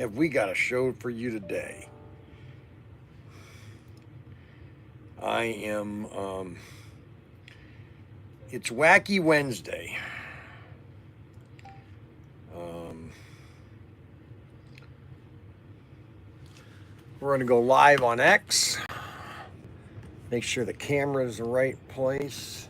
have we got a show for you today? I am, it's Wacky Wednesday. We're going to go live on X. Make sure the camera is the right place.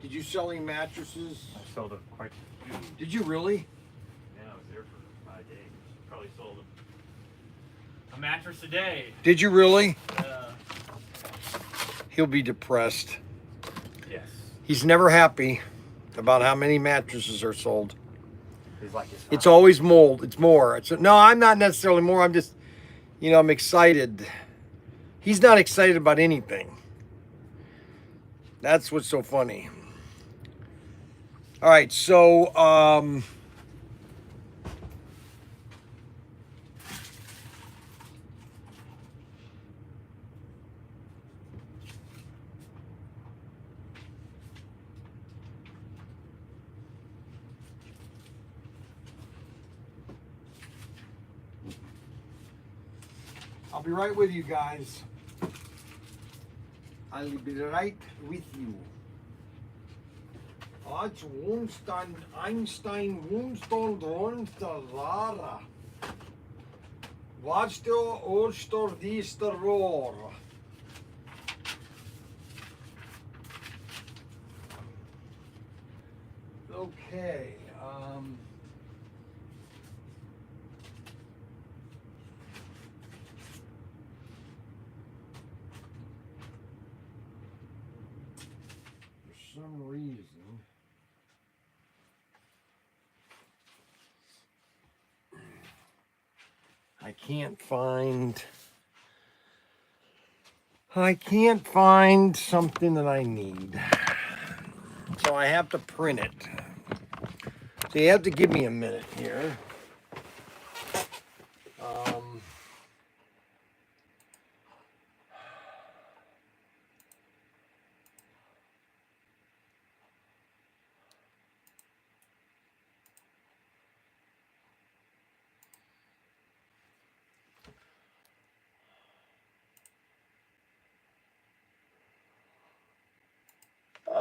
Did you sell any mattresses? I sold quite a few. Did you really? Yeah, I was there for 5 days. Probably sold a mattress a day. Did you really? He'll be depressed. Yes. He's never happy about how many mattresses are sold. He's like, it's always mold. It's more. No, I'm not necessarily more. I'm just, I'm excited. He's not excited about anything. That's what's so funny. All right, so I'll be right with you guys. I'll be right with you. It's Einstein, Wohnstand, Ronsterara. Watch the Oster, Diester, Rohr. Okay. For some reason. I can't find something that I need. So I have to print it. So you have to give me a minute here.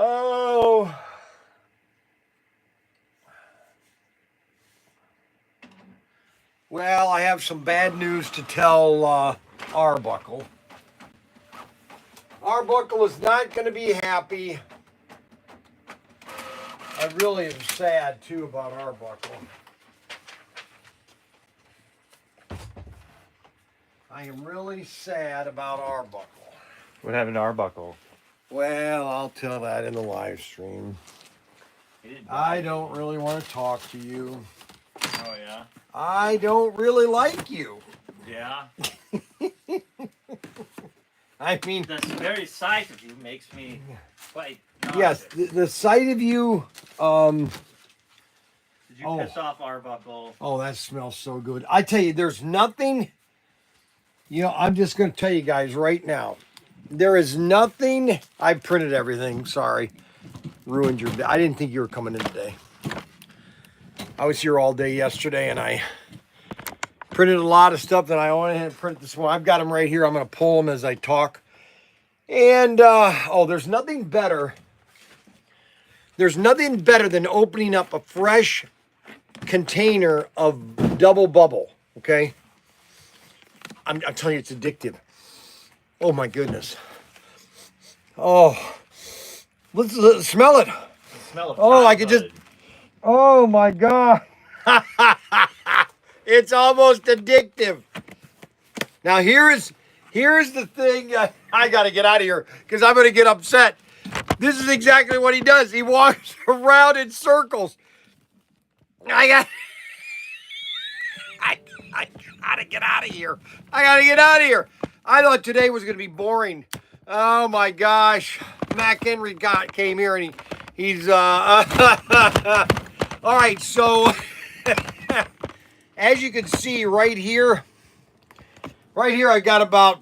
Oh. Well, I have some bad news to tell Arbuckle. Arbuckle is not going to be happy. I really am sad, too, about Arbuckle. I am really sad about Arbuckle. What happened to Arbuckle? Well, I'll tell that in the live stream. I don't really want to talk to you. Oh, yeah? I don't really like you. Yeah? I mean... The very sight of you makes me quite nauseous. Yes, the sight of you... Did you piss off Arbuckle? Oh, that smells so good. I tell you, there's nothing... I'm just going to tell you guys right now. There is nothing... I printed everything. Sorry. Ruined your day. I didn't think you were coming in today. I was here all day yesterday, and I printed a lot of stuff that I went ahead and printed this one. I've got them right here. I'm going to pull them as I talk. And, there's nothing better. There's nothing better than opening up a fresh container of double bubble, okay? I'm telling you, it's addictive. Oh, my goodness. Oh, let's smell it. Smell of I could just... Oh, my God. It's almost addictive. Now, here's the thing. I got to get out of here because I'm going to get upset. This is exactly what he does. He walks around in circles. I got to get out of here. I got to get out of here. I thought today was going to be boring. Oh, my gosh. Mac Henry came here and he's... All right, so... as you can see right here, I got about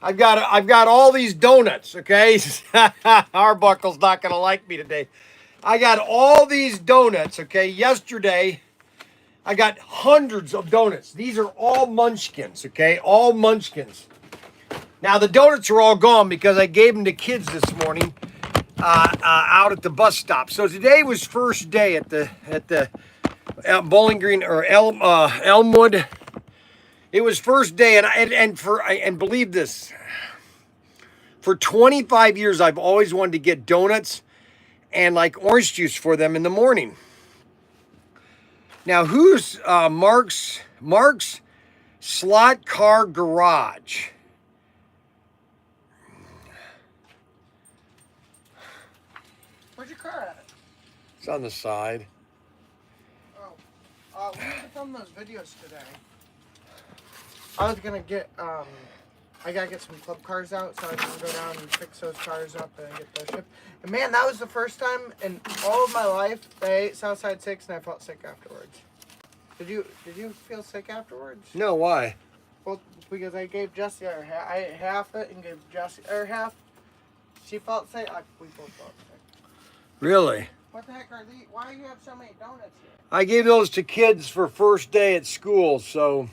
I've got all these donuts. Okay, Arbuckle's not gonna like me today. I got all these donuts. Okay, yesterday I got hundreds of donuts. These are all munchkins. Okay, all munchkins. Now the donuts are all gone because I gave them to kids this morning out at the bus stop. So today was first day at the Bowling Green or Elmwood. It was first day, and believe this, for 25 years I've always wanted to get donuts and like orange juice for them in the morning. Now who's Mark's Slot Car Garage? Where's your car at? It's on the side. Oh, we need to film those videos today. I was gonna get, I gotta get some club cars out, so I can go down and fix those cars up and get those shipped. And man, that was the first time in all of my life that I ate Southside 6 and I felt sick afterwards. Did you feel sick afterwards? No, why? Well, because I gave Jessie her half. I ate half it and gave Jessie her half. She felt sick. We both felt sick. Really? What the heck are these? Why do you have so many donuts here? I gave those to kids for first day at school, so.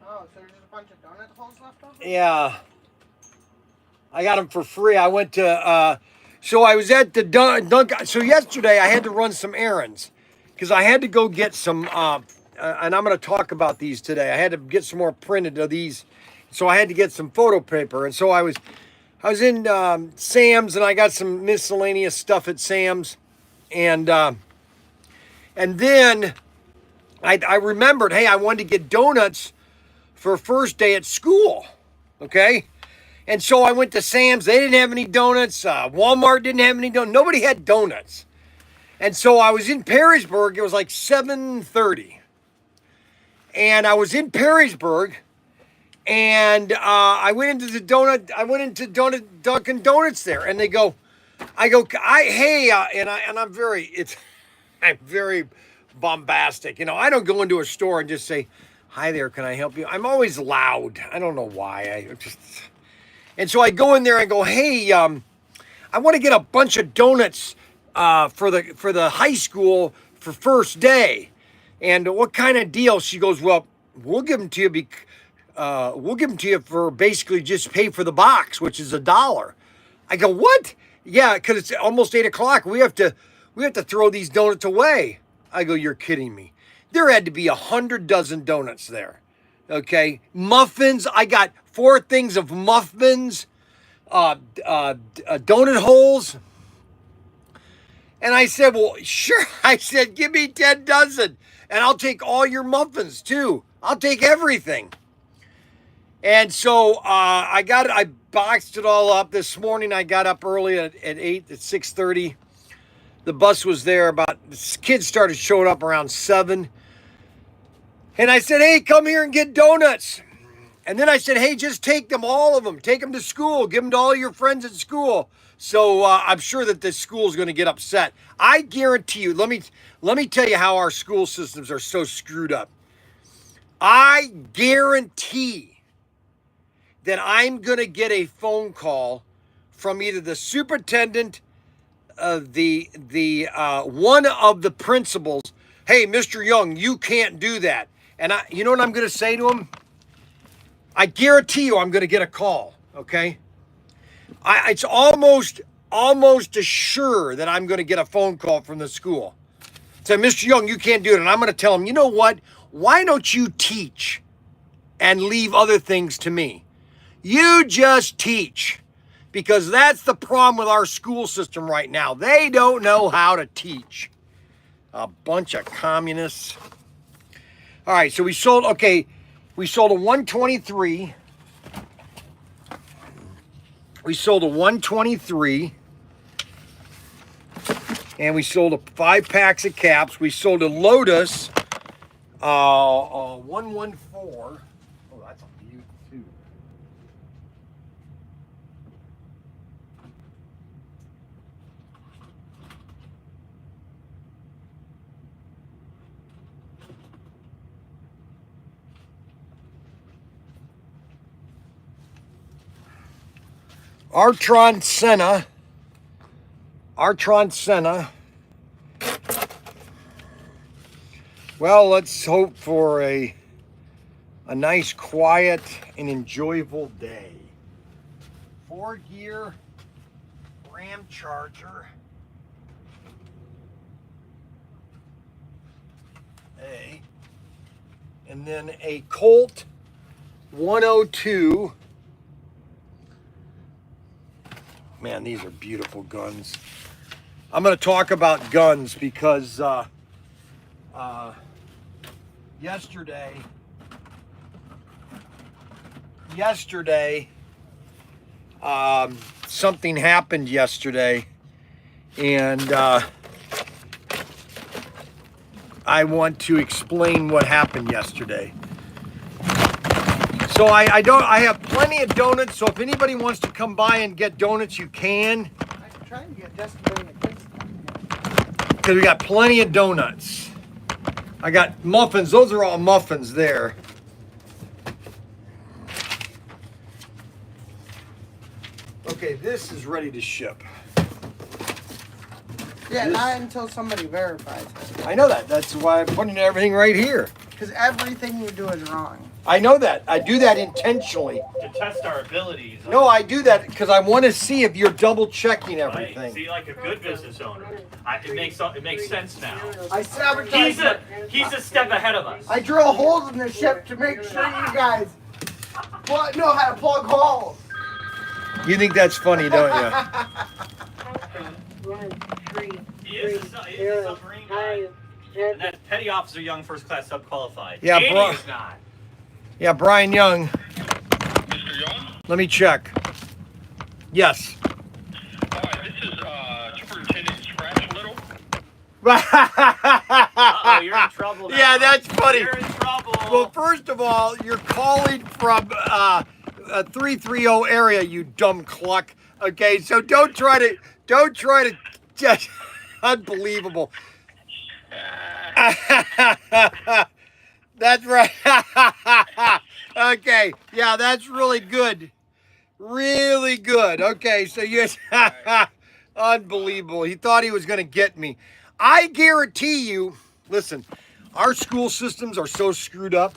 Oh, so there's just a bunch of donut holes left over? Yeah. I got them for free. I went to, so I was at the Dunkin. So yesterday I had to run some errands because I had to go get some, and I'm going to talk about these today. I had to get some more printed of these. So I had to get some photo paper. And so I was in Sam's and I got some miscellaneous stuff at Sam's. And then I remembered, hey, I wanted to get donuts for first day at school. Okay. And so I went to Sam's. They didn't have any donuts. Walmart didn't have any donuts. Nobody had donuts. And so I was in Perrysburg. It was like 7:30. And I was in Perrysburg. And I went into Dunkin' Donuts there. And they go, I'm very bombastic. You know, I don't go into a store and just say, hi there, can I help you? I'm always loud. I don't know why. And so I go in there and go, hey, I want to get a bunch of donuts for the high school for first day. And what kind of deal? She goes, well, we'll give them to you. We'll give them to you for basically just pay for the box, which is $1. I go, what? Yeah, because it's almost 8 o'clock. We have to throw these donuts away. I go, you're kidding me. There had to be 100 dozen donuts there. Okay, muffins. I got 4 things of muffins, donut holes. And I said, well, sure. I said, give me 10 dozen and I'll take all your too. I'll take everything. And so I got it. I boxed it all up this morning. I got up early at 6:30. The bus was there kids started showing up around 7. And I said, hey, come here and get donuts. And then I said, hey, just take them, all of them. Take them to school. Give them to all your friends at school. So I'm sure that this school is going to get upset. I guarantee you, let me tell you how our school systems are so screwed up. I guarantee that I'm going to get a phone call from either the superintendent, one of the principals. Hey, Mr. Young, you can't do that. And you know what I'm going to say to him? I guarantee you I'm going to get a call, okay? It's almost assured that I'm going to get a phone call from the school. Say, Mr. Young, you can't do it. And I'm going to tell him, you know what? Why don't you teach and leave other things to me? You just teach. Because that's the problem with our school system right now. They don't know how to teach. A bunch of communists. All right, so we sold a 123. We sold a 123. And we sold 5 packs of caps. We sold a Lotus 114. Oh, that's a beaut too. Artron Senna. Artron Senna. Well, let's hope for a nice, quiet, and enjoyable day. 4-gear Ram Charger. And then a Colt 102. Man, these are beautiful guns. I'm going to talk about guns because yesterday, something happened yesterday, and I want to explain what happened yesterday. So I have plenty of donuts, so if anybody wants to come by and get donuts, you can. I'm trying to get Justin to bring the kids down. Because we got plenty of donuts. I got muffins. Those are all muffins there. Okay, this is ready to ship. Yeah, This- not until somebody verifies it. I know that. That's why I'm putting everything right here. Because everything you do is wrong. I know that. I do that intentionally. To test our abilities. No, I do that because I want to see if you're double checking Right. everything. See, like a good business owner, it makes sense now. I sabotage. He's a step ahead of us. I drill holes in the ship to make sure you guys know how to plug holes. You think that's funny, don't you? He is a submarine guy. And that's Petty Officer Young, first class subqualified. Yeah, Danny bro. is not. Yeah, Bryan Young. Mr. Young? Let me check. Yes. Hi, this is Superintendent Scratch Little. Uh-oh, you're in trouble now. Yeah, that's funny. You're in trouble. Well, first of all, you're calling from a 330 area, you dumb cluck. Okay, so don't try to just unbelievable. That's right. Okay, yeah, that's really good. Really good. Okay, so you unbelievable. He thought he was going to get me. I guarantee you, listen, our school systems are so screwed up.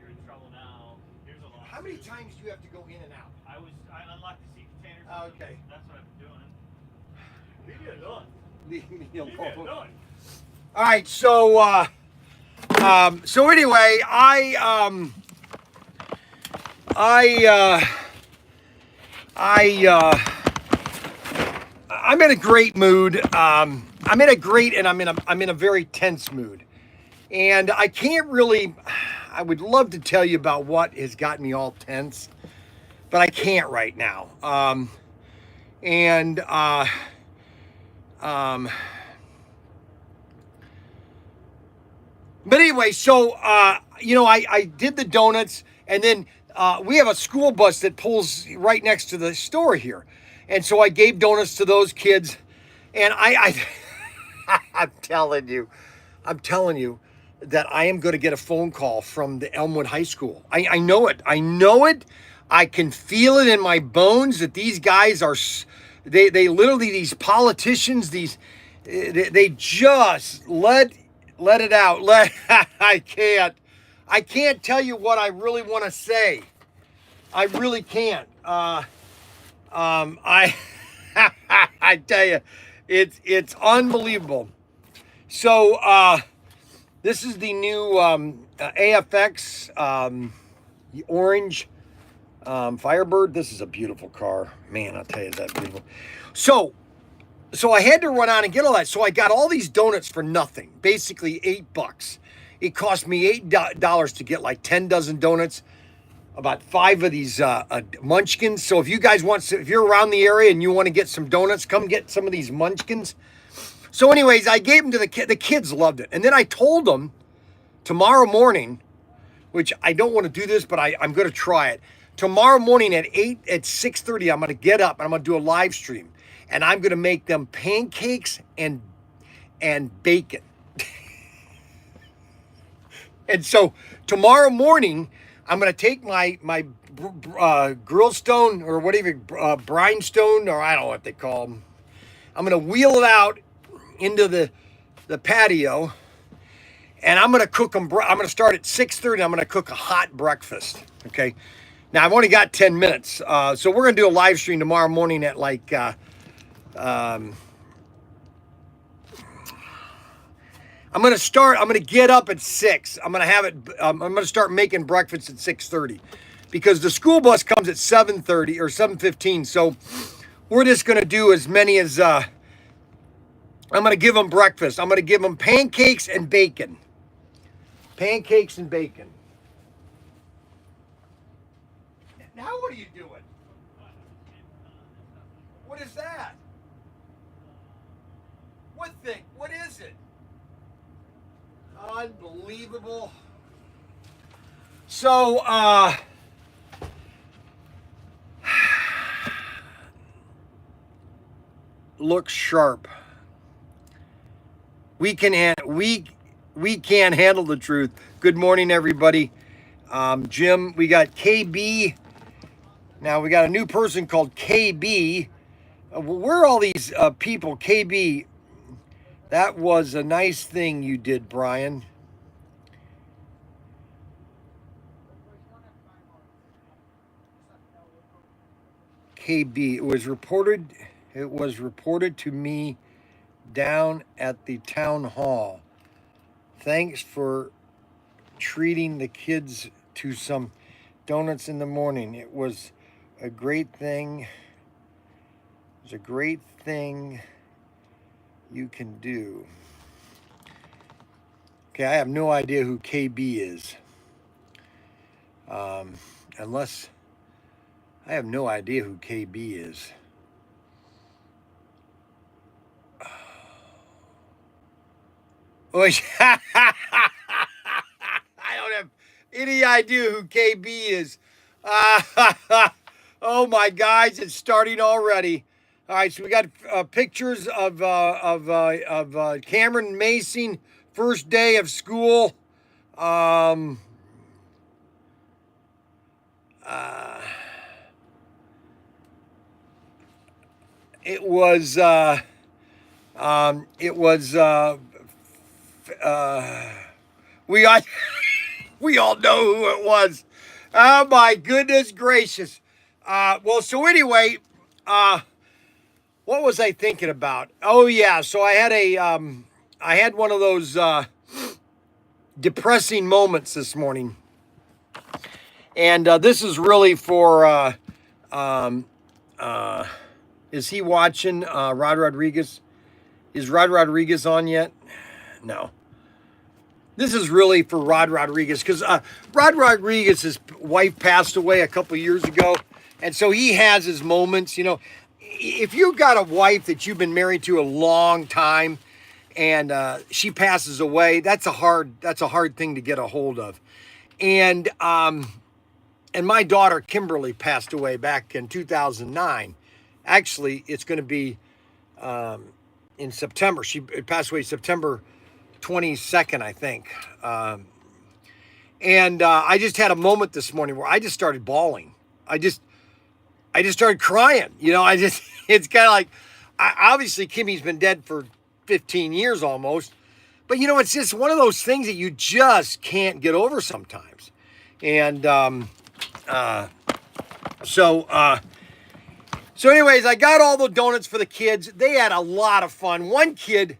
You're in trouble now. Here's a lot. How many times do you have to go in and out? I unlocked the seat containers. Okay. That's what I'm doing. Leave me alone. Leave me Leave me alone. alone. All right, so anyway, I'm in a great mood. I'm in a great, and I'm in a very tense mood, and I can't really. I would love to tell you about what has got me all tense, but I can't right now. But anyway, so, I did the donuts, and then we have a school bus that pulls right next to the store here. And so I gave donuts to those kids, and I'm telling you that I am going to get a phone call from the Elmwood High School. I know it. I can feel it in my bones that these guys are, they literally, these politicians, they just let it out. I can't tell you what I really want to say. I really can't. I tell you, it's unbelievable. So this is the new AFX the orange Firebird. This is a beautiful car, man. I'll tell you, that's beautiful. So I had to run out and get all that. So I got all these donuts for nothing, basically $8. It cost me $8 to get like 10 dozen donuts, about 5 of these munchkins. So if you guys if you're around the area and you want to get some donuts, come get some of these munchkins. So anyways, I gave them to the kids loved it. And then I told them tomorrow morning, which I don't want to do this, but I'm going to try it. tomorrow morning at 6:30, I'm going to get up and I'm going to do a live stream. And I'm going to make them pancakes and bacon. And so tomorrow morning, I'm going to take my grill stone or whatever, brine stone, or I don't know what they call them. I'm going to wheel it out into the patio, and I'm going to cook them. I'm going to start at 6:30. I'm going to cook a hot breakfast. Okay. Now I've only got 10 minutes, so we're going to do a live stream tomorrow morning at like. I'm going to get up at 6. I'm going to have it, I'm going to start making breakfast at 6:30 because the school bus comes at 7:30 or 7:15. So we're just going to do as many as, I'm going to give them breakfast. I'm going to give them pancakes and bacon. Pancakes and bacon. Now what are you doing? What is that? What thing? What is it? Unbelievable. So, looks sharp. We can't handle the truth. Good morning, everybody. Jim, we got KB. Now we got a new person called KB. Where are all these people? KB. That was a nice thing you did, Bryan. KB. It was reported to me down at the town hall. Thanks for treating the kids to some donuts in the morning. It was a great thing. It was a great thing you can do. Okay, I have no idea who KB is. Unless I have no idea who KB is. Oh, I don't have any idea who KB is. Oh my guys, it's starting already. All right, so we got pictures of Cameron Mason, first day of school. It was we all know who it was. Oh my goodness gracious. Well, so anyway, what was I thinking about? Oh yeah, so I had one of those depressing moments this morning, and this is really for is he watching Rod Rodriguez? Is Rod Rodriguez on yet? No. This is really for Rod Rodriguez because Rod Rodriguez's wife passed away a couple years ago, and so he has his moments. You know, if you've got a wife that you've been married to a long time, and she passes away, that's a hard thing to get a hold of. And my daughter Kimberly passed away back in 2009. Actually, it's going to be in September. She passed away September 22nd, I think. And I just had a moment this morning where I just started bawling. I just started crying. You know, it's kind of like, obviously Kimmy's been dead for 15 years almost, but you know, it's just one of those things that you just can't get over sometimes. And so anyways, I got all the donuts for the kids. They had a lot of fun. One kid.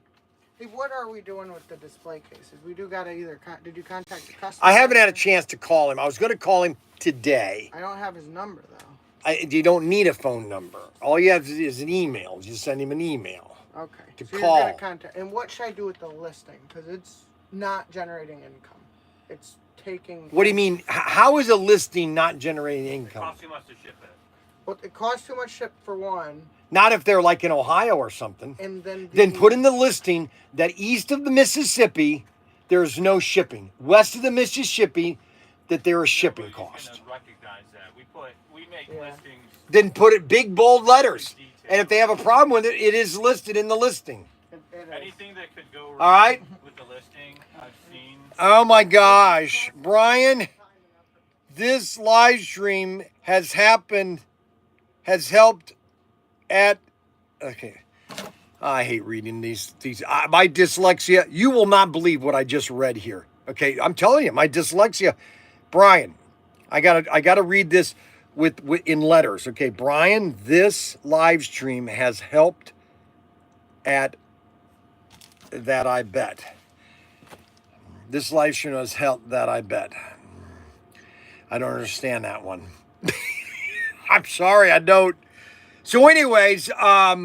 Hey, what are we doing with the display cases? We do got to either, did you contact the customer? I haven't had a chance to call him. I was going to call him today. I don't have his number, though. You don't need a phone number. All you have is an email. Just send him an email. Okay. To so call. You're gonna contact. And what should I do with the listing? Because it's not generating income. It's taking... What do you mean? How is a listing not generating It income? costs too much to ship it. Well, it costs too much ship for one. Not if they're like in Ohio or something. And then... Then put in the listing that east of the Mississippi, there's no shipping. West of the Mississippi, that there is shipping Nobody's cost. gonna recognize that. We make Yeah. listings. Then put it big bold letters. Detailed. And if they have a problem with it, it is listed in the listing. It is. Anything that could go wrong All right. with the listing, I've seen. Oh my gosh, Brian, this live stream has helped at, okay. I hate reading these my dyslexia. You will not believe what I just read here. Okay, I'm telling you, my dyslexia. Brian, I gotta read this with in letters. Okay, Brian, this live stream has helped at that, I bet. This live stream has helped that, I bet. I don't understand that one. I'm sorry, I don't. So anyways, what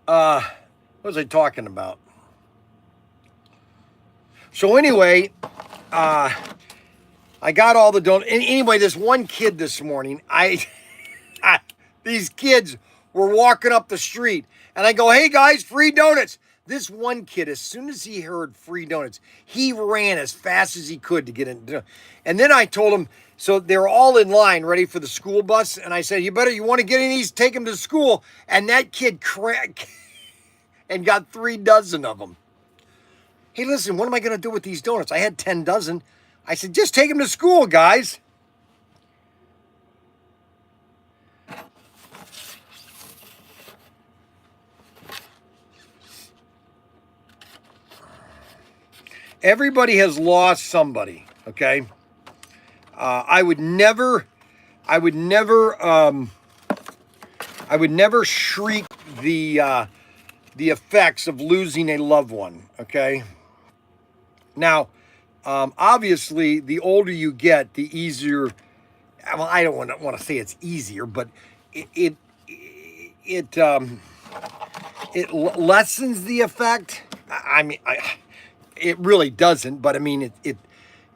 was I talking about? So anyway, I got all the donuts. Anyway, this one kid this morning, these kids were walking up the street, and I go, "Hey guys, free donuts." This one kid, as soon as he heard free donuts, he ran as fast as he could to get in. And then I told him, so they're all in line ready for the school bus, and I said, you want to get in these, take them to school. And that kid cracked and got 3 dozen of them. Hey, listen, what am I going to do with these donuts? I had 10 dozen. I said, just take them to school, guys. Everybody has lost somebody, okay? I would never shriek the effects of losing a loved one, okay? Now, obviously, the older you get, the easier. Well, I don't want to say it's easier, but it lessens the effect. I mean, it really doesn't. But I mean,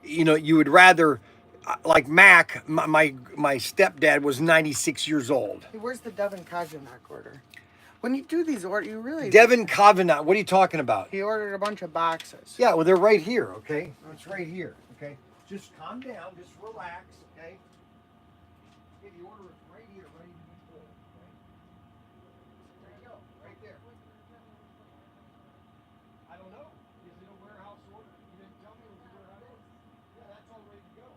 you would rather. Like Mac, my stepdad was 96 years old. Hey, where's the Devin Kajanak order? When you do these orders, you really... Devin Kavanagh, what are you talking about? He ordered a bunch of boxes. Yeah, well, they're right here, okay? It's right here, okay? Just calm down, just relax, okay? Okay, the order is right here, ready to be pulled, okay? There you go, right there. I don't know. Is it a warehouse order? You didn't tell me it was a warehouse order. Yeah, that's all ready to go.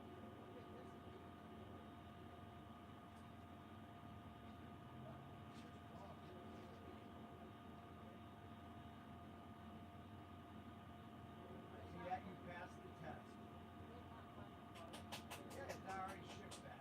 See that? You passed the test. Yeah, it's already shipped back.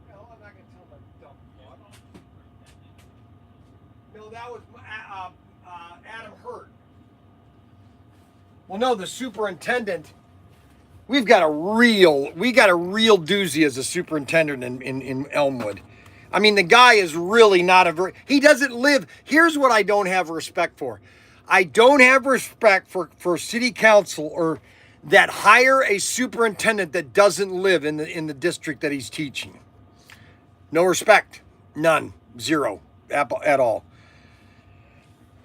No, I'm not going to tell them dumb fuck. No, that was Adam Hurt. Well, no, the superintendent. We got a real doozy as a superintendent in Elmwood. I mean, the guy is really not he doesn't live. Here's what I don't have respect for. I don't have respect for city council or that hire a superintendent that doesn't live in the district that he's teaching. No respect. None. Zero. At all.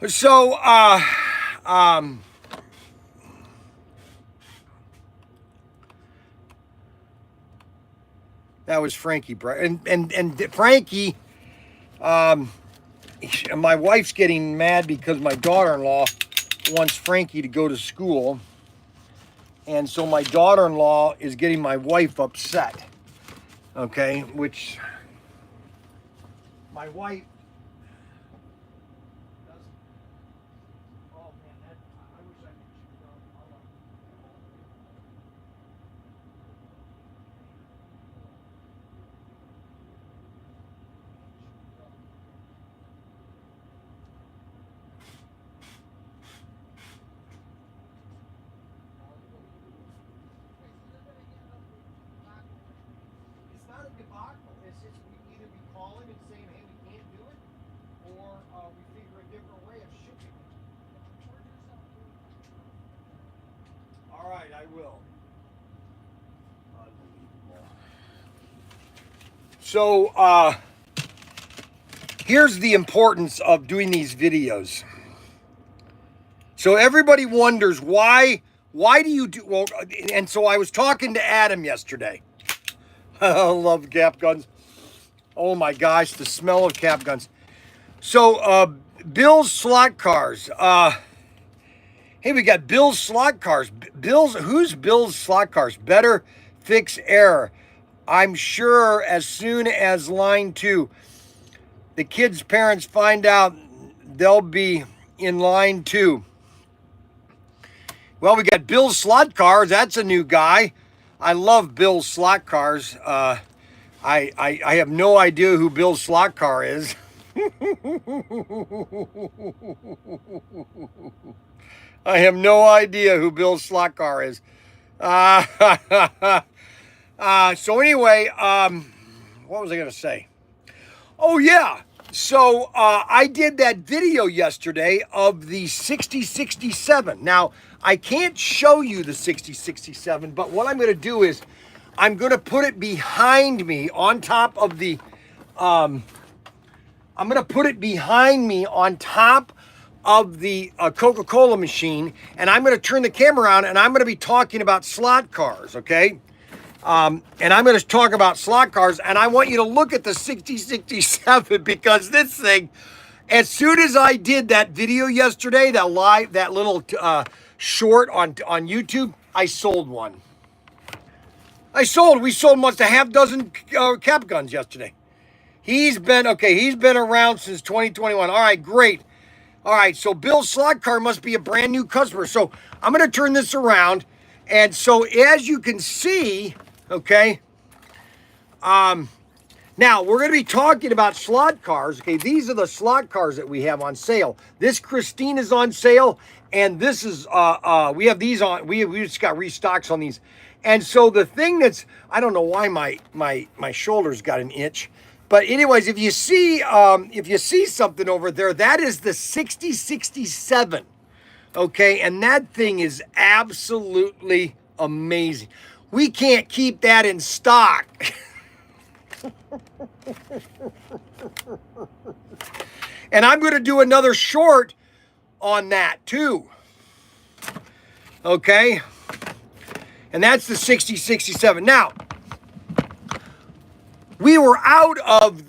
So, that was Frankie, and Frankie. My wife's getting mad because my daughter-in-law wants Frankie to go to school, and so my daughter-in-law is getting my wife upset. Okay, which my wife doesn't. Oh man, I wish I could. it's we either be calling and saying, hey, we can't do it, or we figure a different way of shipping it. All right, I will. Unbelievable. So, here's the importance of doing these videos. So everybody wonders why do you do, well, and so I was talking to Adam yesterday. I love cap guns. Oh my gosh, the smell of cap guns. So, Bill's Slot Cars. Hey, we got Bill's Slot Cars. Who's Bill's Slot Cars? Better fix error. I'm sure as soon as line 2, the kids' parents find out, they'll be in line 2. Well, we got Bill's Slot Cars. That's a new guy. I love Bill's Slot Cars. I have no idea who Bill's Slot Car is. I have no idea who Bill's Slot Car is. So anyway, what was I going to say? Oh, yeah. So I did that video yesterday of the 6067. Now, I can't show you the 6067, but what I'm going to do is I'm going to put it behind me on top of the, I'm going to put it behind me on top of the Coca-Cola machine, and I'm going to turn the camera around, and I'm going to be talking about slot cars, okay? And I'm going to talk about slot cars, and I want you to look at the 6067 because this thing, as soon as I did that video yesterday, that little short on YouTube, I sold one. We sold almost a half dozen cap guns yesterday. He's been around since 2021. All right, great. All right, so Bill's Slot Car must be a brand new customer. So I'm going to turn this around. And so as you can see, okay, now we're going to be talking about slot cars. Okay, these are the slot cars that we have on sale. This Christine is on sale, and this is, we have these on, we just got restocks on these. And so the thing that's, I don't know why my shoulders got an itch. But anyways, if you see something over there, that is the 6067. Okay, and that thing is absolutely amazing. We can't keep that in stock. And I'm going to do another short on that too. Okay, and that's the 6067. Now, we were out of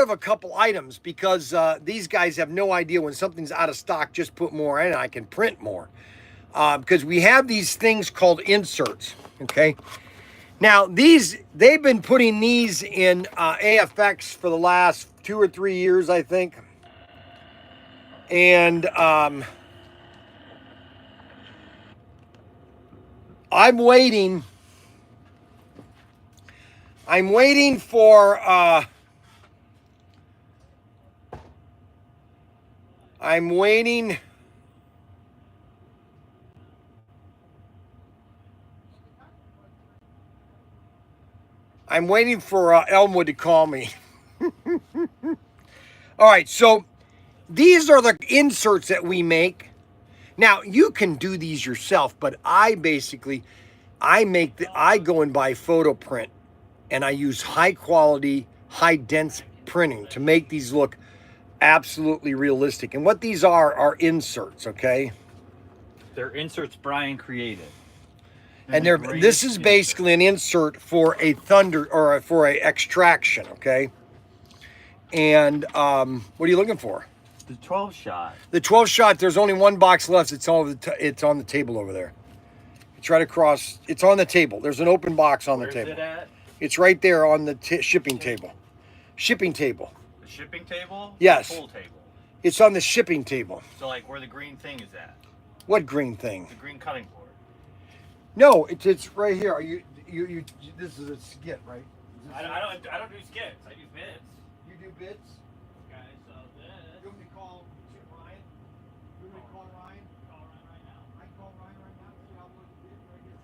a couple items because these guys have no idea when something's out of stock. Just put more in, and I can print more because we have these things called inserts. Okay, now they've been putting these in AFX for the last 2 or 3 years, I think, and I'm waiting for Elmwood to call me. All right, so these are the inserts that we make. Now, you can do these yourself, but I go and buy photo print, and I use high quality, high dense printing to make these look absolutely realistic. And what these are inserts, okay? They're inserts Bryan created. And this is basically an insert for a thunder or for a extraction, okay? And what are you looking for? The 12 shot. The 12 shot, there's only one box left. It's on the table over there. It's right across. It's on the table. There's an open box on the table. Where's it at? It's right there on the shipping table. Shipping table. The shipping table? Yes. The pool table. It's on the shipping table. So like where the green thing is at? What green thing? The green cutting board. No, it's right here. You this is a skit, right? I don't do skits. I do bits. You do bits? Okay, so this. You want me to call Ryan? You want me to call Ryan? Call Ryan right now. I can call Ryan right now. See how much it is right here.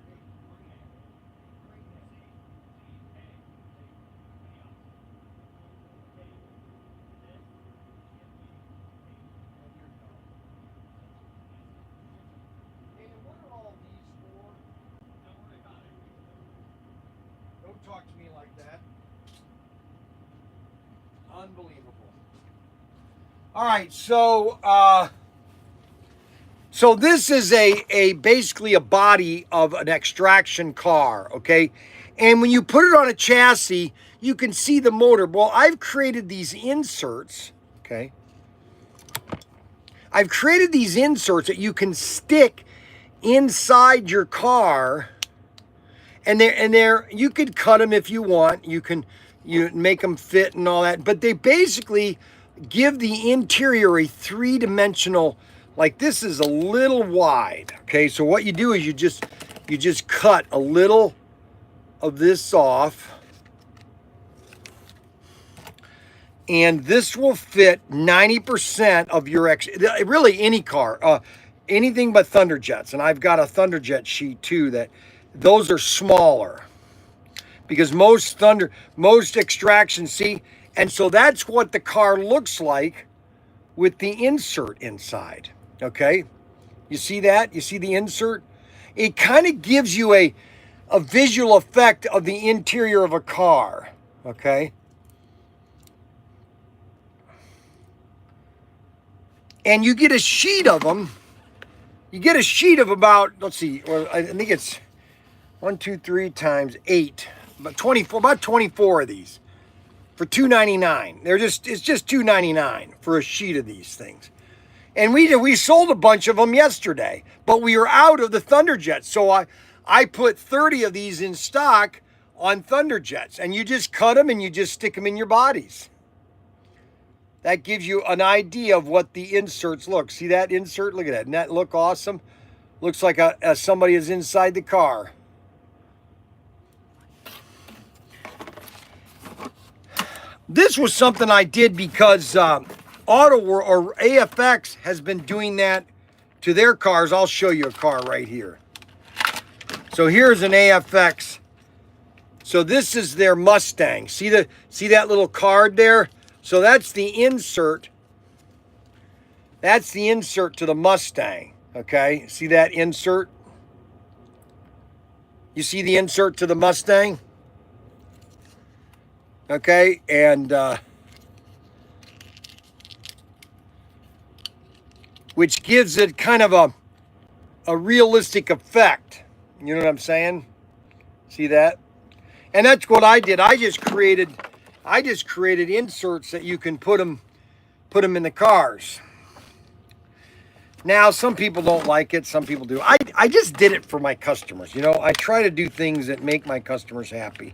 Don't talk to me like that. Unbelievable. All right, so this is a basically a body of an extraction car, okay? And when you put it on a chassis, you can see the motor. Well, I've created these inserts, okay? I've created these inserts that you can stick inside your car, and they're you could cut them if you want. You make them fit and all that, but they basically give the interior a three-dimensional. Like this is a little wide, okay? So what you do is you just cut a little of this off, and this will fit 90% of your really any car, anything but Thunderjets. And I've got a Thunderjet sheet too that those are smaller because most extraction, see, and so that's what the car looks like with the insert inside. Okay, you see that? You see the insert? It kind of gives you a visual effect of the interior of a car. Okay. And you get a sheet of them. You get a sheet of about, let's see, well, I think it's 1, 2, 3 times 8, about 24 of these for $2.99. It's just $2.99 for a sheet of these things. And we sold a bunch of them yesterday, but we were out of the Thunderjets. So I put 30 of these in stock on Thunderjets, and you just cut them and you just stick them in your bodies. That gives you an idea of what the inserts look. See that insert? Look at that. Doesn't that look awesome? Looks like somebody is inside the car. This was something I did because AFX has been doing that to their cars. I'll show you a car right here. So here's an AFX. So this is their Mustang. See that little card there? So that's the insert. That's the insert to the Mustang. Okay, see that insert? You see the insert to the Mustang? Okay, and which gives it kind of a realistic effect. You know what I'm saying? See that? And that's what I did. I just created inserts that you can put them in the cars. Now, some people don't like it. Some people do. I just did it for my customers. You know, I try to do things that make my customers happy.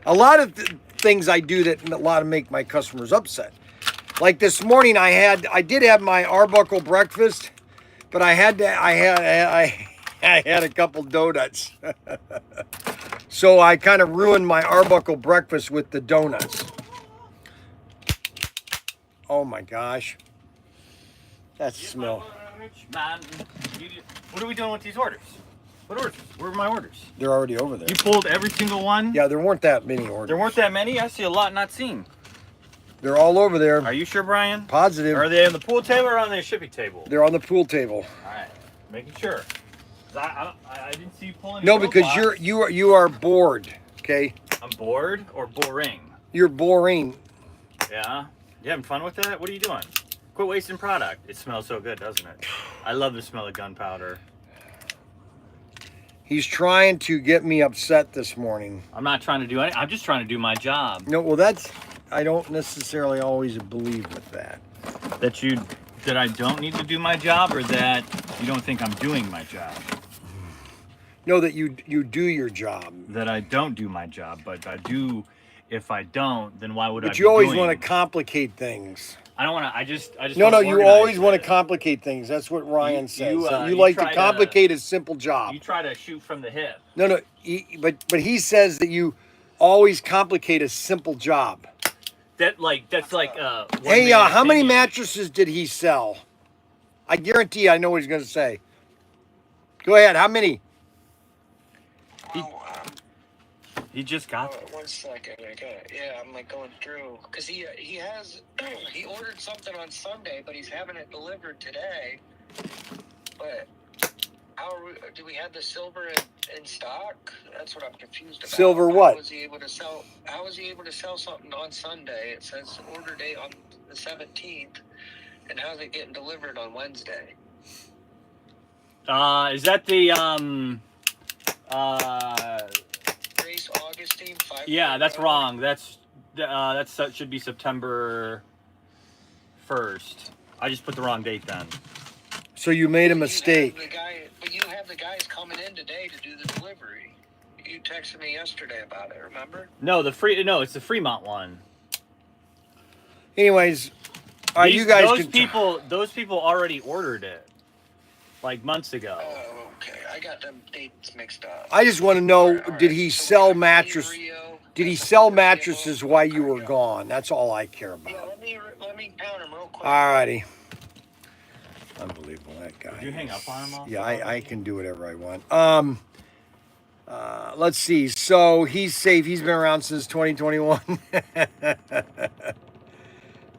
A lot of things I do that make my customers upset. Like this morning, I did have my Arbuckle breakfast, but I had a couple donuts. So I kind of ruined my Arbuckle breakfast with the donuts. Oh my gosh. That smell. What are we doing with these orders? What orders? Where are my orders? They're already over there. You pulled every single one? Yeah, there weren't that many orders. There weren't that many? I see a lot not seen. They're all over there. Are you sure, Brian? Positive. Are they on the pool table or on the shipping table? They're on the pool table. All right, making sure. I didn't see you pulling. No, because you are bored. Okay. I'm bored or boring. You're boring. Yeah. You having fun with that? What are you doing? Quit wasting product. It smells so good, doesn't it? I love the smell of gunpowder. He's trying to get me upset this morning. I'm not trying to do anything. I'm just trying to do my job. No, well, I don't necessarily always believe with that. That I don't need to do my job, or that you don't think I'm doing my job? No, that you do your job. That I don't do my job, but I do. If I don't, then why would I? But you always want to complicate things. I don't want to. I just. No. You always want to complicate things. That's what Ryan says. You like to complicate a simple job. You try to shoot from the hip. No. But he says that you always complicate a simple job. That's like. Hey, how many mattresses did he sell? I guarantee I know what he's going to say. Go ahead. How many? He just got them. 1 second, I'm like going through because he ordered something on Sunday, but he's having it delivered today. But do we have the silver in stock? That's what I'm confused about. Silver what? How was he able to sell? How was he able to sell something on Sunday? It says order date on the 17th, and how's it getting delivered on Wednesday? Is that the Grace Augustine? Yeah, that's wrong. That should be September 1st. I just put the wrong date then. So you made a mistake. But you have the guys coming in today to do the delivery. You texted me yesterday about it, remember? No, it's the Fremont one. Anyways, are you guys? Those people already ordered it, like months ago. Oh, okay. I got them dates mixed up. I just want to know, All right. did he So sell we got mattress? Rio. Did he sell mattresses while you were gone? That's all I care Yeah, about. let me count them real quick. Alrighty. Unbelievable, that guy. Did you hang up on him all? Yeah, I can do whatever I want. Let's see. So he's safe. He's been around since 2021.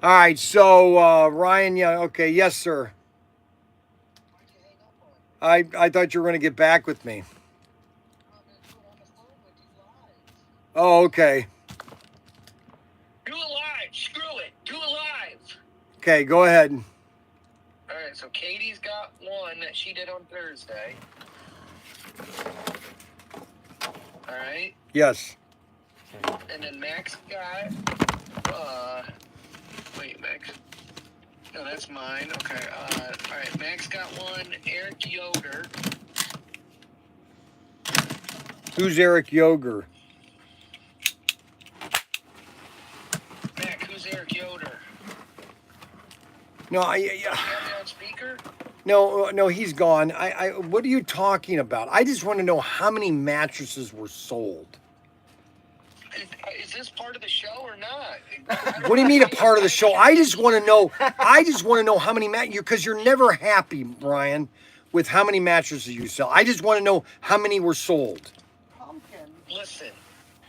All right. So Ryan, yeah, okay, yes, sir. I thought you were going to get back with me. Oh, okay. Do it live. Screw it. Do it live. Okay, go ahead. All right, so Katie's got one that she did on Thursday. All right. Yes. And then Max got, wait, Max. No, that's mine. Okay. All right, Max got one. Eric Yoder. Who's Eric Yoder? Mac, who's Eric Yoder? No, Do you have it on speaker? no, he's gone. What are you talking about? I just want to know how many mattresses were sold. Is this part of the show or not? What do you mean a part of the show? I just want to know. I just want to know how many because you're never happy, Brian, with how many mattresses you sell. I just want to know how many were sold. Pumpkin. Listen,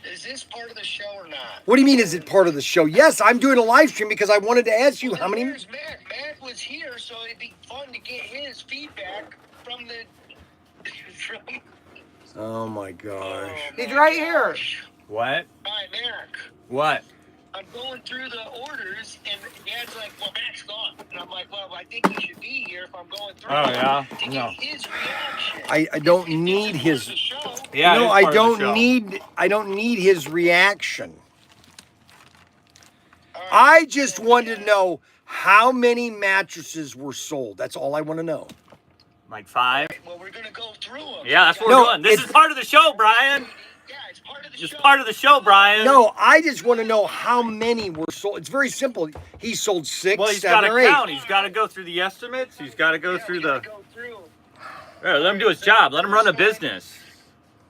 is this part of the show or not? What do you mean? Is it part of the show? Yes, I'm doing a live stream because I wanted to ask you how many. Where's Mac? Mac was here, so it'd be fun to get his feedback from the. Oh my gosh. He's right here. What? All right, Mac. What? I'm going through the orders, and Dad's like, well, Mac's gone. And I'm like, well, I think he should be here if I'm going through Oh, yeah? to get No. his reaction. I don't If need it's his. part of the show, Yeah, it No, is I part of the show. don't need. I don't need his reaction. all right, I just so wanted to yeah. know how many mattresses were sold. That's all I want to know. Like 5? Well, we're going to go through them. Yeah, that's what No, we're doing. This it's- is part of the show, Brian. Yeah, it's part of the It's show. part of the show, Brian. No, I just want to know how many were sold. It's very simple. He sold 6, Well, he's got 7, to or 8. count. He's got to go through the estimates. He's got to go Yeah, through we the. gotta go through. Yeah, let him do his job. Let him run a business.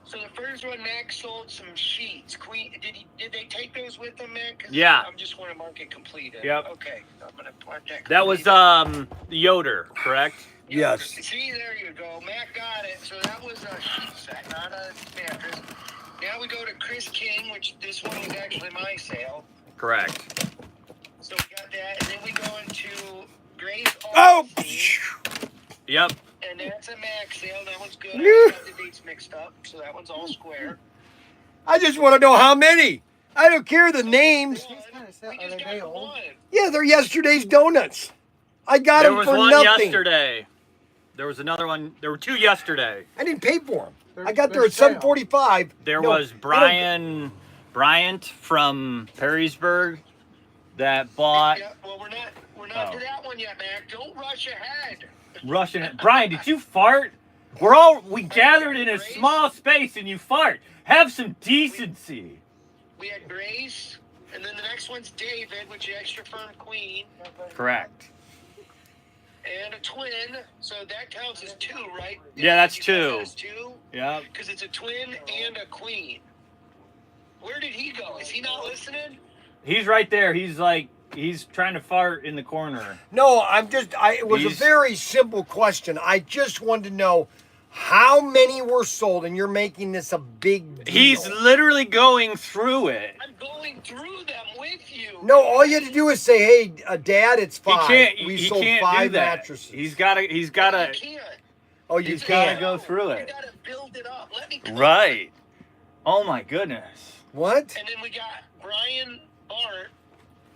So the first one, Mac sold some sheets. Queen, did they take those with them, Mac? 'Cause Yeah. I'm just want to mark it completed. Yep. Okay, I'm gonna mark that. That was completed. Yoder, correct? Yes. See, there you go. Mac got it. So that was a sheet set, not a mattress. Now we go to Chris King, which this one was actually my sale. Correct. So we got that, and then we go into Grace Oh! Augustine, Yep. and that's a Mac sale. That one's good. Yeah. I got the dates mixed up, so that one's all square. I just want to know how many. I don't care the names. One, kinda sad. we Are just they got very the old? one. Yeah, they're yesterday's donuts. I got There them was for one nothing. yesterday. There was another one. There were 2 yesterday. I didn't pay for them. They're- I got there they're at 7:45. There No, was they don't- Bryan Bryant from Perrysburg that bought Yeah, well, we're not Oh. to that one yet, Mac. Don't rush ahead. Russian. Brian, did you fart? We gathered in a small space and you fart. Have some decency. We had Grace, and then the next one's David, which is extra firm queen, Correct. and a twin. So that counts as 2, right? Yeah, that's You count 2. that as 2 Yep. because it's a twin and a queen. Where did he go? Is he not listening? He's right there. He's trying to fart in the corner. No, it was a He's- very simple question. I just wanted to know how many were sold, and you're making this a big deal. He's literally going through it. I'm going through them with you. No, all you had to do is say, "Hey, Dad, it's 5. He can't. We he sold can't 5 do that. mattresses." He's got to. You can't. Oh, you You gotta can't. go through You it. gotta build it up. Let me. Right. Oh my goodness. What? And then we got Bryan Bart.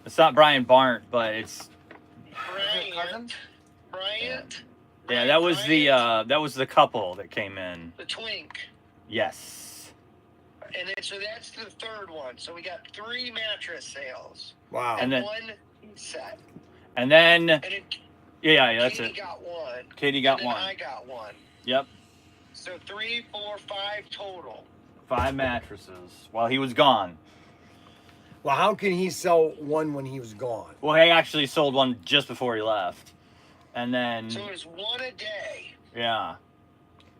It's not Brian Barnt, but it's Cousin? Bryant. yeah. That was the couple that came in. The twink. Yes. And then, so that's the third one. So we got 3 mattress sales. Wow. And then- 1 set. And then And then yeah, that's Katie it. got 1. Katie got and then one. I got 1. Yep. So 3, 4, 5 total. 5 mattresses while he was gone. Well, how can he sell one when he was gone? Well, he actually sold one just before he left, and then So it was 1 a day. yeah.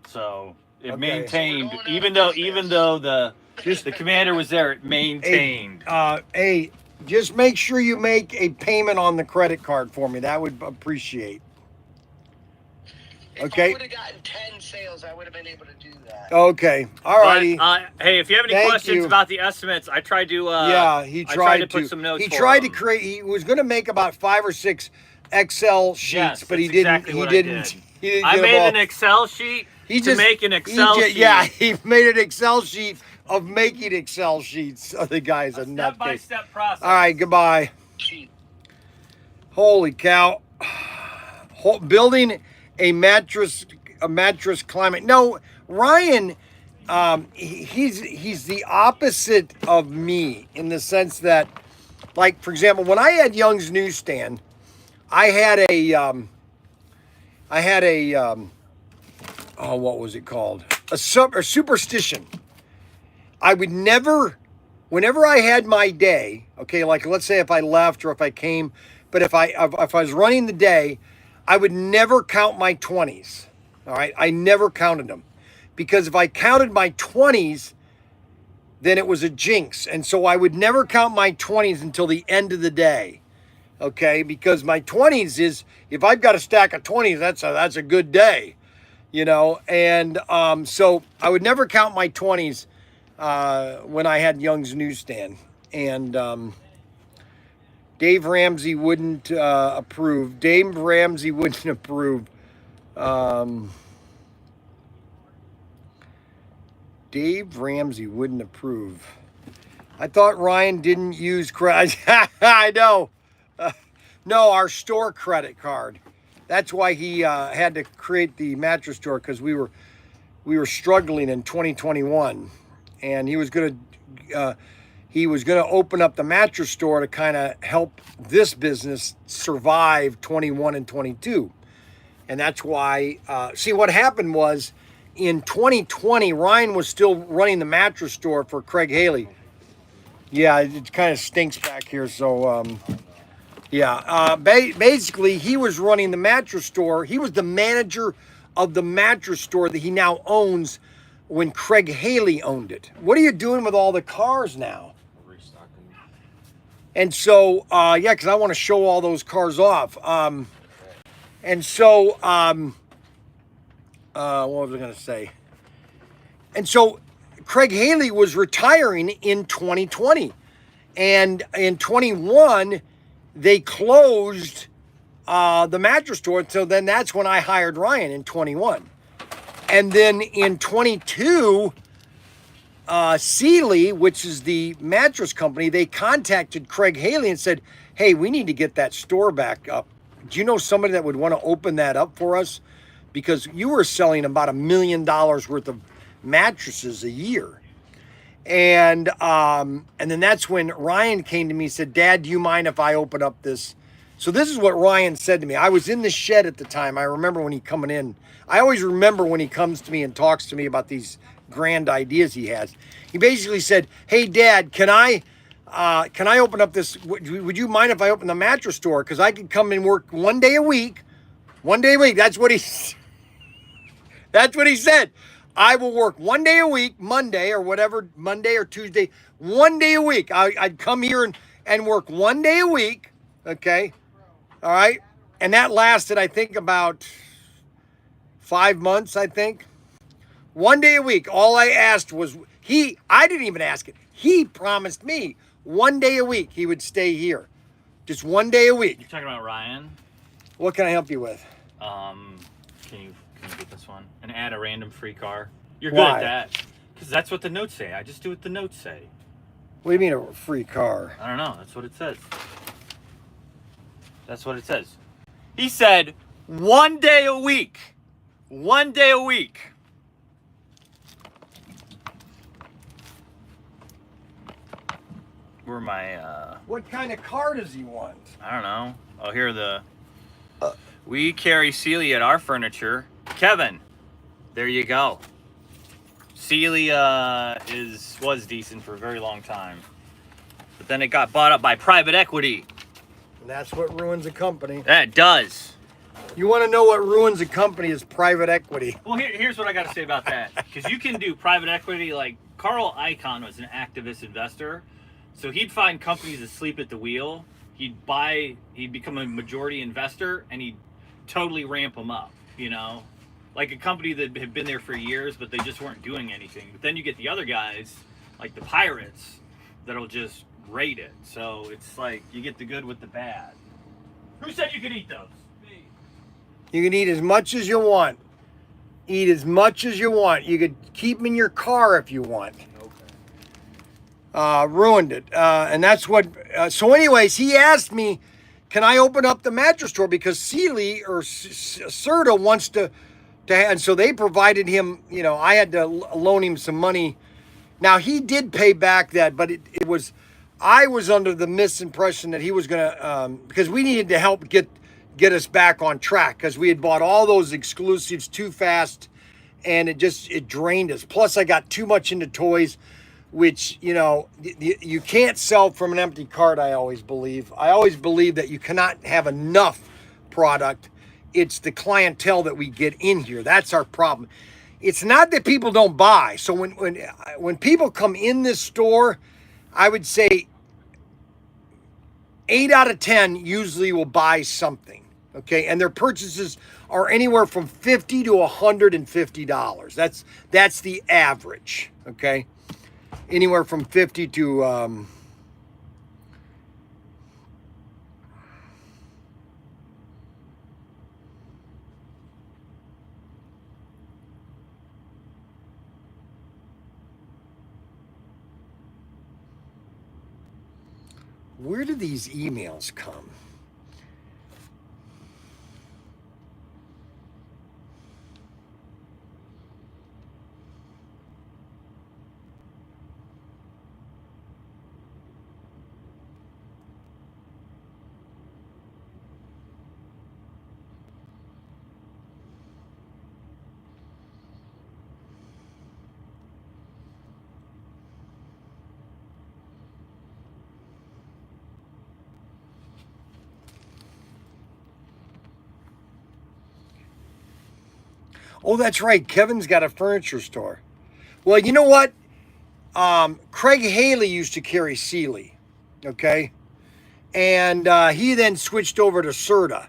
So it Okay. maintained, So we're going even out of though business. the commander was there, it maintained. Hey, just make sure you make a payment on the credit card for me. That would appreciate. If Okay. I would have gotten 10 sales, I would have been able to do that. Okay. All righty. But, hey, if you have any Thank questions you. about the estimates, I tried to. Yeah, he I tried to put some notes. He for tried to him. create. He was going to make about 5 or 6 Excel sheets, Yes, but he that's didn't. exactly He what I didn't. did. He didn't I get them made all. an Excel sheet to make an Excel sheet. Yeah, he made an Excel sheet of making Excel sheets. Oh, the guy's a nutcase. Step-by-step process. All right, goodbye. Cheap. Holy cow! Building a mattress climate. No, Ryan, he's the opposite of me in the sense that, like, for example, when I had Young's Newsstand, I had a oh, what was it called? A superstition. I would never, whenever I had my day, okay, like let's say if I left or if I came, but if I was running the day, I would never count my 20s. All right, I never counted them, because if I counted my 20s, then it was a jinx, and so I would never count my 20s until the end of the day. Okay, because my 20s is, if I've got a stack of 20s, that's a good day, you know. And so I would never count my 20s when I had Young's Newsstand. And Dave Ramsey wouldn't approve. Dave Ramsey wouldn't approve. Dave Ramsey wouldn't approve. I thought Ryan didn't use credit. I know. No, our store credit card. That's why he had to create the mattress store, because we were struggling in 2021, and he was gonna open up the mattress store to kind of help this business survive 21 and 22, and that's why. See, what happened was in 2020, Ryan was still running the mattress store for Craig Haley. Yeah, it kind of stinks back here, so. Yeah, basically, he was running the mattress store. He was the manager of the mattress store that he now owns when Craig Haley owned it. What are you doing with all the cars now? Restocking. And so, yeah, because I want to show all those cars off. And so, what was I going to say? And so, Craig Haley was retiring in 2020. And in 21... they closed the mattress store. So then that's when I hired Ryan in 21. And then in 22, Sealy, which is the mattress company, they contacted Craig Haley and said, hey, we need to get that store back up. Do you know somebody that would want to open that up for us? Because you were selling about $1 million worth of mattresses a year. And then that's when Ryan came to me and said, Dad, do you mind if I open up this? So this is what Ryan said to me. I was in the shed at the time. I remember when he coming in. I always remember when he comes to me and talks to me about these grand ideas he has. He basically said, hey, Dad, can I open up this? Would you mind if I open the mattress store? Because I could come and work 1 day a week. 1 day a week. That's what he said. I will work 1 day a week, Monday or whatever, Monday or Tuesday, 1 day a week. I'd come here and work 1 day a week, okay? All right? And that lasted, I think, about 5 months, I think. 1 day a week. All I asked was, I didn't even ask it. He promised me 1 day a week he would stay here. Just 1 day a week. You're talking about Ryan? What can I help you with? Can Let me get this one and add a random free car. You're good Why? at that. Because that's what the notes say. I just do what the notes say. What do you mean a free car? I don't know. That's what it says. That's what it says. He said 1 day a week. 1 day a week. Where my, What kind of car does he want? I don't know. Oh, here are the... We carry Sealy at our furniture. Kevin, there you go. Sealy was decent for a very long time. But then it got bought up by private equity. And that's what ruins a company. That does. You want to know what ruins a company is private equity. Well, here's what I got to say about that. Because you can do private equity, like Carl Icahn was an activist investor. So he'd find companies asleep at the wheel. He'd become a majority investor, and he'd totally ramp them up, you know? Like a company that had been there for years, but they just weren't doing anything. But then you get the other guys, like the pirates, that'll just rate it. So it's like you get the good with the bad. Who said you could eat those? Me. You can eat as much as you want. Eat as much as you want. You could keep them in your car if you want. Ruined it. And that's what... so anyways, he asked me, can I open up the mattress store? Because Sealy or Serta wants to... And so they provided him, you know, I had to loan him some money. Now, he did pay back that, but it was... I was under the misimpression that he was going to... because we needed to help get us back on track. Because we had bought all those exclusives too fast. And it drained us. Plus, I got too much into toys, which, you know, you can't sell from an empty cart, I always believe. I always believe that you cannot have enough product. It's the clientele that we get in here. That's our problem. It's not that people don't buy. So when people come in this store, I would say 8 out of 10 usually will buy something, okay? And their purchases are anywhere from $50 to $150. That's the average, okay? Anywhere from 50 to where do these emails come? Oh, that's right. Kevin's got a furniture store. Well, you know what? Craig Haley used to carry Sealy, okay? And he then switched over to Serta.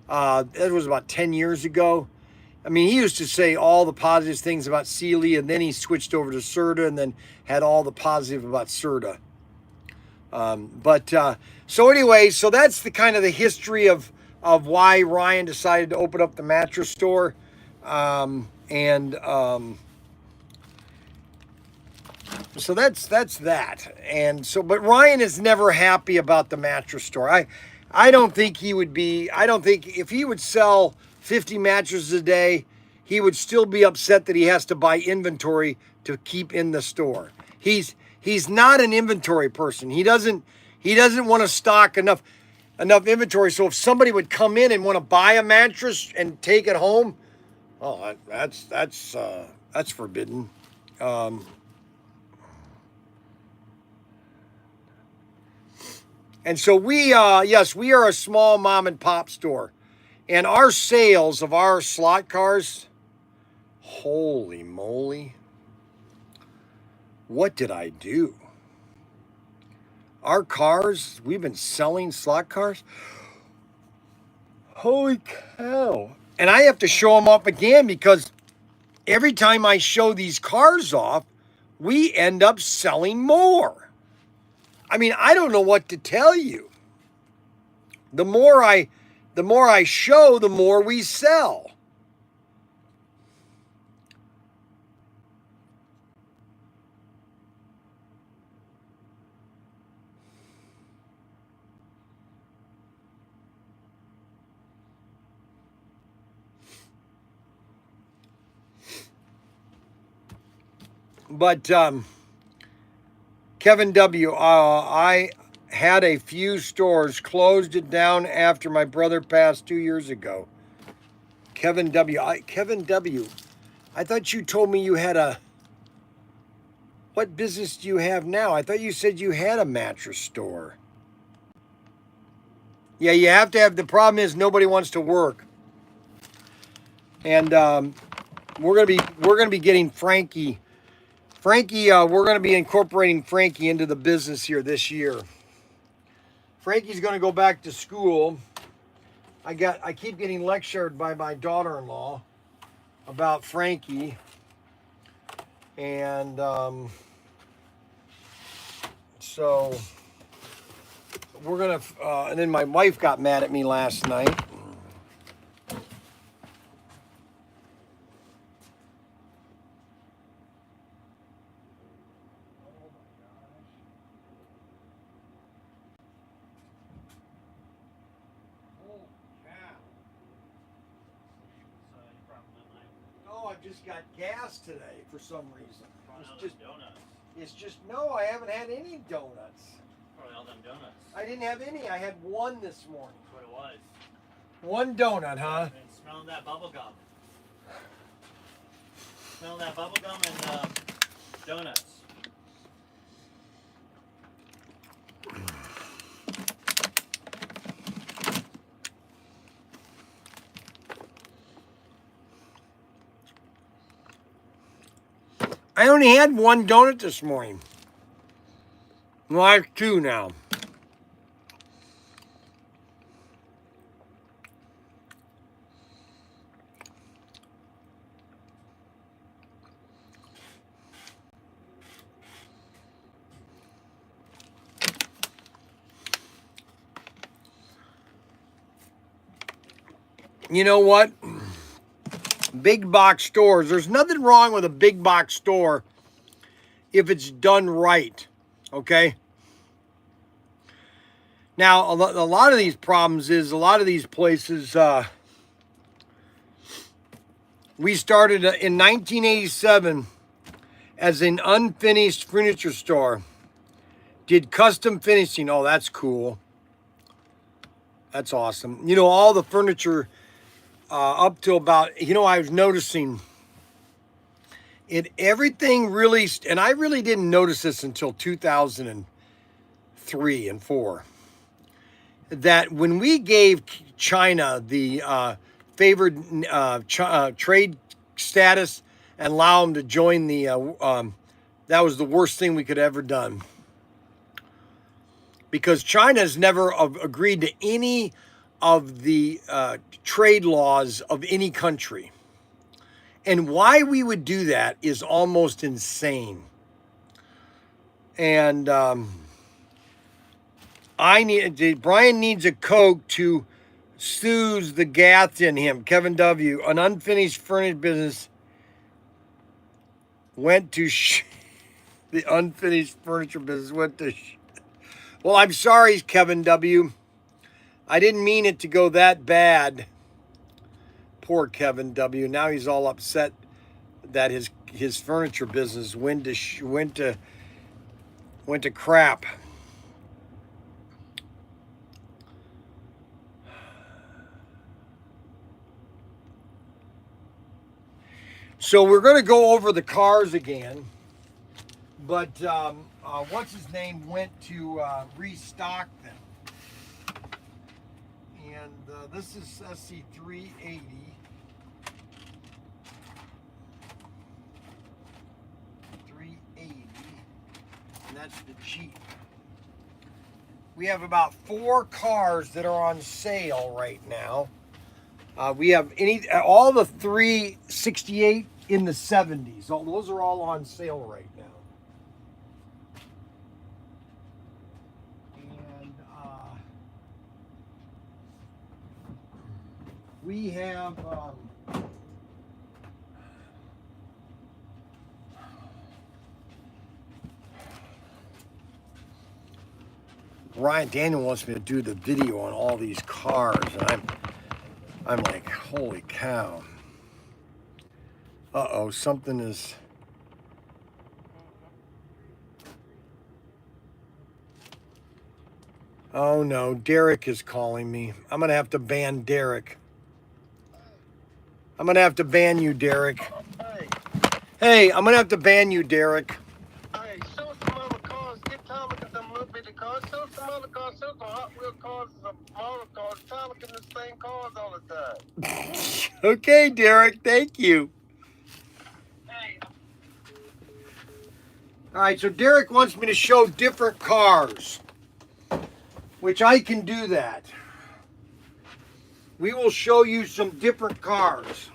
That was about 10 years ago. I mean, he used to say all the positive things about Sealy, and then he switched over to Serta and then had all the positive about Serta. So anyway, so that's the kind of the history of why Ryan decided to open up the mattress store. So that's that. And so, but Ryan is never happy about the mattress store. I don't think he would be, I don't think if he would sell 50 mattresses a day, he would still be upset that he has to buy inventory to keep in the store. He's not an inventory person. He doesn't want to stock enough inventory. So if somebody would come in and want to buy a mattress and take it home, oh, that's forbidden. And so yes, we are a small mom and pop store, and our sales of our slot cars, holy moly, what did I do? Our cars, we've been selling slot cars. Holy cow. And I have to show them up again because every time I show these cars off, we end up selling more. I mean, I don't know what to tell you. The more I show, the more we sell. But Kevin W., I had a few stores, closed it down after my brother passed 2 years ago. Kevin W., I thought you told me you had a, what business do you have now? I thought you said you had a mattress store. Yeah, you have to have, the problem is nobody wants to work. And we're gonna be getting Frankie. We're gonna be incorporating Frankie into the business here this year. Frankie's gonna go back to school. I keep getting lectured by my daughter-in-law about Frankie, and so we're gonna. And then my wife got mad at me last night. I just got gas today for some reason. It's just no, I haven't had any donuts. Probably all them donuts. I didn't have any. I had one this morning. That's what it was. One donut, huh? And smelling that bubble gum. Smelling that bubble gum and donuts. I only had one donut this morning. Well, I have two now. You know what? Big box stores. There's nothing wrong with a big box store if it's done right, okay? Now, a lot of these problems is a lot of these places, we started in 1987 as an unfinished furniture store. Did custom finishing. Oh, that's cool. That's awesome. You know, all the furniture up to about, you know, I was noticing everything really, and I really didn't notice this until 2003 and 4, that when we gave China the favored trade status and allow them to join the, that was the worst thing we could ever done. Because China's never agreed to any of the trade laws of any country. And why we would do that is almost insane. And Bryan needs a Coke to soothe the gas in him. Kevin W., an unfinished furniture business went to the unfinished furniture business went to Well, I'm sorry, Kevin W. I didn't mean it to go that bad. Poor Kevin W. Now he's all upset that his furniture business went to crap. So we're going to go over the cars again, but what's his name went to restock them. And this is SC380. And that's the Jeep. We have about 4 cars that are on sale right now. We have all the 368 in the 70s. Those are all on sale right now. And we have Ryan Daniel wants me to do the video on all these cars, and I'm like, holy cow. Uh-oh, something is... Oh no, Derek is calling me. I'm gonna have to ban Derek. I'm gonna have to ban you, Derek. Hey, Hey, I'm gonna have to ban you, Derek. hey, show some other cars. Get Tyler in them little bitty cars. Show some other cars. Show some Hot Wheel cars, some smaller cars. Tyler in the same cars all the time. Okay, Derek, thank you. All right, so Derek wants me to show different cars, which I can do that. We will show you some different cars.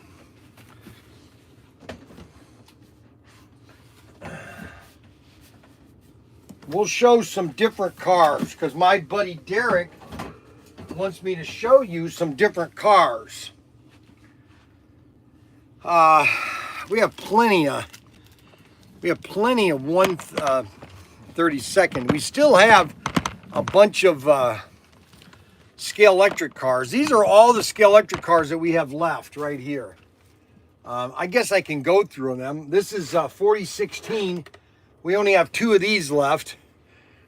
We'll show some different cars because my buddy Derek wants me to show you some different cars. We have plenty of 132nd. We still have a bunch of Scalextric cars. These are all the Scalextric cars that we have left right here. I guess I can go through them. This is 4016. We only have 2 of these left,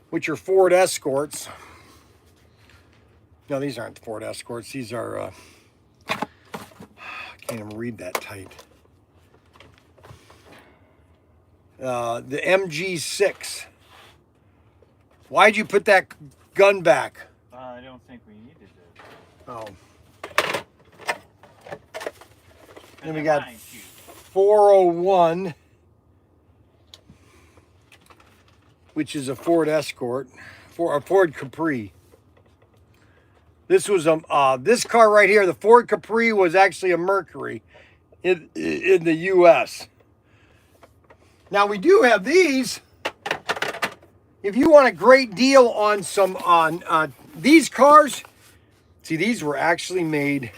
which are Ford Escorts. No, these aren't Ford Escorts. These are, I can't even read that tight. The MG6. Why'd you put that gun back? I don't think we needed it. Oh. Then we got 401, which is a Ford Escort, a Ford Capri. This was this car right here. The Ford Capri was actually a Mercury in the U.S. Now we do have these. If you want a great deal on some these cars, see, these were actually made.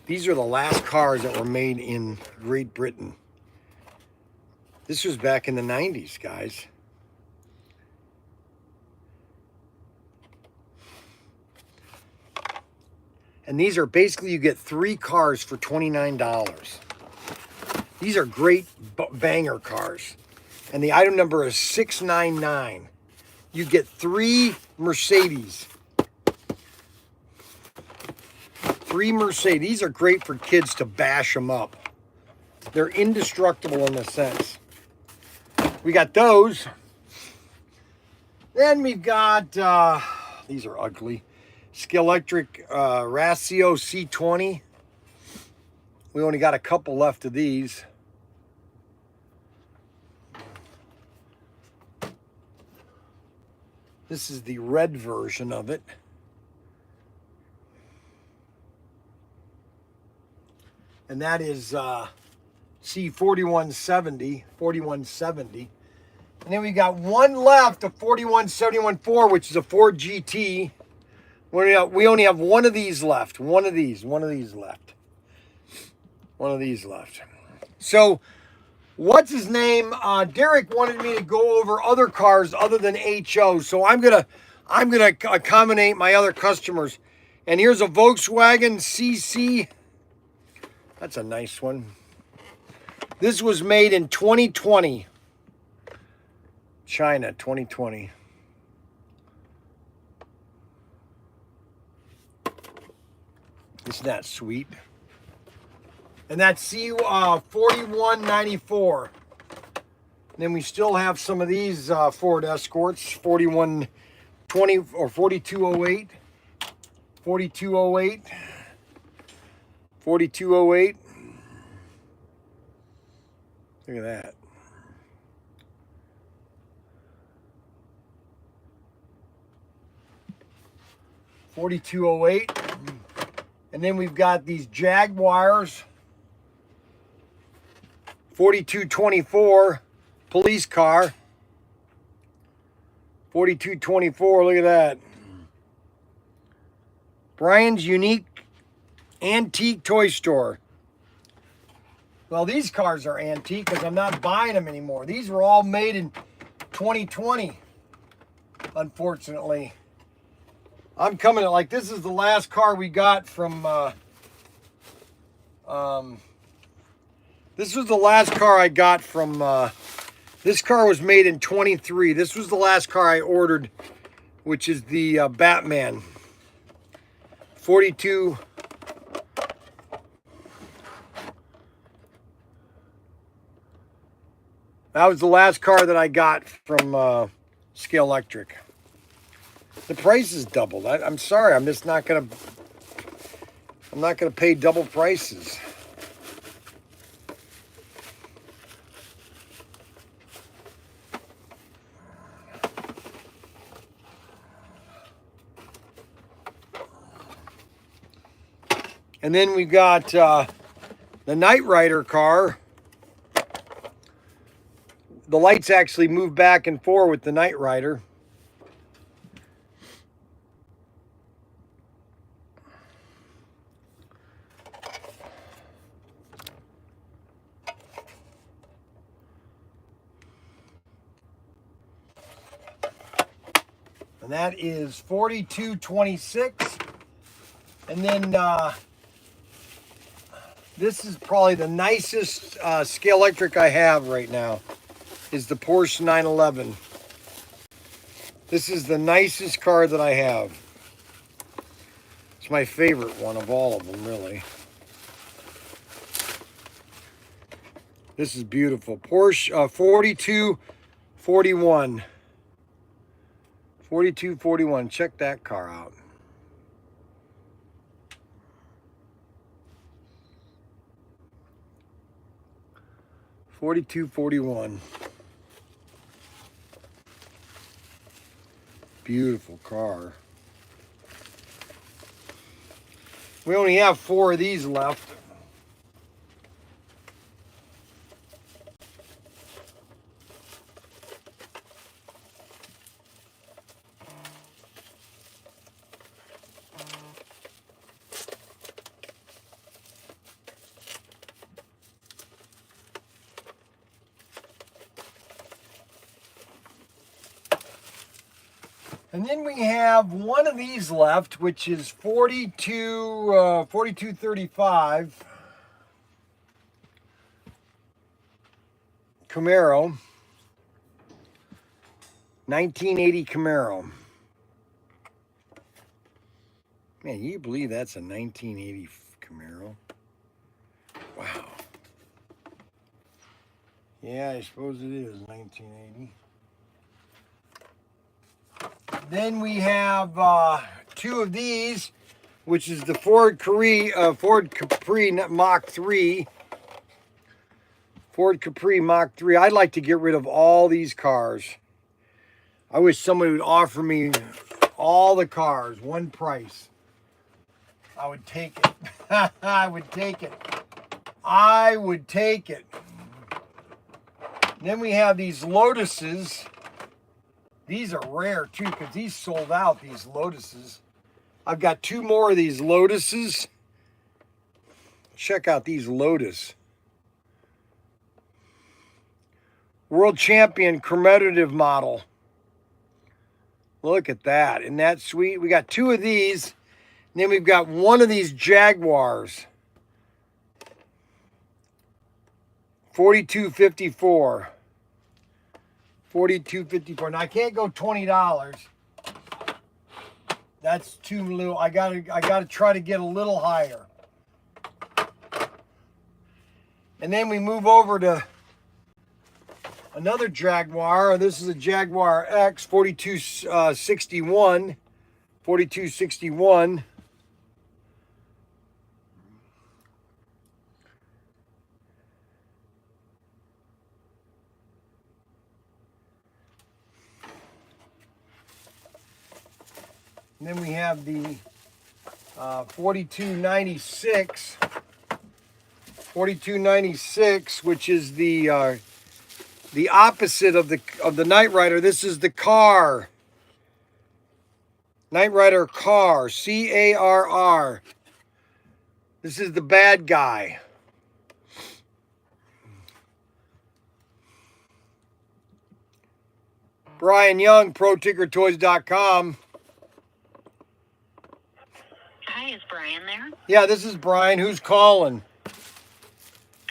These are the last cars that were made in Great Britain. This was back in the 90s, guys. And these are basically, you get 3 cars for $29. These are great banger cars. And the item number is 699. You get 3 Mercedes. 3 Mercedes. These are great for kids to bash them up. They're indestructible in a sense. We got those. Then we've got, these are ugly, Scalextric Ratio C20. We only got a couple left of these. This is the red version of it. And that is C4170, 4170. And then we got one left of 41714, which is a Ford GT. We only have one of these left. One of these left. So, what's his name? Derek wanted me to go over other cars other than HO. So I'm gonna accommodate my other customers. And here's a Volkswagen CC. That's a nice one. This was made in 2020. China, 2020. Isn't that sweet? And that's C4194. Then we still have some of these Ford Escorts, 4120 or 4208. 4208. 4208. Look at that. $42.08. And then we've got these Jaguars. $42.24 police car. $42.24. Look at that. Bryan's Unique Antique Toy Store. Well, these cars are antique because I'm not buying them anymore. These were all made in 2020, unfortunately. I'm coming at, like, this is the last car we got from, this was the last car I got from, this car was made in 23. This was the last car I ordered which is the Batman. 42. That was the last car that I got from Scalextric. The price is doubled. I'm sorry. I'm just not gonna. I'm not gonna pay double prices. And then we've got the Knight Rider car. The lights actually move back and forth with the Knight Rider. And that is $42.26. And then this is probably the nicest Scalextric I have right now, is the Porsche 911. This is the nicest car that I have. It's my favorite one of all of them, really. This is beautiful. Porsche 4241. 4241. Check that car out. $42.41. Beautiful car. We only have 4 of these left. And then we have one of these left, which is 4235 Camaro, 1980 Camaro. Man, you believe that's a 1980 Camaro? Wow. Yeah, I suppose it is 1980. Then we have 2 of these, which is the Ford Capri Mach 3. Ford Capri Mach 3. I'd like to get rid of all these cars. I wish somebody would offer me all the cars, one price. I would take it. I would take it. I would take it. Then we have these Lotuses. These are rare too, because these sold out, these Lotuses. I've got 2 more of these Lotuses. Check out these Lotus. World Champion commemorative model. Look at that. Isn't that sweet? We got 2 of these. And then we've got 1 of these Jaguars. 4254. 4254. Now I can't go $20. That's too little. I gotta try to get a little higher. And then we move over to another Jaguar. This is a Jaguar X 4261. 4261. And then we have the 4296. 4296, which is the opposite of the Knight Rider. This is the car. Knight Rider car, C-A-R-R. This is the bad guy. Bryan Young, ProTinkerToys.com. Hi, is Bryan there? Yeah, this is Bryan. Who's calling?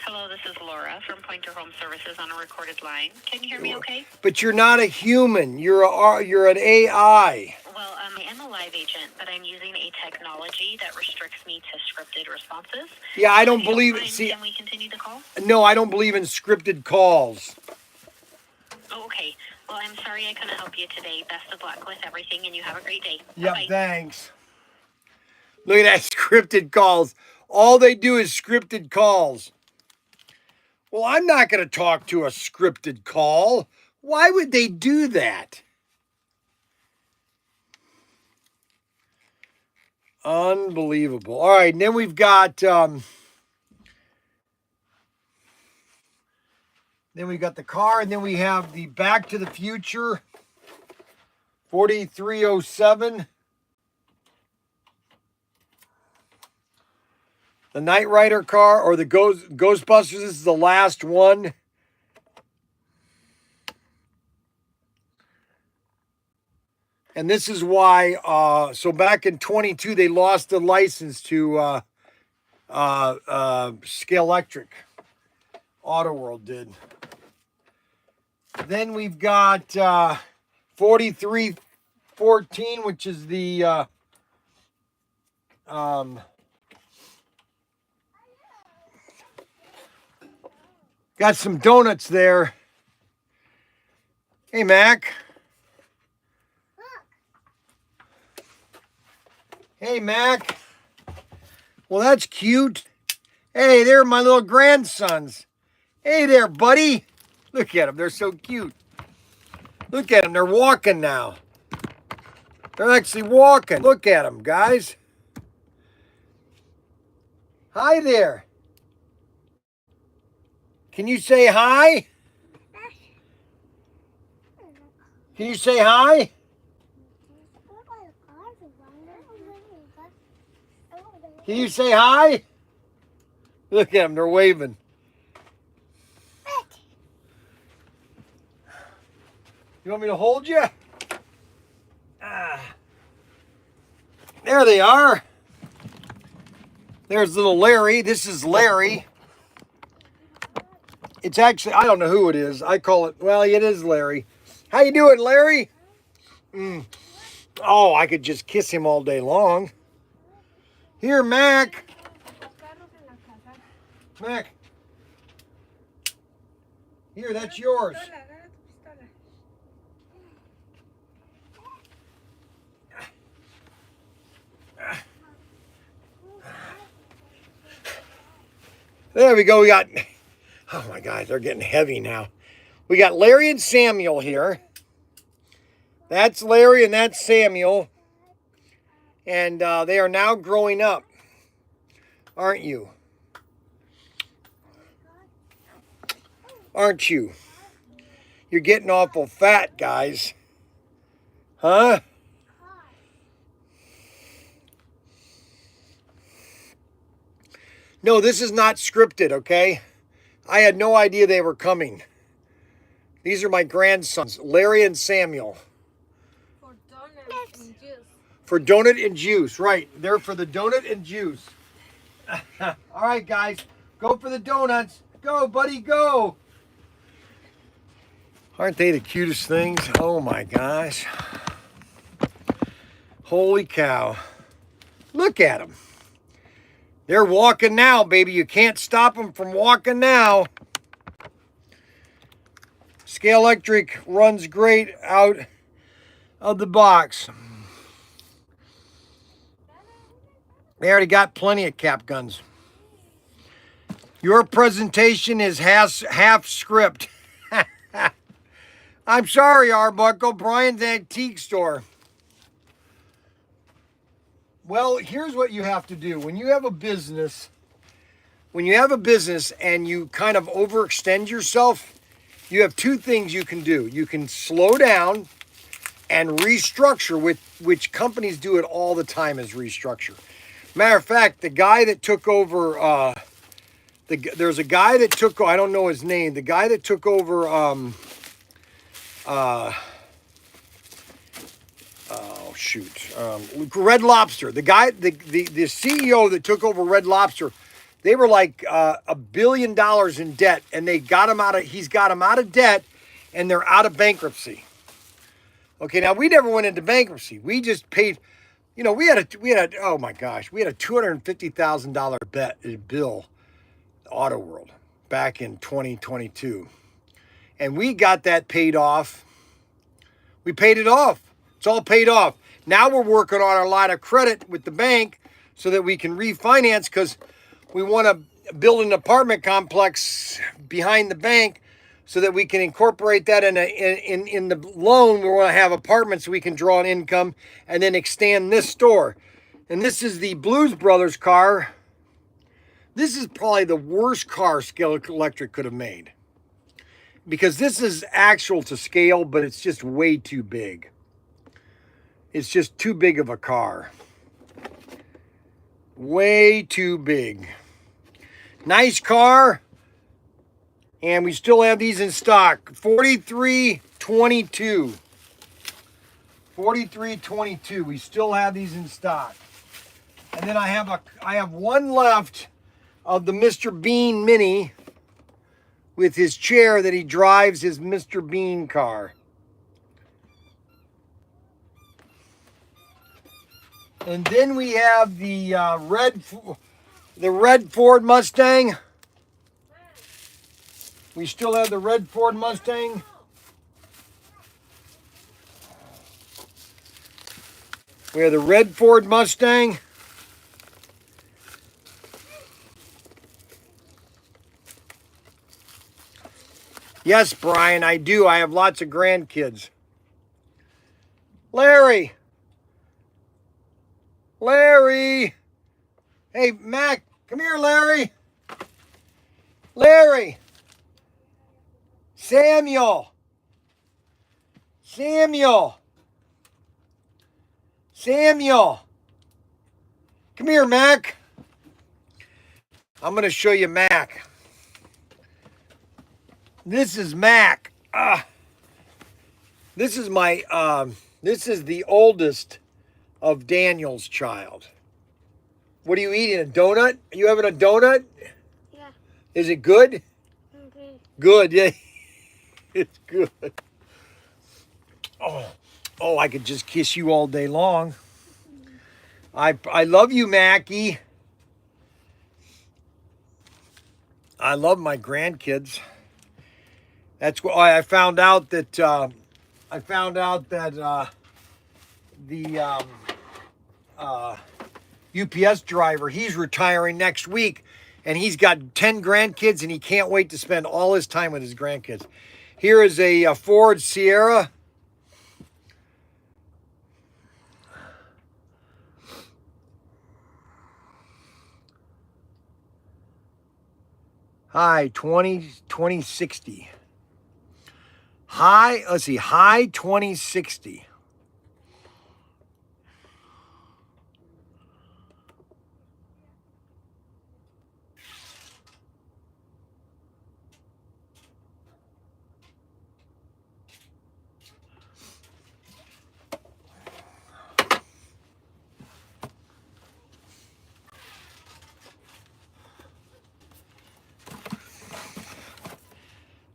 Hello, this is Laura from Pointer Home Services on a recorded line. Can you hear me okay? But you're not a human. You're an AI. live agent, but I'm using a technology that restricts me to scripted responses. Yeah, I So don't if you believe it. mind, See, can we continue the call? no, I don't believe in scripted calls. Oh, okay. Well, I'm sorry I couldn't help you today. Best of luck with everything, and you have a great day. Yep, Bye-bye. thanks. Look at that, scripted calls. All they do is scripted calls. Well, I'm not going to talk to a scripted call. Why would they do that? Unbelievable. All right, and then we've got the car, and then we have the Back to the Future 4307. The Knight Rider car, or the Ghostbusters. This is the last one. And this is why, so back in 22, they lost the license to Scalextric. Auto World did. Then we've got 4314, which is the got some donuts there. Hey, Mac. Hey, Mac. Well, that's cute. Hey, they're my little grandsons. Hey there, buddy. Look at them. They're so cute. Look at them. They're walking now. They're actually walking. Look at them, guys. Hi there. Can you say hi? Can you say hi? Can you say hi? Look at them. They're waving. You want me to hold you? There they are. There's little Larry. This is Larry. It's actually, I don't know who it is. I call it, well, it is Larry. How you doing, Larry? Oh, I could just kiss him all day long. Here, Mac. Mac. Here, that's yours. There we go. We got, oh my God, they're getting heavy now. We got Larry and Samuel here. That's Larry and that's Samuel. And they are now growing up. Aren't you? Aren't you? You're getting awful fat, guys. Huh? No, this is not scripted, okay? I had no idea they were coming. These are my grandsons, Larry and Samuel. For donuts and juice. For donut and juice, right. They're for the donut and juice. All right, guys, go for the donuts. Go, buddy, go. Aren't they the cutest things? Oh, my gosh. Holy cow. Look at them. They're walking now, baby. You can't stop them from walking now. Scalextric runs great out of the box. They already got plenty of cap guns. Your presentation is half script. I'm sorry, Arbuckle. Bryan's Antique Store. Well, here's what you have to do. When you have a business and you kind of overextend yourself, you have two things you can do. You can slow down and restructure, which companies do it all the time, is restructure. Matter of fact, the guy that took over, there's a guy that took, I don't know his name, the guy that took over, Red Lobster. The guy, the CEO that took over Red Lobster, they were like $1 billion in debt, and he's got them out of debt, and they're out of bankruptcy. Okay, now we never went into bankruptcy. We just paid. You know, oh my gosh, we had a $250,000 bill, Auto World, back in 2022. And we got that paid off. We paid it off. It's all paid off. Now we're working on our line of credit with the bank so that we can refinance, because we want to build an apartment complex behind the bank so that we can incorporate that in the loan. We want to have apartments so we can draw an income and then extend this store. And this is the Blues Brothers car. This is probably the worst car Scalextric could have made, because this is actual to scale, but it's just way too big. It's just too big of a car. Way too big. Nice car. And we still have these in stock. 4322. 4322. We still have these in stock. And then I have one left of the Mr. Bean Mini with his chair that he drives, his Mr. Bean car. And then we have the red Ford Mustang. We still have the red Ford Mustang. We have the red Ford Mustang. Yes, Brian, I do. I have lots of grandkids. Larry. Larry. Hey, Mac, come here, Larry. Larry. Samuel. Samuel. Samuel. Come here, Mac. I'm going to show you Mac. This is Mac. This is this is the oldest of Daniel's child. What are you eating? A donut? Are you having a donut? Yeah. Is it good? Okay. Good, yeah. It's good. Oh, I could just kiss you all day long. I love you, Mackie. I love my grandkids. That's why I found out that the UPS driver, he's retiring next week, and he's got 10 grandkids, and he can't wait to spend all his time with his grandkids. Here is a Ford Sierra. High 2060. High 2060.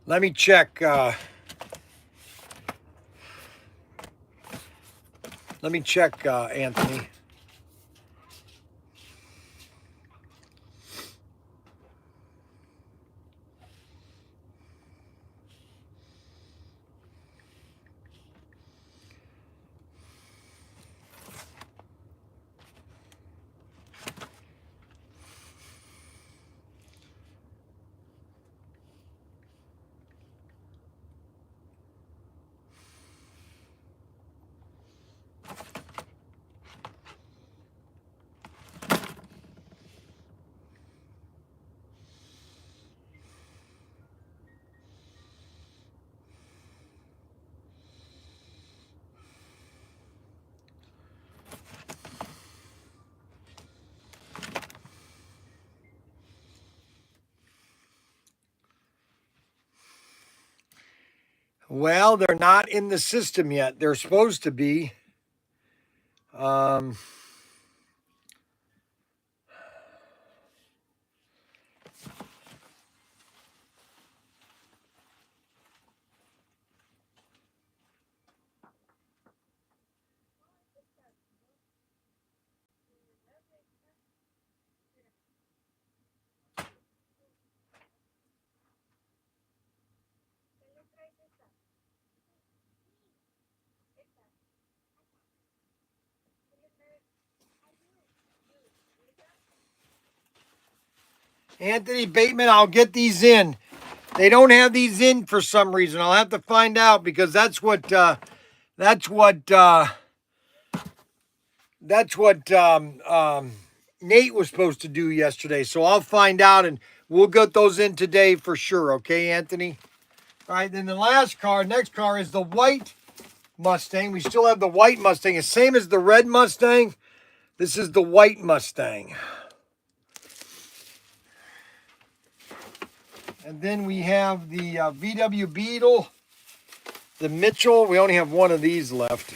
Let me check. Anthony. Well, they're not in the system yet. They're supposed to be. Anthony Bateman, I'll get these in. They don't have these in for some reason. I'll have to find out because that's what Nate was supposed to do yesterday. So I'll find out and we'll get those in today for sure. Okay, Anthony? All right, then the next car is the white Mustang. We still have the white Mustang. It's same as the red Mustang. This is the white Mustang. And then we have the VW Beetle, the Mitchell. We only have one of these left.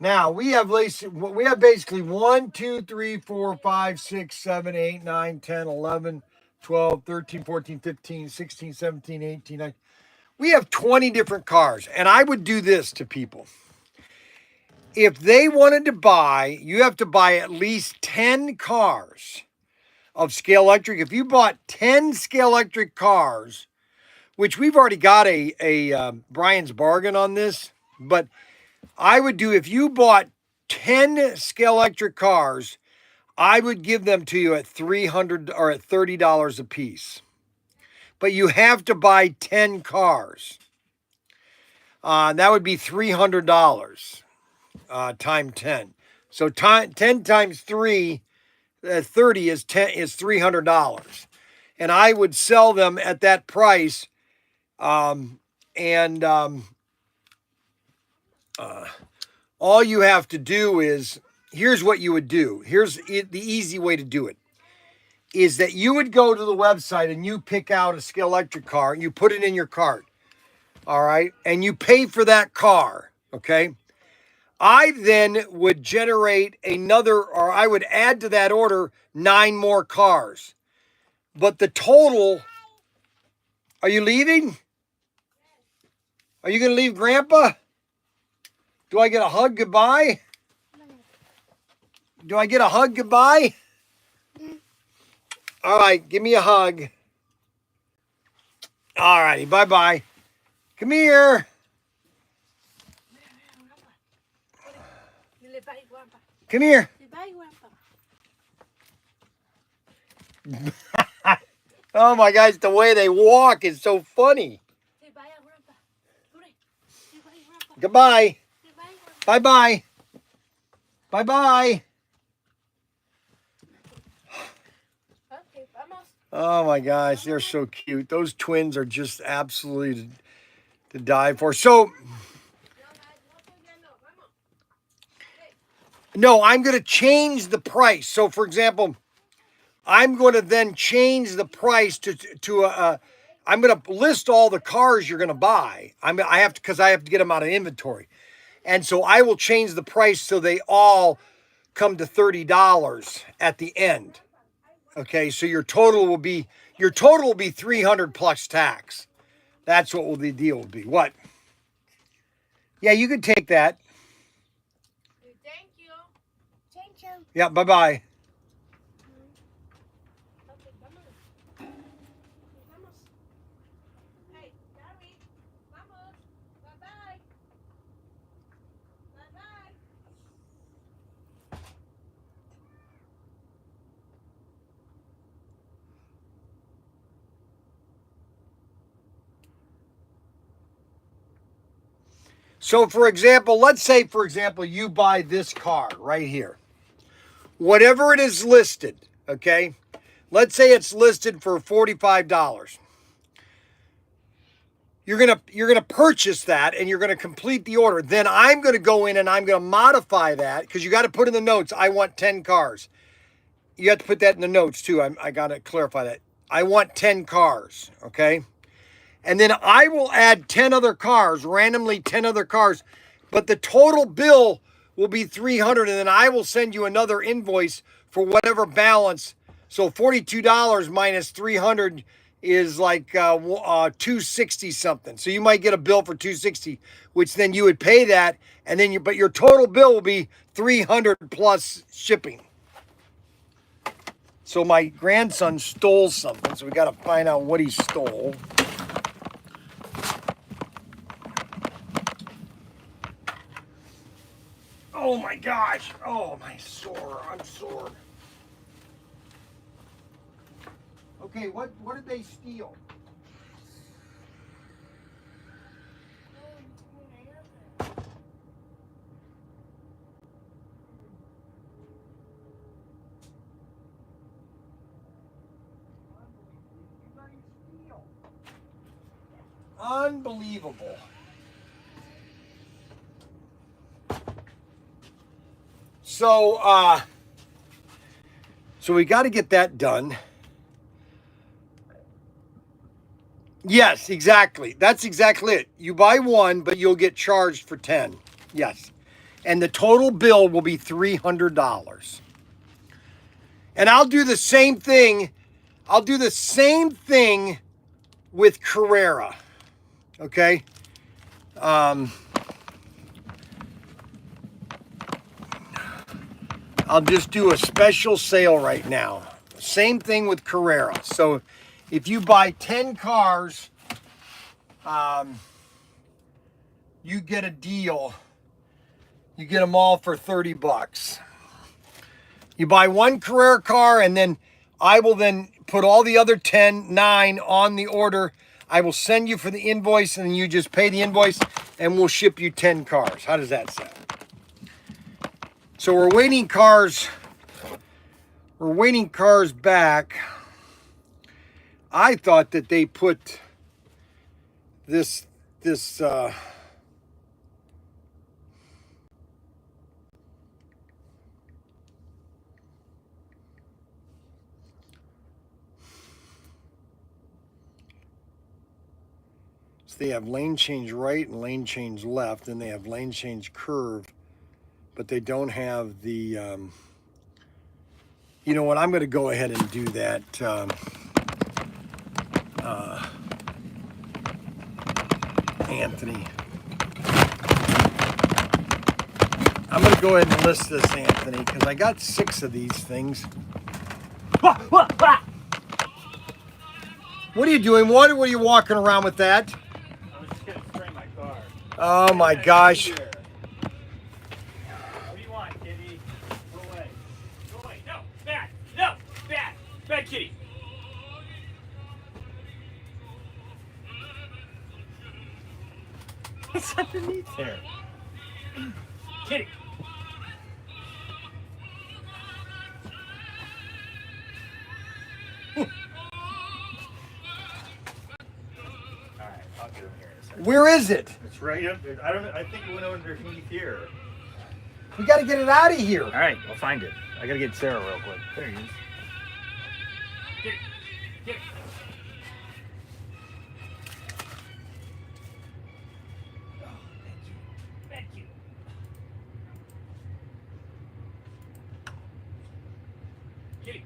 Now, we have basically 1, 2, 3, 4, 5, 6, 7, 8, 9, 10, 11, 12, 13, 14, 15, 16, 17, 18, 19. We have 20 different cars. And I would do this to people. If they wanted to buy, you have to buy at least 10 cars of Scalextric. If you bought 10 Scalextric cars, which we've already got a Bryan's bargain on this, but I would do, if you bought 10 Scalextric cars, I would give them to you at $300 or at $30 a piece. But you have to buy 10 cars. That would be $300 times 10. So 10 times 3, 30 is $300. And I would sell them at that price. All you have to do is, here's what you would do. Here's the easy way to do it. Is that you would go to the website and you pick out a Scalextric car and you put it in your cart. All right. And you pay for that car. Okay. I then would generate I would add to that order 9 more cars. But the total, are you leaving? Are you going to leave Grandpa? Do I get a hug goodbye? Do I get a hug goodbye? All right, give me a hug. All righty, bye-bye. Come here. Come here. Oh my gosh, the way they walk is so funny. Goodbye. Bye-bye. Bye-bye. Oh my gosh, they're so cute. Those twins are just absolutely to die for. So, no, I'm going to change the price. So, for example, I'm going to then change the price I'm going to list all the cars you're going to buy. I have to get them out of inventory. And so I will change the price so they all come to $30 at the end. Okay, so your total will be 300 plus tax. That's what the deal will be. What? Yeah, you can take that. Thank you. Thank you. Yeah, bye-bye. Hey, Gary, vamos. Bye-bye. Bye-bye. So, for example, let's say, you buy this car right here. Whatever it is listed, okay? Let's say it's listed for $45. You're gonna purchase that and you're gonna complete the order. Then I'm gonna go in and I'm gonna modify that because you got to put in the notes, I want 10 cars. You have to put that in the notes too. I gotta clarify that. I want 10 cars, okay? And then I will add 10 other cars, randomly 10 other cars, but the total bill will be $300, and then I will send you another invoice for whatever balance. So $42 minus $300 is like 260 something. So you might get a bill for 260, which then you would pay that, and then but your total bill will be 300 plus shipping. So my grandson stole something, so we got to find out what he stole. Oh my gosh! Oh, my sore. I'm sore. Okay, what did they steal? Unbelievable. So we got to get that done. Yes, exactly. That's exactly it. You buy one, but you'll get charged for 10. Yes. And the total bill will be $300. And I'll do the same thing. I'll do the same thing with Carrera. Okay? I'll just do a special sale right now. Same thing with Carrera. So if you buy 10 cars, you get a deal. You get them all for 30 bucks. You buy one Carrera car, and then I will then put all the other 9 on the order. I will send you for the invoice, and you just pay the invoice, and we'll ship you 10 cars. How does that sound? So we're waiting cars back. I thought that they put this so they have lane change right and lane change left, and they have lane change curve, but they don't have the you know what, I'm going to go ahead and do that. Anthony. I'm going to go ahead and list this, Anthony, because I got 6 of these things. What are you doing? What are you walking around with that? I was just going to spray my car. Oh my gosh. What do you want, kitty? Go away. Go away. No, back. No, back. Back, kitty. What's underneath there? Kitty. Alright, I'll get him here in a second. Where is it? It's right up there. I think it went underneath here. We got to get it out of here. Alright, I'll find it. I gotta get Sarah real quick. There he is. Get it. Get it. Oh, thank you. Thank you. Kitty.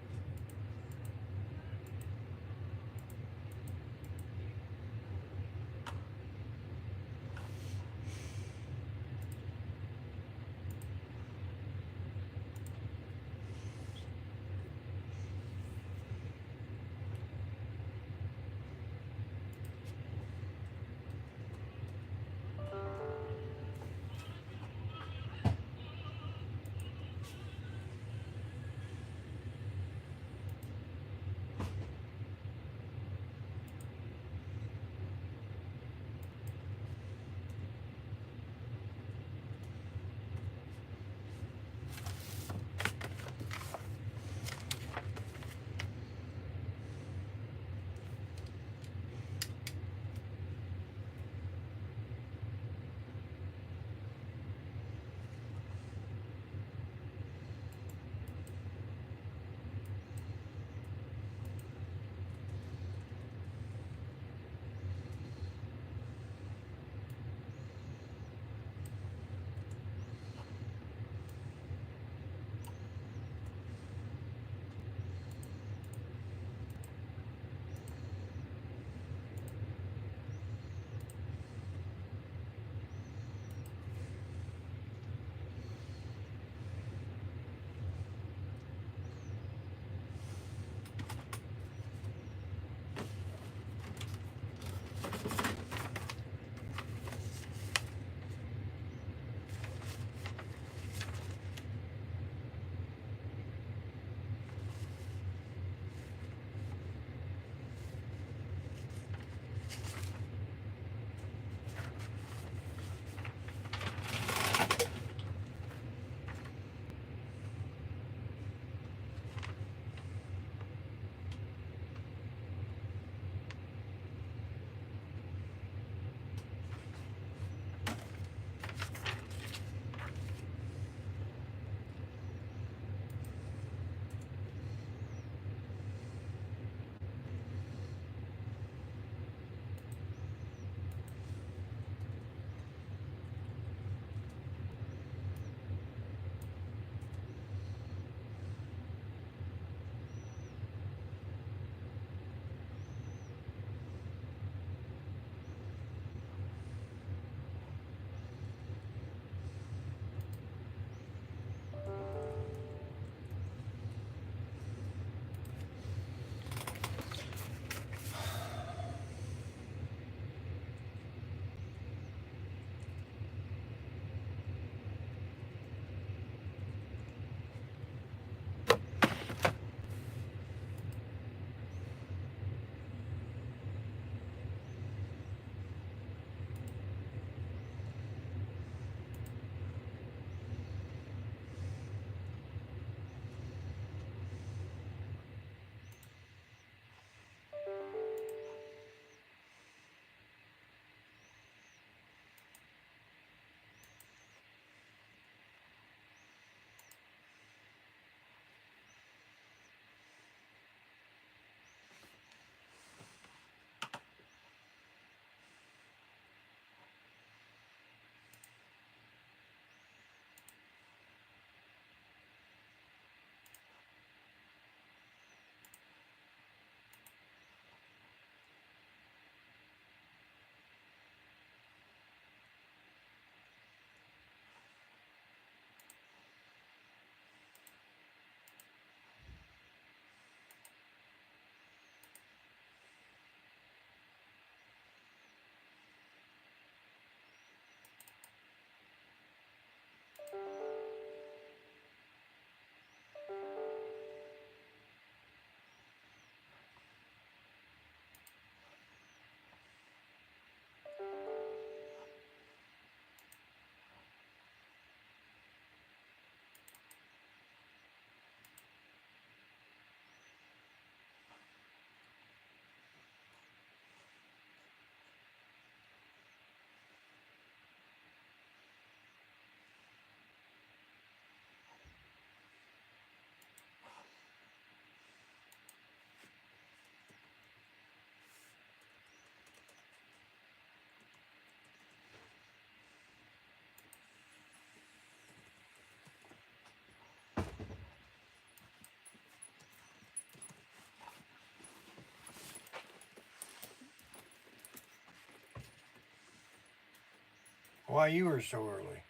Why you were so early?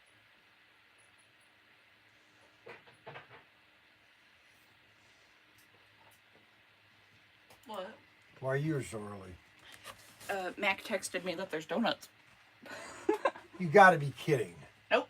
What? Why you were so early? Mac texted me that there's donuts. You got to be kidding. Nope.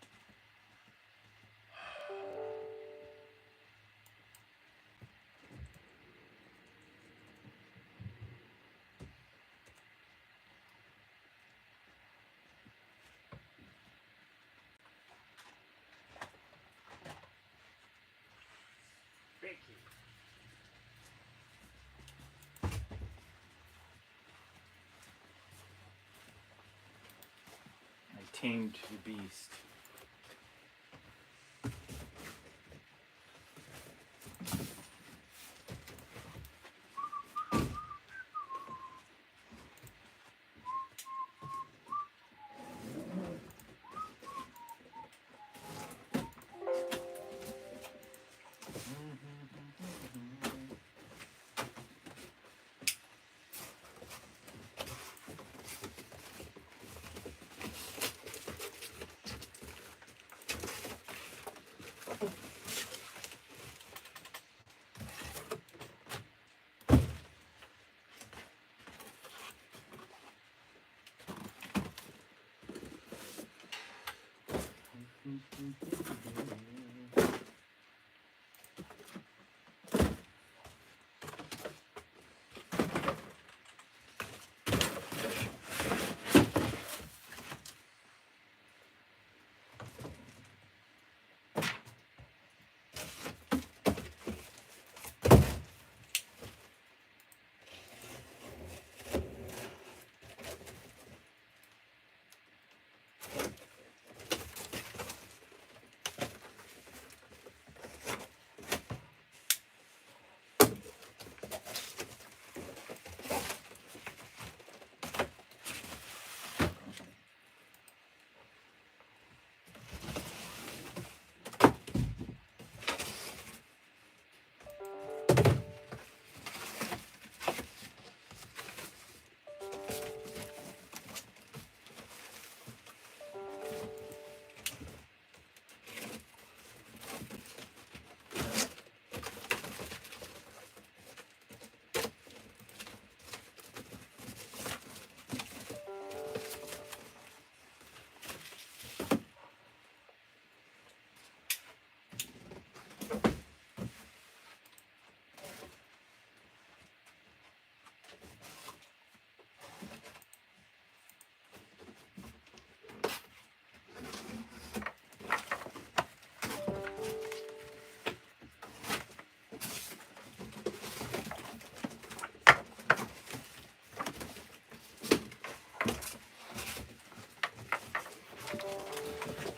I tamed the beast.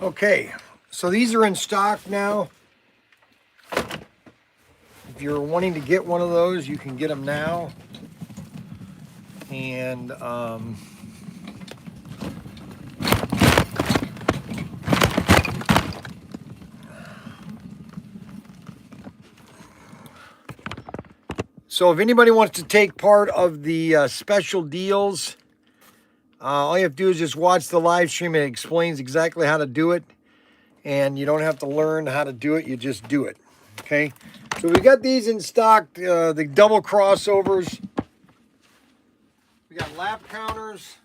Okay, so these are in stock now. If you're wanting to get one of those, you can get them now. And so if anybody wants to take part of the special deals, all you have to do is just watch the live stream. It explains exactly how to do it. And you don't have to learn how to do it. You just do it. Okay. So we got these in stock, the double crossovers. We got lap counters,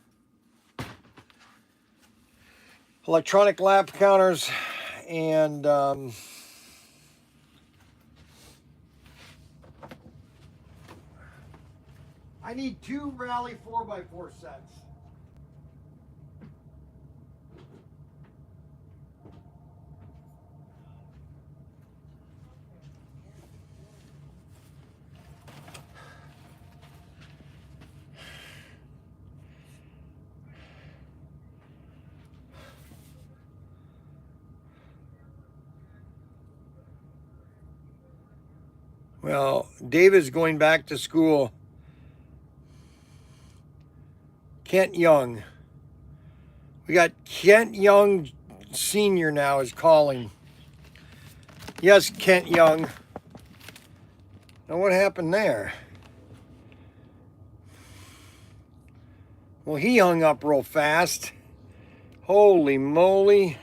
electronic lap counters, and I need 2 Rally 4x4 sets. Well, David's going back to school. Kent Young. We got Kent Young Sr. now is calling. Yes, Kent Young. Now what happened there? Well, he hung up real fast. Holy moly.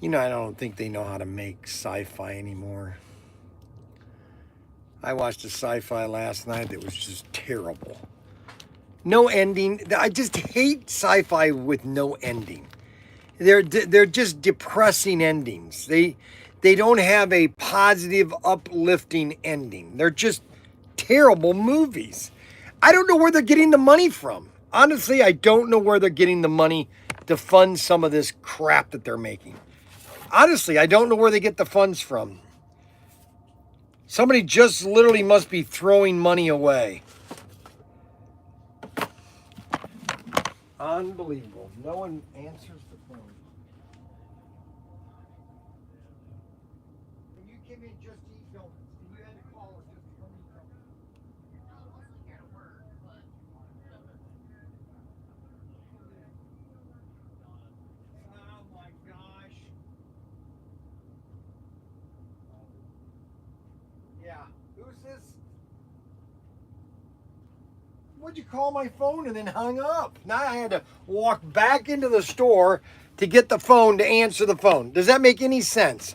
You know, I don't think they know how to make sci-fi anymore. I watched a sci-fi last night that was just terrible. No ending. I just hate sci-fi with no ending. They're just depressing endings. They don't have a positive, uplifting ending. They're just terrible movies. I don't know where they're getting the money from. Honestly, I don't know where they're getting the money to fund some of this crap that they're making. Honestly, I don't know where they get the funds from. Somebody just literally must be throwing money away. Unbelievable. No one answers the phone. And you came in just to eat donuts. And you had to call us just to come eat donuts. Oh my gosh. Yeah. Who's this? What'd you call my phone and then hung up? Now I had to walk back into the store to get the phone to answer the phone. Does that make any sense?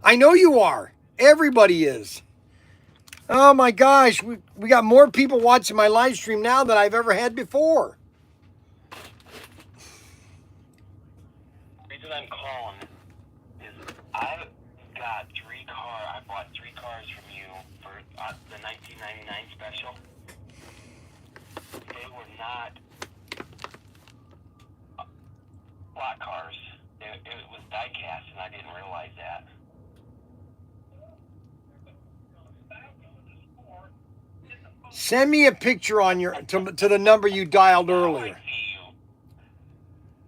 I know you are. Everybody is. Oh my gosh, we got more people watching my live stream now than I've ever had before. The reason I'm calling is I bought 3 cars from you for the 1999 special. They were not block cars. It was die-cast, and I didn't realize that. Send me a picture on your to the number you dialed earlier. I see you.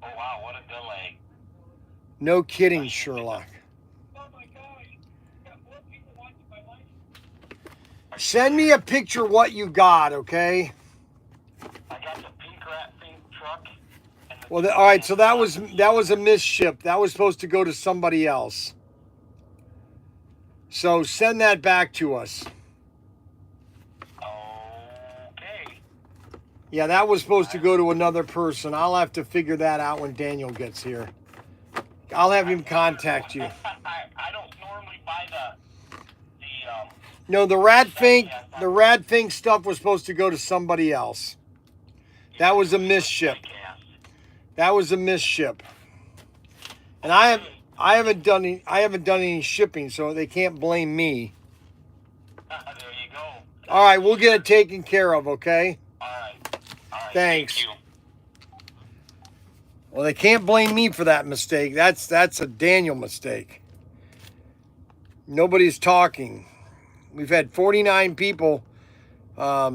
Oh wow, what a delay. No kidding, Sherlock. Oh my gosh. Got more people watching my live. Send me a picture what you got, okay? I got the pink truck. And the Well, all right. So that was a misship. That was supposed to go to somebody else. So send that back to us. Okay. Yeah, that was supposed to go to another person. I'll have to figure that out when Daniel gets here. I'll have him contact you. I don't normally buy the No, the Radfink stuff was supposed to go to somebody else. That was a misship. That was a misship. And I haven't done any shipping, so they can't blame me. There you go. All right, we'll get it taken care of, okay? All right. Thanks. Thank you. Well, they can't blame me for that mistake. That's a Daniel mistake. Nobody's talking. We've had 49 people. Oh,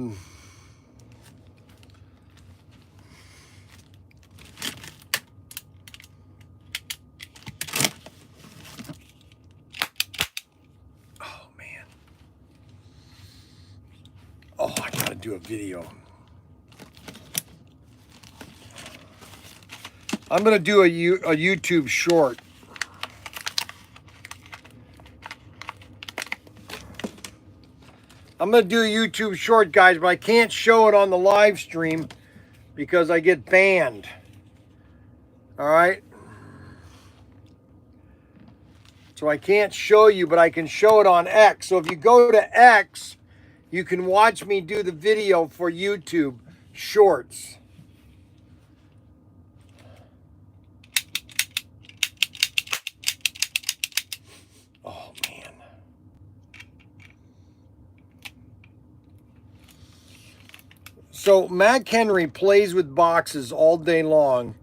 man. Oh, I gotta do a video. I'm gonna do a YouTube short. I'm gonna do a YouTube short, guys, but I can't show it on the live stream because I get banned. All right. So I can't show you, but I can show it on X. So if you go to X, you can watch me do the video for YouTube shorts. Oh, man. So Mac Henry plays with boxes all day long,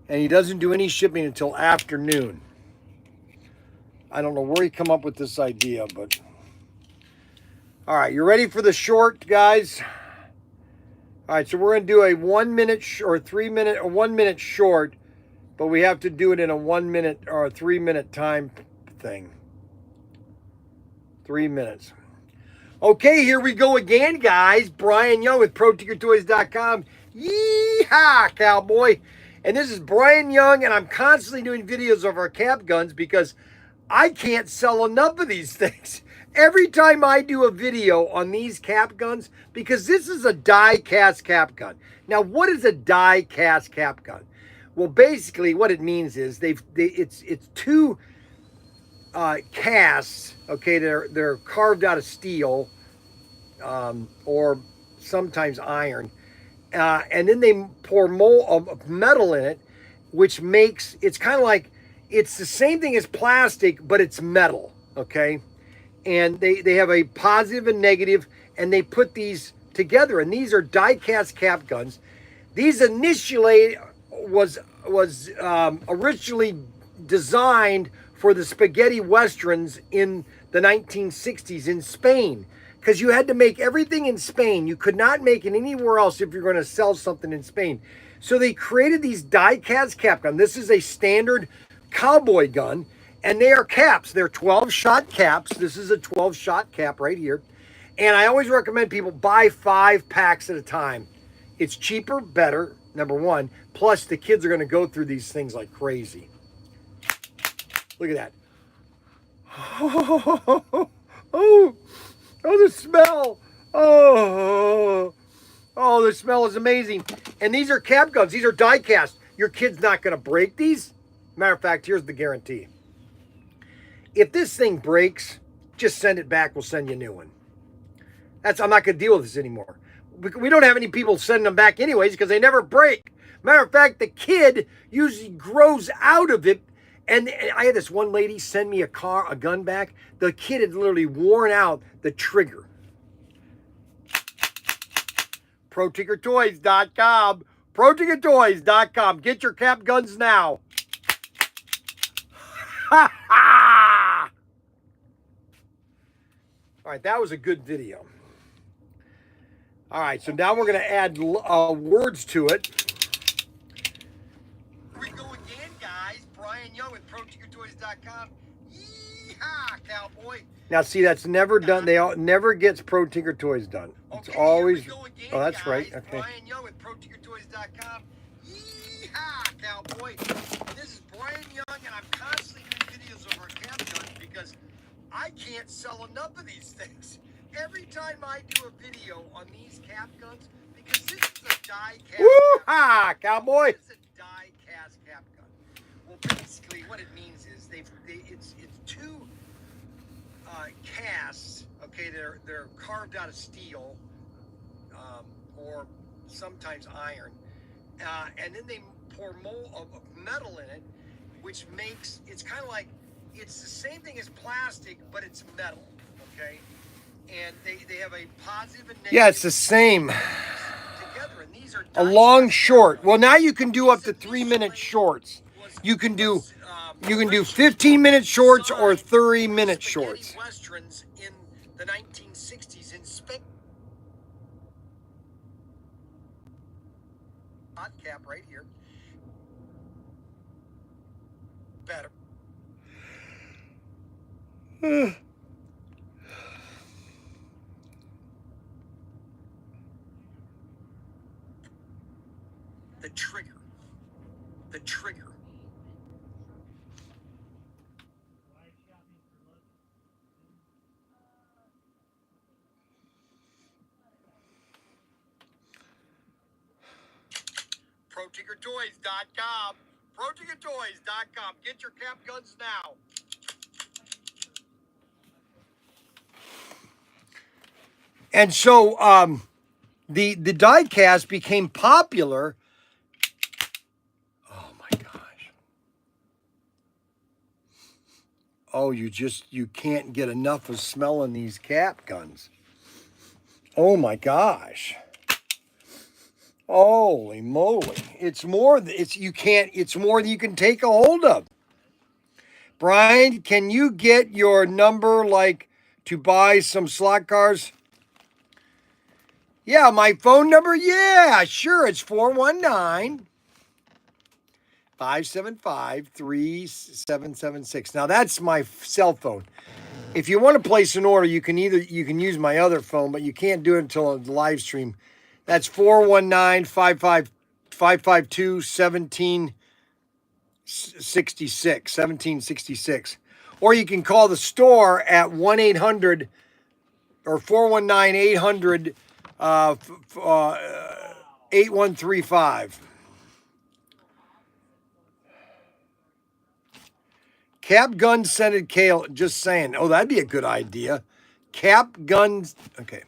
and he doesn't do any shipping until afternoon. I don't know where he come up with this idea, but... All right, you ready for the short, guys? All right, so we're going to do a 1 minute or 3 minute or 1 minute short, but we have to do it in a 1 minute or a 3 minute time thing. 3 minutes. Okay, here we go again, guys. Bryan Young with ProTinkerToys.com. Yeehaw, cowboy. And this is Bryan Young, and I'm constantly doing videos of our cap guns because I can't sell enough of these things. Every time I do a video on these cap guns, because this is a die-cast cap gun. Now, what is a die-cast cap gun? Well, basically, what it means is it's two casts. Okay, they're carved out of steel or sometimes iron, and then they pour metal in it, which makes it's kind of like it's the same thing as plastic, but it's metal. Okay. And they have a positive and negative, and they put these together, and these are die-cast cap guns. These initially was originally designed for the spaghetti westerns in the 1960s in Spain, because you had to make everything in Spain. You could not make it anywhere else if you're going to sell something in Spain. So they created these die-cast cap gun. This is a standard cowboy gun. And they are caps. They're 12-shot caps. This is a 12-shot cap right here. And I always recommend people buy 5 packs at a time. It's cheaper, better, number one. Plus, the kids are going to go through these things like crazy. Look at that. Oh, the smell. Oh, the smell is amazing. And these are cap guns. These are die cast. Your kid's not going to break these. Matter of fact, here's the guarantee. If this thing breaks, just send it back. We'll send you a new one. I'm not going to deal with this anymore. We don't have any people sending them back anyways because they never break. Matter of fact, the kid usually grows out of it. And I had this one lady send me a gun back. The kid had literally worn out the trigger. ProTinkerToys.com. ProTinkerToys.com. Get your cap guns now. Ha ha! All right, that was a good video. All right, so now we're going to add words to it. Here we go again, guys. Bryan Young with ProTinkerToys.com. Yeehaw, cowboy. Now, see, that's never done. Never gets ProTinkerToys done. It's always. Again, oh, that's guys. Right. Okay. Bryan Young with ProTinkerToys.com. Yeehaw, cowboy. This is Bryan Young, and I'm constantly doing videos of our cap guns because I can't sell enough of these things. Every time I do a video on these cap guns, because this is a die-cast. Woo-ha, cowboy! This is a die-cast cap gun. Well, basically, what it means is it's two casts. Okay, they're carved out of steel or sometimes iron, and then they pour metal in it, which makes it's kind of like it's the same thing as plastic, but it's metal. Okay. And they have a positive and negative. Yeah, it's the same. Together, and these are a long short. Well, now you can do up to 3-minute shorts. You can do 15-minute shorts or 30-minute shorts. Westerns in the 1960s in Spain. Hot cap right here. Better. The trigger. ProTinkerToys.com. ProTinkerToys.com. Get your cap guns now. And so the die cast became popular. Oh my gosh. Oh, you can't get enough of smelling these cap guns. Oh my gosh. Holy moly. It's more than you can take a hold of. Bryan, can you get your number to buy some slot cars? Yeah, my phone number? Yeah, sure. It's 419-575-3776. Now, that's my cell phone. If you want to place an order, you can use my other phone, but you can't do it until the live stream. That's 419-575 552-1766. Or you can call the store at 1-800 or 419-800 8135. Cap gun scented kale. Just saying. Oh, that'd be a good idea. Cap guns. Okay.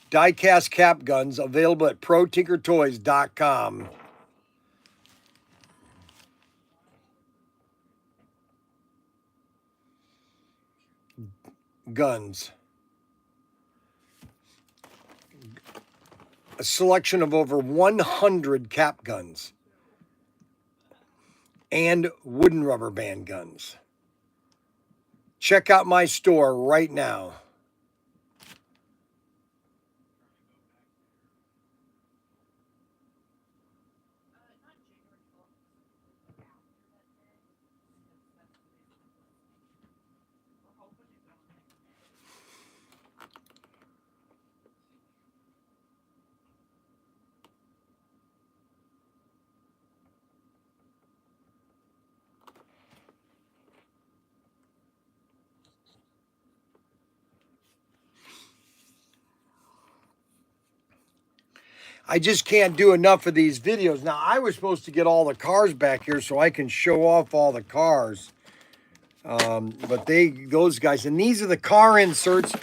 Die-cast cap guns available at ProTinkerToys.com. Guns. A selection of over 100 cap guns and wooden rubber band guns. Check out my store right now. I just can't do enough of these videos. Now, I was supposed to get all the cars back here so I can show off all the cars. But those guys, and these are the car inserts.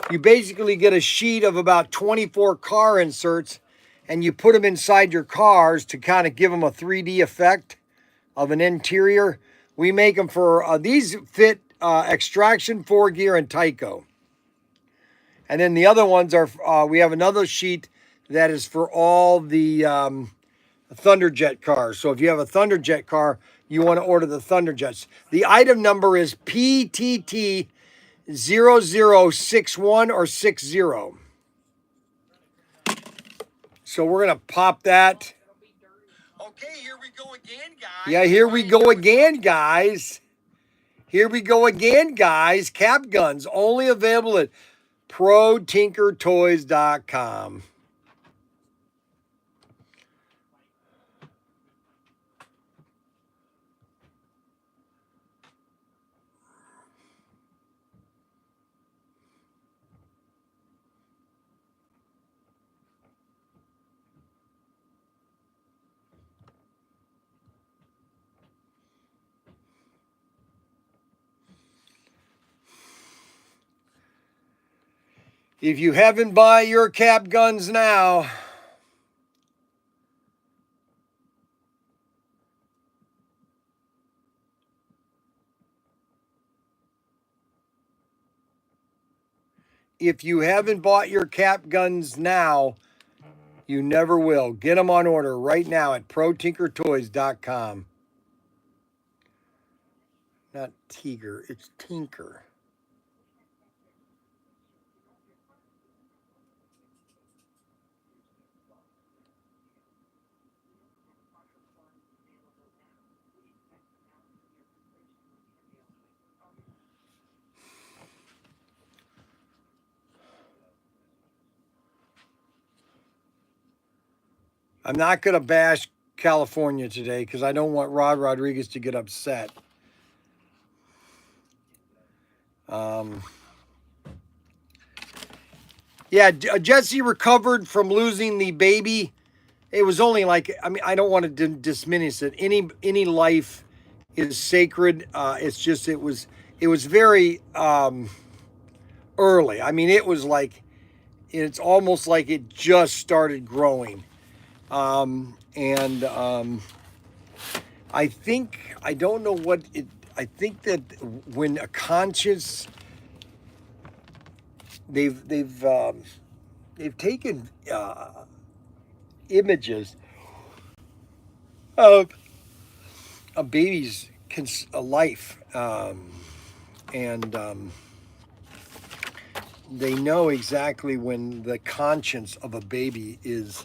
You basically get a sheet of about 24 car inserts, and you put them inside your cars to kind of give them a 3D effect of an interior. We make them for, these fit Extraction, 4Gear, and Tyco. And then the other ones are, we have another sheet that is for all the Thunderjet cars. So if you have a Thunderjet car, you want to order the Thunderjets. The item number is PTT 0061 or 60. So we're going to pop that. Okay, here we go again, guys. Yeah, here we go again, guys. Here we go again, guys. Cap guns, only available at ProTinkerToys.com. If you haven't bought your cap guns now, you never will. Get them on order right now at ProTinkerToys.com. Not Tiger, it's Tinker. I'm not going to bash California today because I don't want Rod Rodriguez to get upset. Yeah, Jesse recovered from losing the baby. It was only like, I mean, I don't want to diminish it. Any life is sacred. It's just, it was very early. I mean, it was like, it's almost like it just started growing. I think, I don't know what it, I think that when a conscious, they've taken images of a baby's life, they know exactly when the conscience of a baby is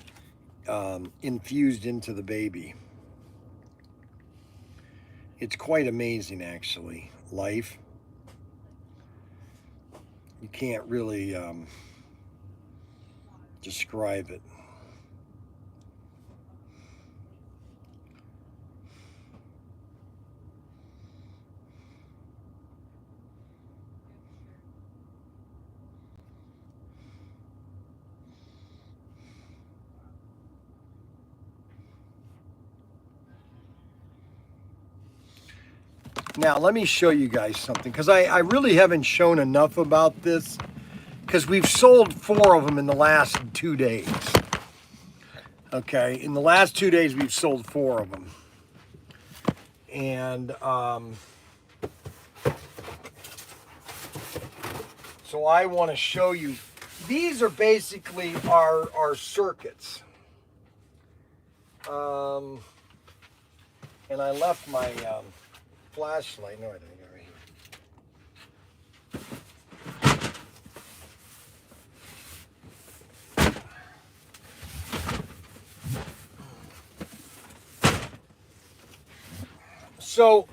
infused into the baby. It's quite amazing, actually. Life. you can't really describe it. Now, let me show you guys something, because I really haven't shown enough about this, because we've sold 4 of them in the last 2 days. Okay, in the last 2 days, we've sold 4 of them. And so I want to show you, these are basically our circuits. And I left my flashlight. No, I didn't. Right here. So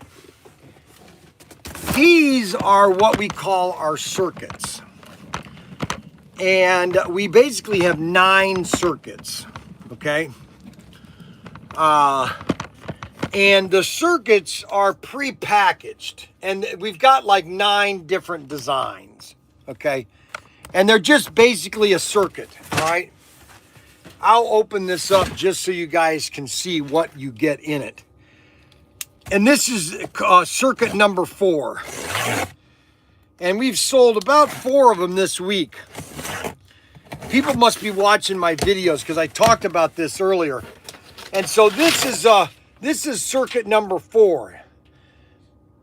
these are what we call our circuits. And we basically have 9 circuits, okay? And the circuits are pre-packaged, and we've got like 9 different designs, okay? And they're just basically a circuit, all right? I'll open this up just so you guys can see what you get in it. And this is circuit number 4. And we've sold about 4 of them this week. People must be watching my videos because I talked about this earlier. And so this is circuit number 4.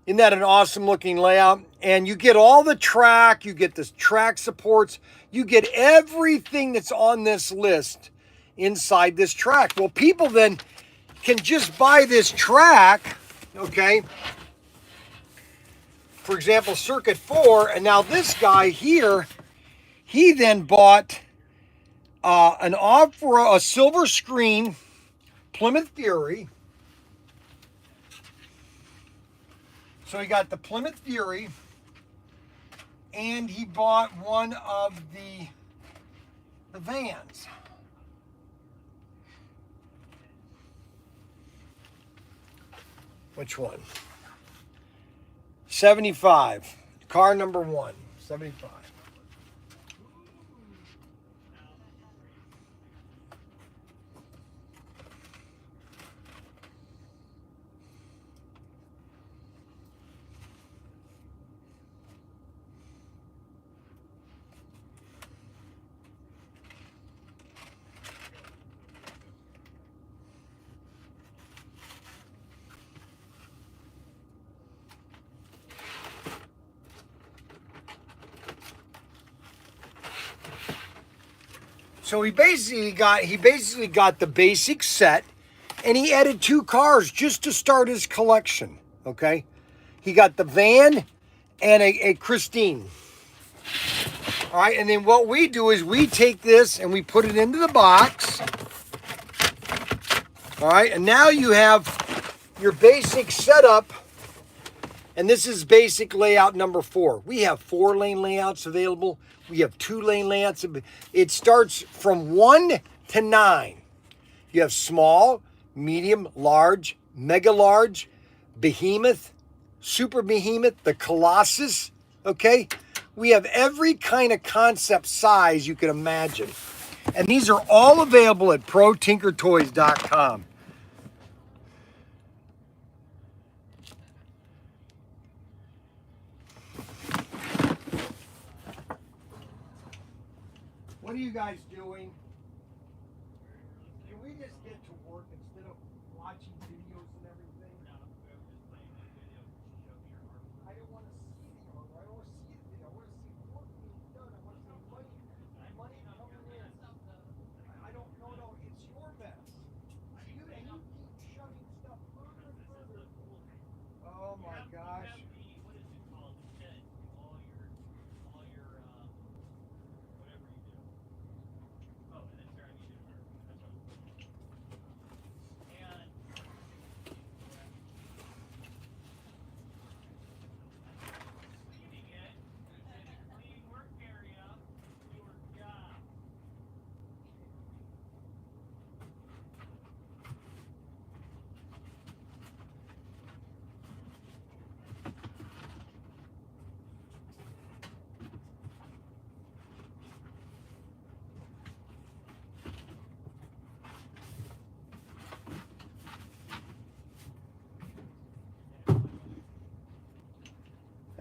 Isn't that an awesome looking layout? And you get all the track, you get the track supports, you get everything that's on this list inside this track. Well, people then can just buy this track, okay? For example, circuit 4, and now this guy here, he then bought a silver screen Plymouth Fury. So he got the Plymouth Fury, and he bought one of the vans. Which one? 75. Car number 1. 75. So he basically got the basic set, and he added 2 cars just to start his collection. Okay, he got the van and a Christine. All right, and then what we do is we take this and we put it into the box. All right, and now you have your basic setup. And this is basic layout number 4. We have 4-lane layouts available. We have 2-lane layouts. It starts from 1 to 9. You have small, medium, large, mega large, behemoth, super behemoth, the Colossus, okay? We have every kind of concept size you can imagine. And these are all available at ProTinkerToys.com. What are you guys doing? Can we just get to work instead of watching videos and everything? I don't want to see the armor. I don't want to see the video. I want to see work being done. I want to see money coming in. I don't know. No, it's your mess. You keep shoving stuff further and further. Oh my gosh.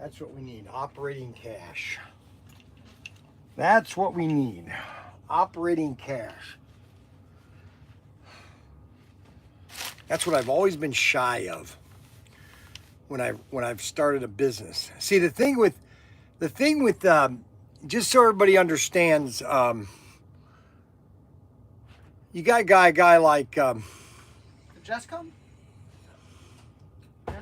That's what we need. Operating cash. That's what we need. Operating cash. That's what I've always been shy of when I've started a business. See, the thing with just so everybody understands, you got a guy like Did Jess come? Yeah.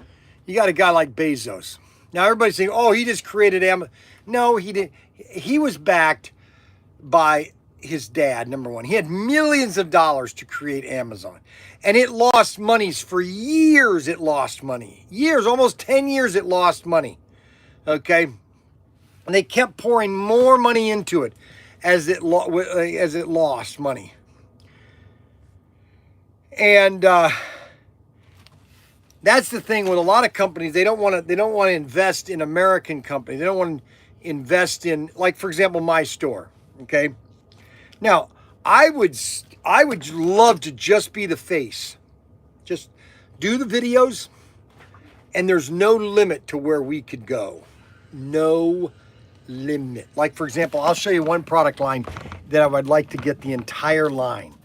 you got a guy like Bezos. Now everybody's saying, "Oh, he just created Amazon." No, he didn't. He was backed by his dad. Number one, he had millions of dollars to create Amazon, and it lost monies for years. It lost money, years, almost 10 years. It lost money. Okay, and they kept pouring more money into it as it lost money. And that's the thing with a lot of companies. They don't want to invest in American companies. They don't want to invest in, like, for example, my store. Okay. Now, I would love to just be the face, just do the videos, and there's no limit to where we could go. No limit. Like, for example, I'll show you one product line that I would like to get the entire line,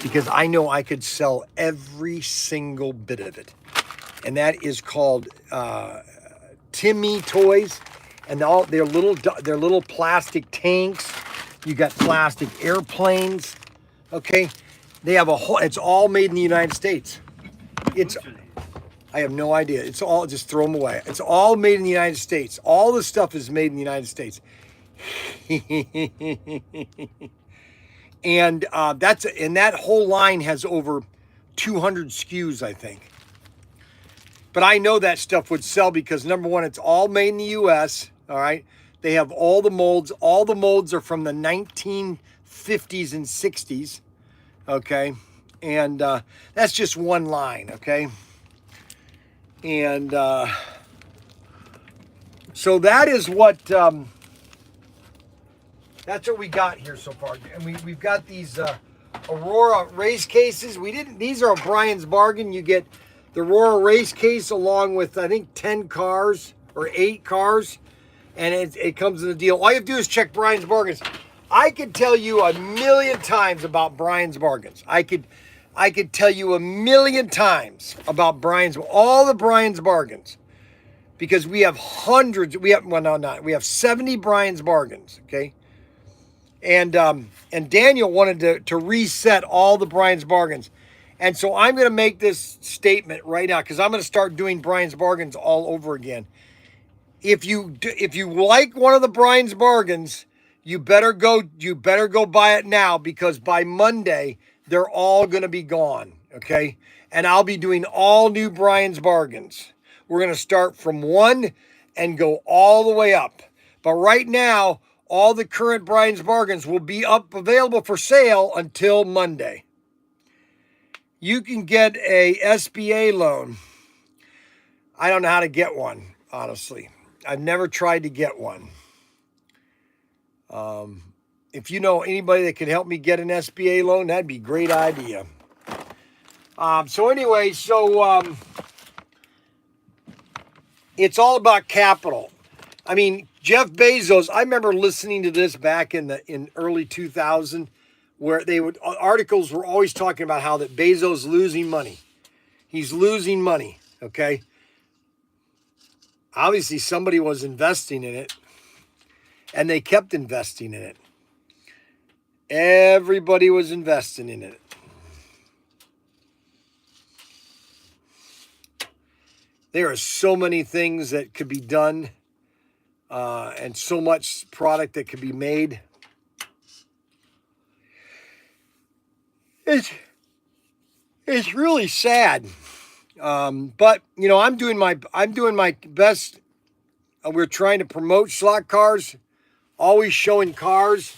because I know I could sell every single bit of it. And that is called Timmy Toys. And all their little plastic tanks. You got plastic airplanes. Okay. They have a whole, it's all made in the United States. I have no idea. It's all, just throw them away. It's all made in the United States. All the stuff is made in the United States. And that whole line has over 200 SKUs, I think. But I know that stuff would sell because, number one, it's all made in the U.S., all right? They have all the molds. All the molds are from the 1950s and 60s, okay? And that's just one line, okay? And so that is what... that's what we got here so far. And we've got these Aurora race cases. These are Bryan's bargain. You get the Aurora race case along with, I think, 10 cars or 8 cars. And it comes in the deal. All you have to do is check Bryan's bargains. I could tell you a million times about Bryan's bargains. I could tell you a million times about all the Bryan's bargains. Because we have hundreds. We have 70 Bryan's bargains, okay? And Daniel wanted to reset all the Bryan's bargains. And so I'm going to make this statement right now, because I'm going to start doing Bryan's bargains all over again. If you like one of the Bryan's bargains, you better go buy it now, because by Monday they're all going to be gone, okay? And I'll be doing all new Bryan's bargains. We're going to start from 1 and go all the way up. But right now, all the current Bryan's bargains will be available for sale until Monday. You can get a SBA loan. I don't know how to get one, honestly. I've never tried to get one. If you know anybody that can help me get an SBA loan, that'd be a great idea. It's all about capital. I mean, Jeff Bezos, I remember listening to this back in early 2000, where articles were always talking about how that Bezos losing money. He's losing money, okay? Obviously, somebody was investing in it, and they kept investing in it. Everybody was investing in it. There are so many things that could be done, and so much product that could be made. It's really sad. But you know, I'm doing my best. We're trying to promote slot cars, always showing cars.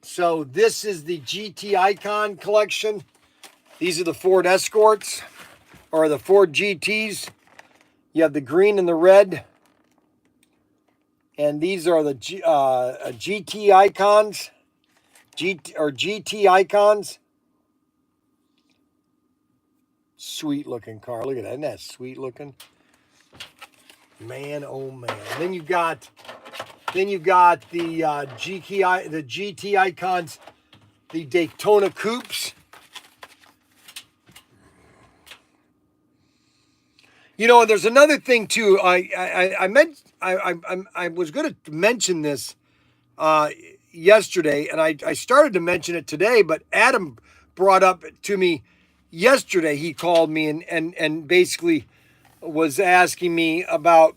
So this is the GT Icon collection. These are the Ford Escorts, or the Ford GTs. You have the green and the red. And these are the GT Icons. GT Icons. Sweet looking car. Look at that. Isn't that sweet looking? Man, oh man. Then you got the GT Icons, the Daytona Coupes. You know, there's another thing too. I was going to mention this yesterday, and I started to mention it today, but Adam brought up to me yesterday. He called me and basically was asking me about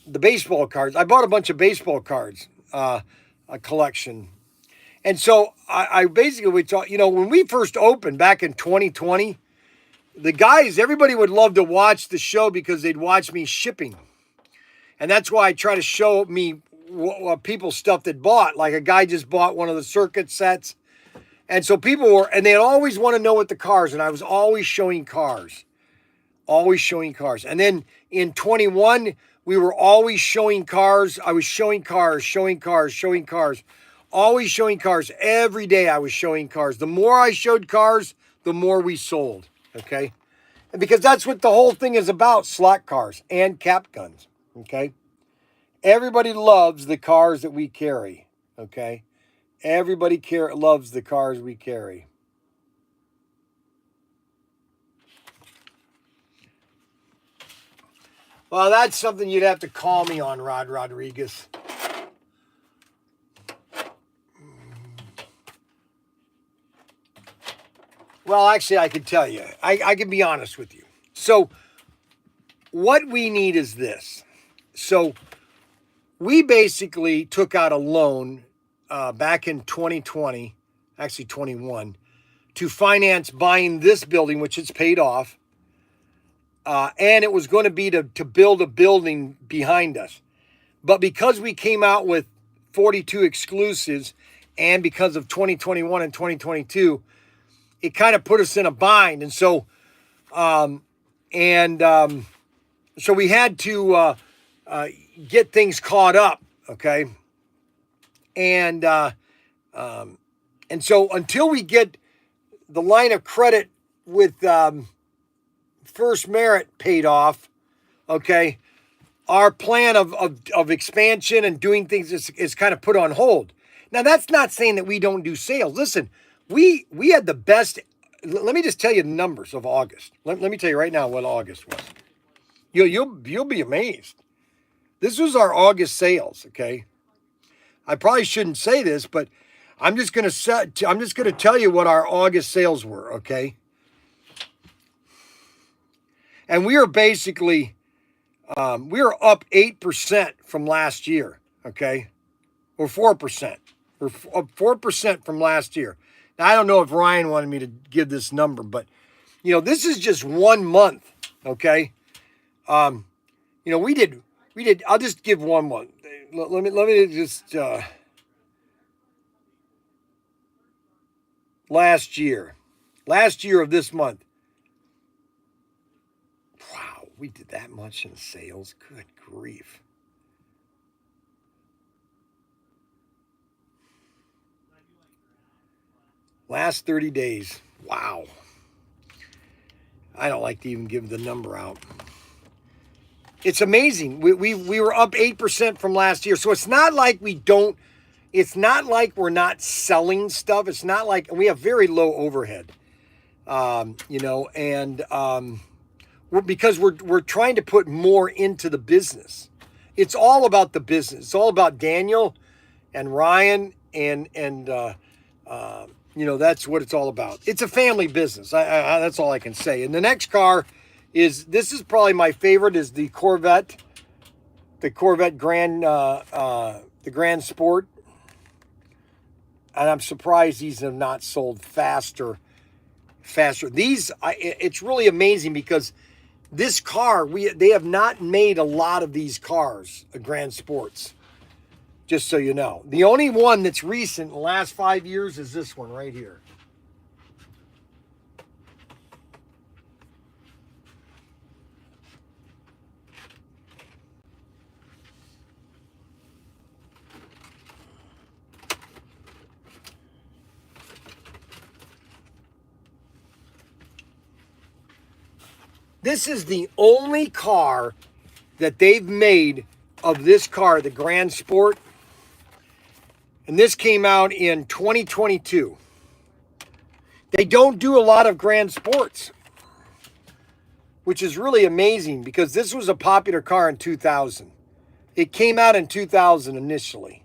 the baseball cards. I bought a bunch of baseball cards, a collection. And so I basically, we talked, you know, when we first opened back in 2020, the guys, everybody would love to watch the show because they'd watch me shipping. And that's why I try to show me what people stuff that bought. Like a guy just bought one of the circuit sets. And so people were, and they'd always want to know what the cars, and I was always showing cars. Always showing cars. And then in 21, we were always showing cars. I was showing cars. Always showing cars. Every day I was showing cars. The more I showed cars, the more we sold. Okay? And because that's what the whole thing is about, slot cars and cap guns. Okay? Everybody loves the cars that we carry. Okay? Everybody loves the cars we carry. Well, that's something you'd have to call me on, Rod Rodriguez. Well, actually, I could tell you. I can be honest with you. So, what we need is this. So, we basically took out a loan back in 2020, actually 21, to finance buying this building, which it's paid off. And it was going to be to build a building behind us. But because we came out with 42 exclusives, and because of 2021 and 2022, it kind of put us in a bind. And so, so we had to get things caught up, okay? And so until we get the line of credit with First Merit paid off, okay, our plan of expansion and doing things is kind of put on hold. Now, that's not saying that we don't do sales. Listen, we had the best. Let me just tell you the numbers of August. Let me tell you right now what August was. You'll be amazed. This was our August sales, okay? I probably shouldn't say this, but I'm just going to tell you what our August sales were, okay? And we are basically we are up 8% from last year, okay? Or 4%. We're up 4% from last year. Now, I don't know if Ryan wanted me to give this number, but, you know, this is just 1 month, okay? You know, we did, I'll just give 1 month. Let me just, last year of this month. Wow, we did that much in sales. Good grief. Last 30 days. Wow. I don't like to even give the number out. It's amazing. We were up 8% from last year. So it's not like it's not like we're not selling stuff. It's not like we have very low overhead. You know, and because we're trying to put more into the business. It's all about the business. It's all about Daniel and Ryan and you know, that's what it's all about. It's a family business. That's all I can say. And the next car this is probably my favorite, is the Corvette. The Corvette Grand, the Grand Sport. And I'm surprised these have not sold faster. These, it's really amazing because this car, they have not made a lot of these cars, Grand Sports. Just so you know. The only one that's recent in the last 5 years is this one right here. This is the only car that they've made of this car, the Grand Sport. And this came out in 2022. They don't do a lot of Grand Sports, which is really amazing because this was a popular car in 2000. It came out in 2000 initially.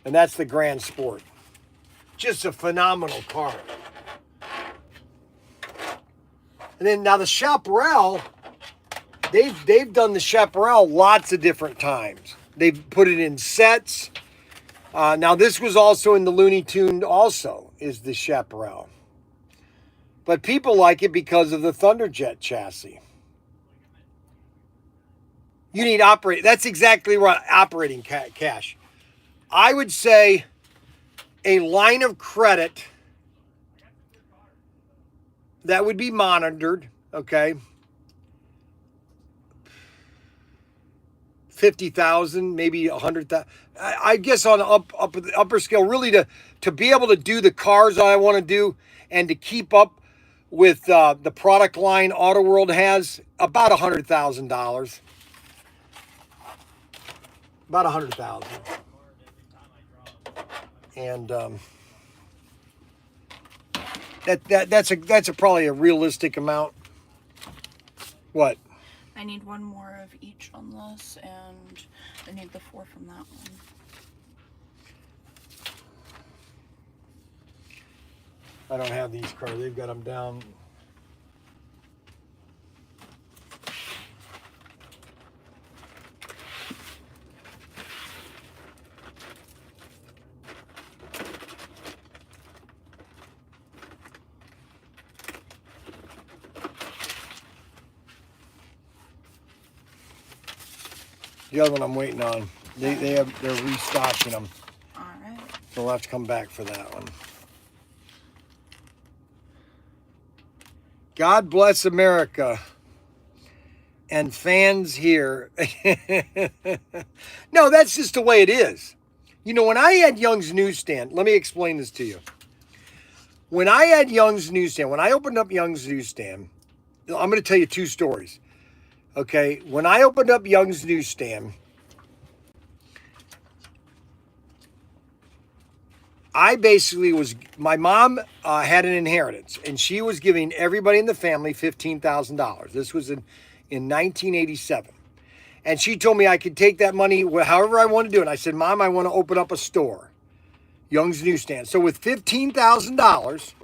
And that's the Grand Sport. Just a phenomenal car. And then now the Chaparral, they've done the Chaparral lots of different times. They've put it in sets. Now this was also in the Looney Tune also, is the Chaparral. But people like it because of the Thunderjet chassis. You need operating. That's exactly right, operating cash. I would say a line of credit that would be monitored, okay? 50,000, maybe 100,000. I guess on the upper scale, really to be able to do the cars I want to do and to keep up with the product line Auto World has, about $100,000. About 100,000. And that's probably a realistic amount. What? I need one more of each on this, and I need the 4 from that one. I don't have these cars. They've got them down. The other one I'm waiting on. They're restocking them. All right. So we'll have to come back for that one. God bless America and fans here. No, that's just the way it is. You know, when I had Young's Newsstand, let me explain this to you. When I had Young's Newsstand, when I opened up Young's Newsstand, I'm going to tell you 2 stories. Okay, when I opened up Young's Newsstand, I basically my mom had an inheritance, and she was giving everybody in the family $15,000. This was in 1987. And she told me I could take that money however I want to do it. And I said, Mom, I want to open up a store, Young's Newsstand. So with $15,000,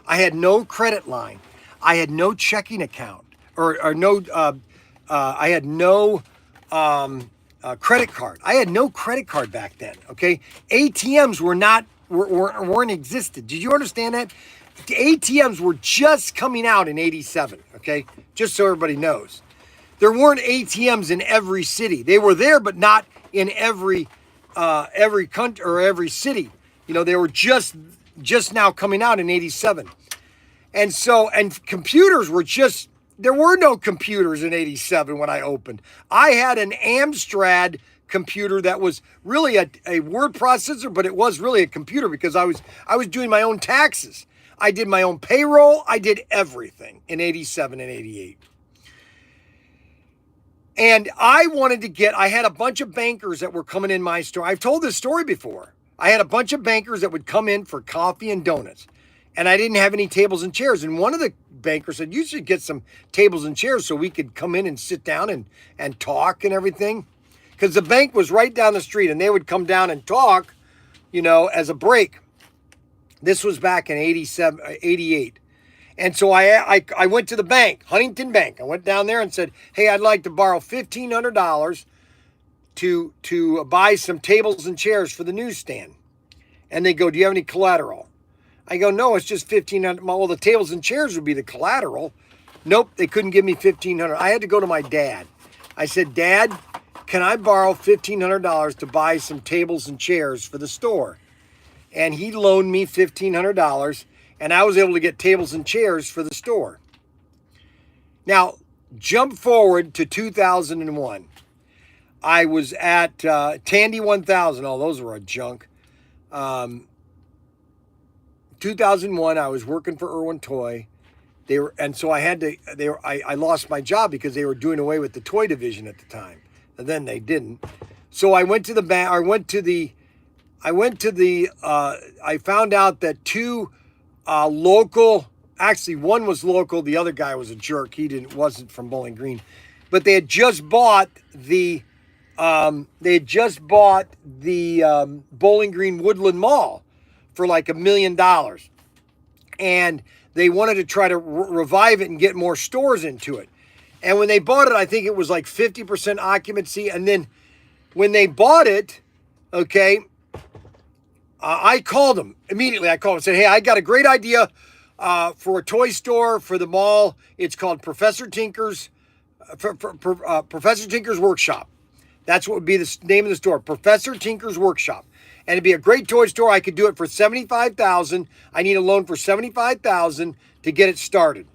I had no credit line. I had no checking account or no, I had no credit card. I had no credit card back then, okay? ATMs weren't existed. Did you understand that? The ATMs were just coming out in 87, okay? Just so everybody knows. There weren't ATMs in every city. They were there, but not in every country or every city. You know, they were just now coming out in 87. And so, and computers were there were no computers in 87 when I opened. I had an Amstrad computer that was really a word processor, but it was really a computer because I was doing my own taxes. I did my own payroll. I did everything in 87 and 88. And I had a bunch of bankers that were coming in my store. I've told this story before. I had a bunch of bankers that would come in for coffee and donuts. And I didn't have any tables and chairs. And one of the bankers said, you should get some tables and chairs so we could come in and sit down and talk and everything. Because the bank was right down the street and they would come down and talk, you know, as a break. This was back in 87, 88. And so I went to the bank, Huntington Bank. I went down there and said, hey, I'd like to borrow $1,500 to buy some tables and chairs for the newsstand. And they go, do you have any collateral? I go, no, it's just $1,500. Well, the tables and chairs would be the collateral. Nope, they couldn't give me $1,500. I had to go to my dad. I said, Dad, can I borrow $1,500 to buy some tables and chairs for the store? And he loaned me $1,500, and I was able to get tables and chairs for the store. Now, jump forward to 2001. I was at Tandy 1000. Oh, those were a junk. 2001, I was working for Irwin Toy, And so I had to. I lost my job because they were doing away with the toy division at the time, and then they didn't. So I went to the bank. I found out that two local. Actually, one was local. The other guy was a jerk. He wasn't from Bowling Green, but they had just bought the. Bowling Green Woodland Mall for like $1 million, and they wanted to try to revive it and get more stores into it. And when they bought it, I think it was like 50% occupancy. And then when they bought it, okay, I called them immediately. I called them and said, hey, I got a great idea for a toy store for the mall. It's called Professor Tinker's Workshop. That's what would be the name of the store, Professor Tinker's Workshop. And it'd be a great toy store. I could do it for $75,000. I need a loan for $75,000 to get it started.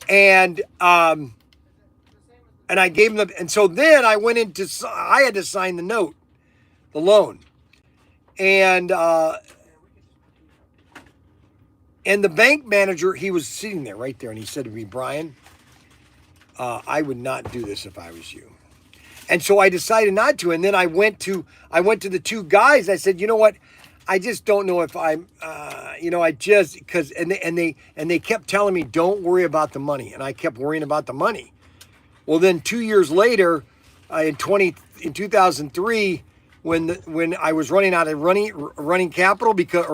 And I gave them and so then I had to sign the note, the loan. And the bank manager, he was sitting there right there, and he said to me, Bryan, I would not do this if I was you. And so I decided not to. And then I went to the two guys. I said, you know what? I just don't know if I'm, and they kept telling me, don't worry about the money. And I kept worrying about the money. Well, then 2 years later, in 2003, when I was running out of running capital because,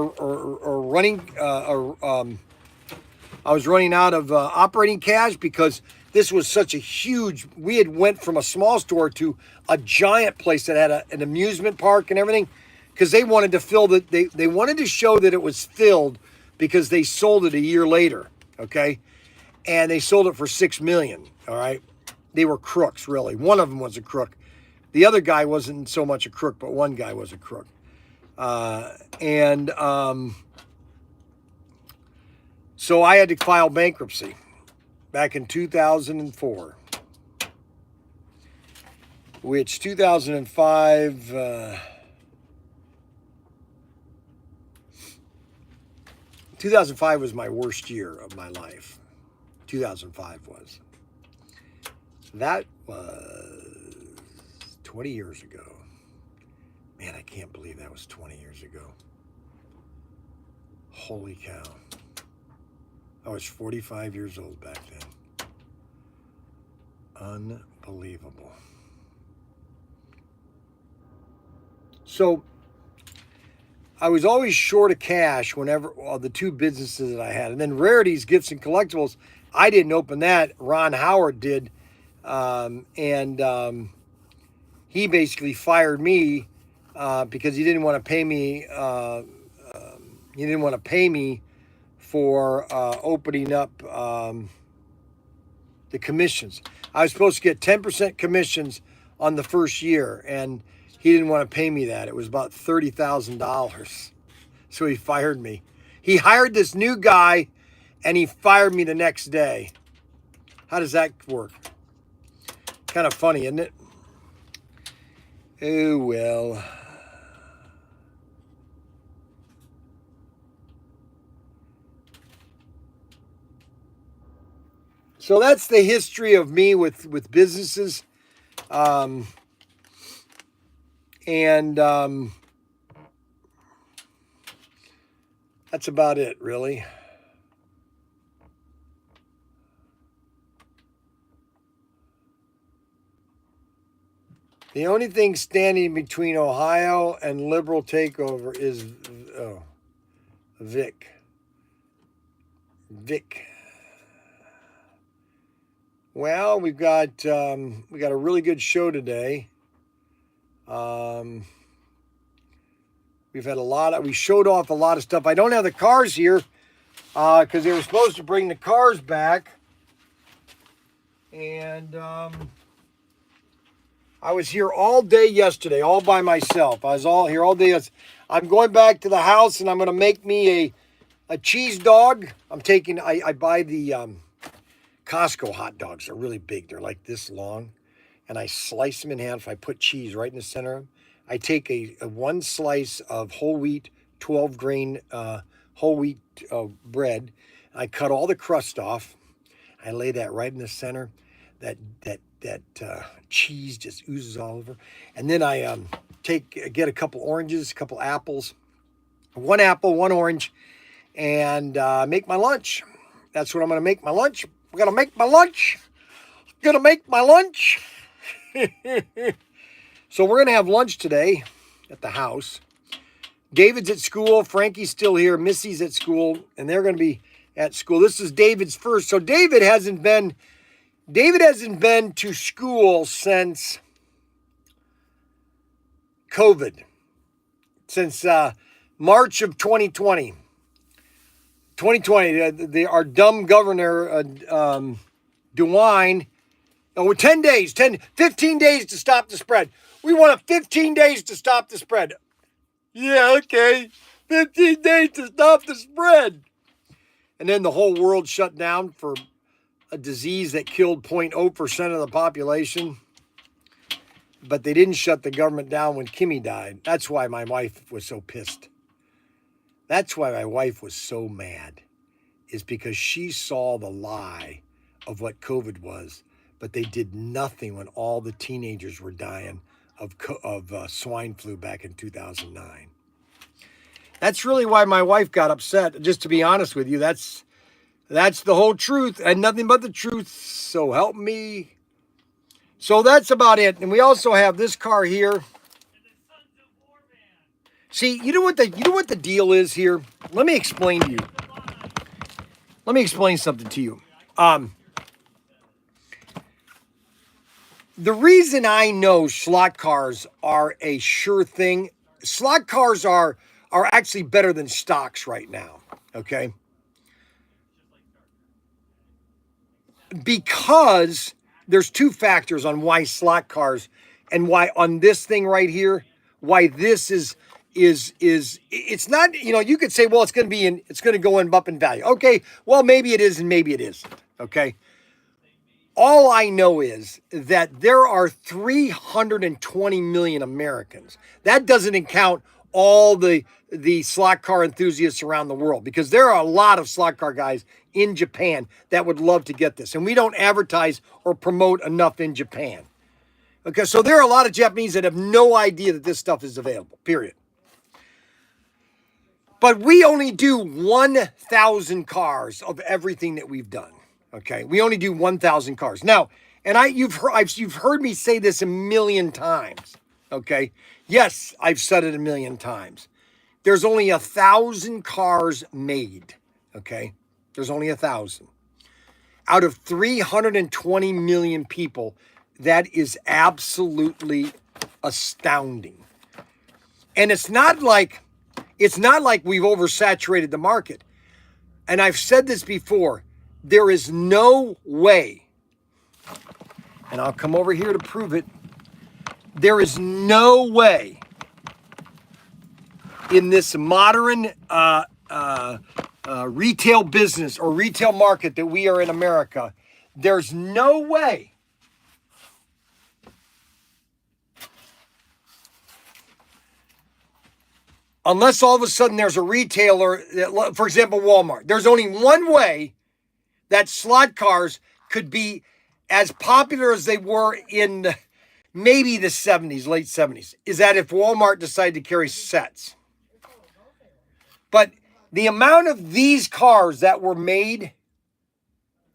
I was running out of operating cash because this was such a huge, we had went from a small store to a giant place that had an amusement park and everything, because they wanted to they wanted to show that it was filled because they sold it a year later, okay? And they sold it for $6 million, all right? They were crooks, really. One of them was a crook. The other guy wasn't so much a crook, but one guy was a crook. So I had to file bankruptcy back in 2004, which 2005, 2005 was my worst year of my life. 2005 was. That was 20 years ago. Man, I can't believe that was 20 years ago. Holy cow. I was 45 years old back then. Unbelievable. So I was always short of cash whenever the two businesses that I had. And then Rarities, Gifts, and Collectibles, I didn't open that. Ron Howard did. He basically fired me because he didn't want to pay me. He didn't want to pay me for opening up the commissions. I was supposed to get 10% commissions on the first year, and he didn't want to pay me that. It was about $30,000. So he fired me. He hired this new guy, and he fired me the next day. How does that work? Kind of funny, isn't it? Oh, well. So that's the history of me with businesses. That's about it, really. The only thing standing between Ohio and liberal takeover is Vic. Well, we've got a really good show today. We've had we showed off a lot of stuff. I don't have the cars here because they were supposed to bring the cars back, and I was here all day yesterday, all by myself. I was all here all day. I'm going back to the house, and I'm going to make me a cheese dog. I buy the Costco hot dogs. Are really big. They're like this long, and I slice them in half. I put cheese right in the center of them. I take a one slice of whole wheat, 12 grain whole wheat bread. I cut all the crust off. I lay that right in the center. That cheese just oozes all over. And then I get a couple oranges, a couple apples, 1 apple, 1 orange, and make my lunch. That's what I'm going to make my lunch. I'm going to make my lunch. Gonna make my lunch. So we're gonna have lunch today at the house. David's at school, Frankie's still here, Missy's at school, and they're gonna be at school. This is David's first. So David hasn't been to school since COVID, since March of 2020. 2020, our dumb governor, DeWine, 15 days to stop the spread. We want 15 days to stop the spread. Yeah, okay. 15 days to stop the spread. And then the whole world shut down for a disease that killed 0.0% of the population. But they didn't shut the government down when Kimmy died. That's why my wife was so pissed. That's why my wife was so mad. Is because she saw the lie of what COVID was. But they did nothing when all the teenagers were dying of swine flu back in 2009. That's really why my wife got upset. Just to be honest with you, that's the whole truth and nothing but the truth. So help me. So that's about it. And we also have this car here. See, you know what the deal is here? Let me explain to you. Let me explain something to you. The reason I know slot cars are a sure thing, slot cars are actually better than stocks right now, okay? Because there's 2 factors on why slot cars and why on this thing right here, why this is it's not, you could say, well, it's going to go up in value. Okay, well, maybe it is and maybe it isn't, okay? All I know is that there are 320 million Americans. That doesn't count all the slot car enthusiasts around the world, because there are a lot of slot car guys in Japan that would love to get this. And we don't advertise or promote enough in Japan. Okay, so there are a lot of Japanese that have no idea that this stuff is available, period. But we only do 1,000 cars of everything that we've done. Okay, we only do 1,000 cars. Now, and you've heard me say this a million times. Okay, yes, I've said it a million times. There's only 1,000 cars made. Okay, there's only 1,000 out of 320 million people. That is absolutely astounding. And it's not like we've oversaturated the market. And I've said this before. There is no way, and I'll come over here to prove it, there is no way in this modern retail business or retail market that we are in America, there's no way unless all of a sudden there's a retailer, that, for example, Walmart. There's only one way that slot cars could be as popular as they were in maybe the 70s, late 70s, is that if Walmart decided to carry sets. But the amount of these cars that were made,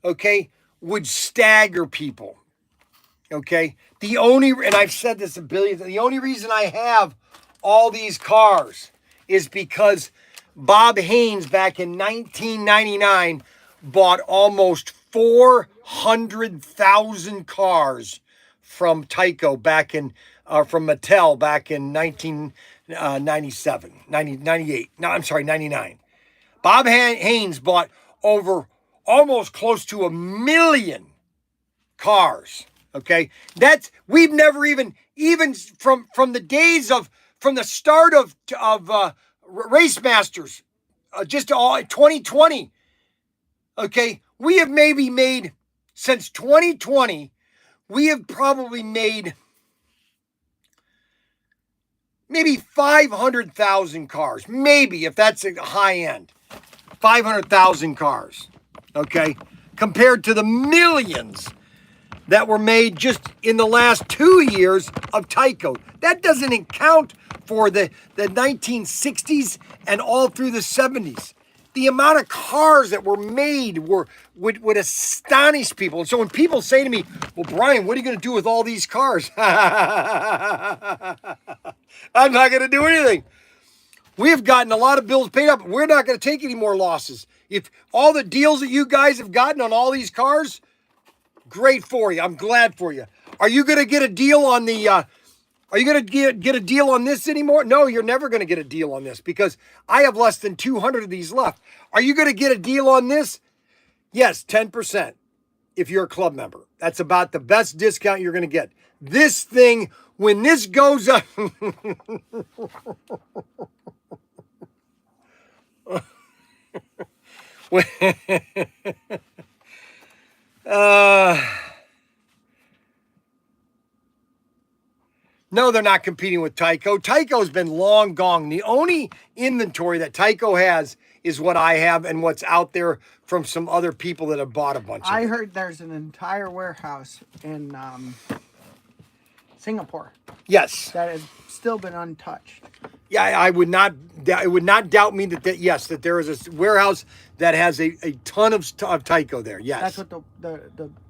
okay, would stagger people, okay? And I've said this a billion times, the only reason I have all these cars is because Bob Haynes back in 1999 bought almost 400,000 cars from Tyco from Mattel back in 99. Bob Haynes bought over almost close to 1 million cars. Okay, we've never even from the days from the start of Race Masters, just all 2020. Okay, we have maybe made, since 2020, we have probably made maybe 500,000 cars. Maybe, if that's a high end. 500,000 cars, okay, compared to the millions that were made just in the last 2 years of Tyco. That doesn't account for the 1960s and all through the 70s. The amount of cars that were made would astonish people. And so when people say to me, well, Bryan, what are you going to do with all these cars? I'm not going to do anything. We've gotten a lot of bills paid up. We're not going to take any more losses. If all the deals that you guys have gotten on all these cars, great for you. I'm glad for you. Are you going to get a deal on the... Are you going to get a deal on this anymore? No, you're never going to get a deal on this because I have less than 200 of these left. Are you going to get a deal on this? Yes, 10% if you're a club member. That's about the best discount you're going to get. This thing, when this goes up... No, they're not competing with Tyco. Tyco's been long gone. The only inventory that Tyco has is what I have and what's out there from some other people that have bought a bunch of I it. heard there's an entire warehouse in Singapore Yes. that has still been untouched. Yeah, I would not. It would not doubt me that yes, that there is a warehouse that has a ton of Tyco there. Yes. That's what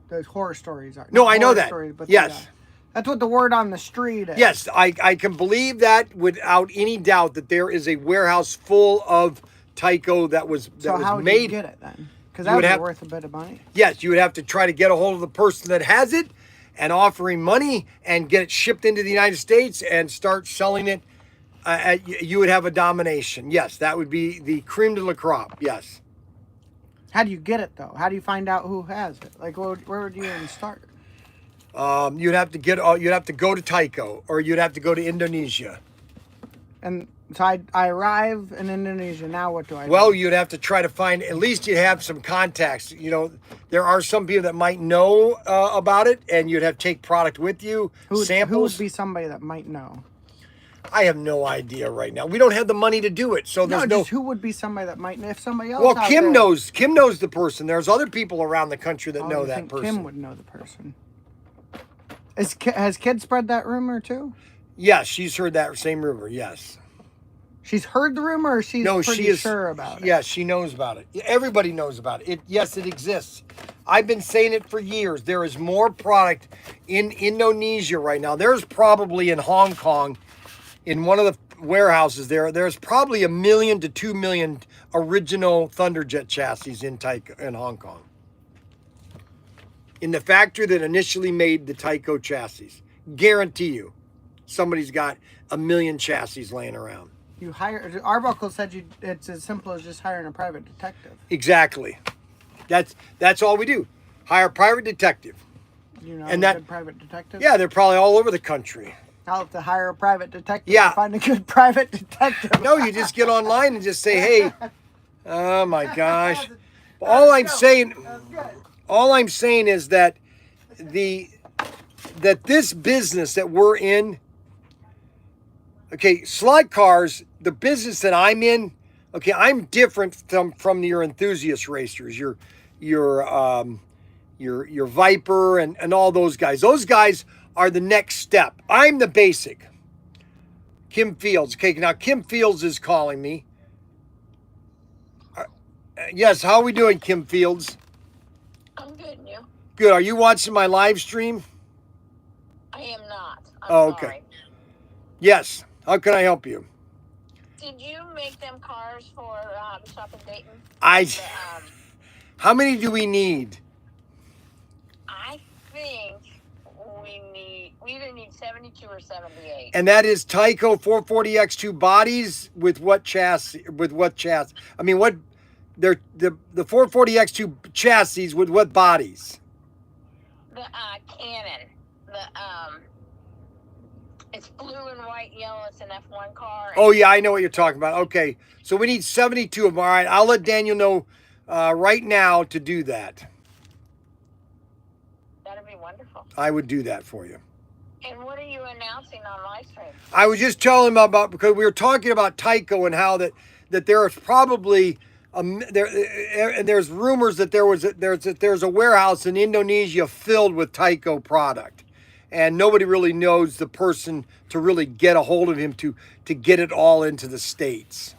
the horror stories are. No, Not I know horror that. stories, but Yes. that's what the word on the street is. Yes, I can believe that without any doubt that there is a warehouse full of Tyco that was So how would made. you get it then? Because You that would would be have- worth a bit of money. Yes, you would have to try to get a hold of the person that has it and offer him money and get it shipped into the United States and start selling it. You would have a domination. Yes, that would be the cream de la crop. Yes. How do you get it though? How do you find out who has it? Like, where would you even start? You'd have to go to Tyco or you'd have to go to Indonesia. And so I arrive in Indonesia. Now what do I do? Well, you'd have to try to find, at least you have some contacts. You know, there are some people that might know about it and you'd have to take product with you, who samples. would be somebody that might know? I have no idea right now. We don't have the money to do it. So there's Just who would be somebody that might know? If somebody else Well, out Kim there- knows. Kim knows the person. There's other people around the country that Oh, know you that think person. Kim would know the person. Has Kid spread that rumor too? Yes, she's heard that same rumor. Yes. She's heard the rumor, or she's pretty she is sure about it. Yes, she knows about it. Everybody knows about it. Yes, it exists. I've been saying it for years. There is more product in Indonesia right now. There's probably in Hong Kong, in one of the warehouses there's probably 1 million to 2 million original Thunderjet chassis in Hong Kong. In the factory that initially made the Tyco chassis. Guarantee you, somebody's got 1 million chassis laying around. You hire. Arbuckle said it's as simple as just hiring a private detective. Exactly. That's all we do. Hire a private detective. You know, And a that- good private detective. Yeah, they're probably all over the country. I'll have to hire a private detective. Yeah. To find a good private detective. No, you just get online and just say, hey, oh my gosh. All I'm saying is that this business that we're in, okay, slot cars, the business that I'm in, okay, I'm different from your enthusiast racers, your Viper and all those guys. Those guys are the next step. I'm the basic. Kim Fields. Okay, now Kim Fields is calling me. Yes, how are we doing, Kim Fields? I'm good, and you? Good. Are you watching my live stream? I am not. Oh, okay. Yes. How can I help you? Did you make them cars for Shop in Dayton? How many do we need? I think we either need 72 or 78. And that is Tyco 440X2 bodies with what chassis? I mean, what they're the 440X2 chassis with what bodies? The Canon. It's blue and white, yellow. It's an F1 car. Oh yeah, I know what you're talking about. Okay, so we need 72 of them. All right, I'll let Daniel know right now to do that. That'd be wonderful. I would do that for you. And what are you announcing on Livestream? I was just telling him about, because we were talking about Tyco and how that there's probably there's rumors that there's a warehouse in Indonesia filled with Tyco product, and nobody really knows the person to really get a hold of him to get it all into the States.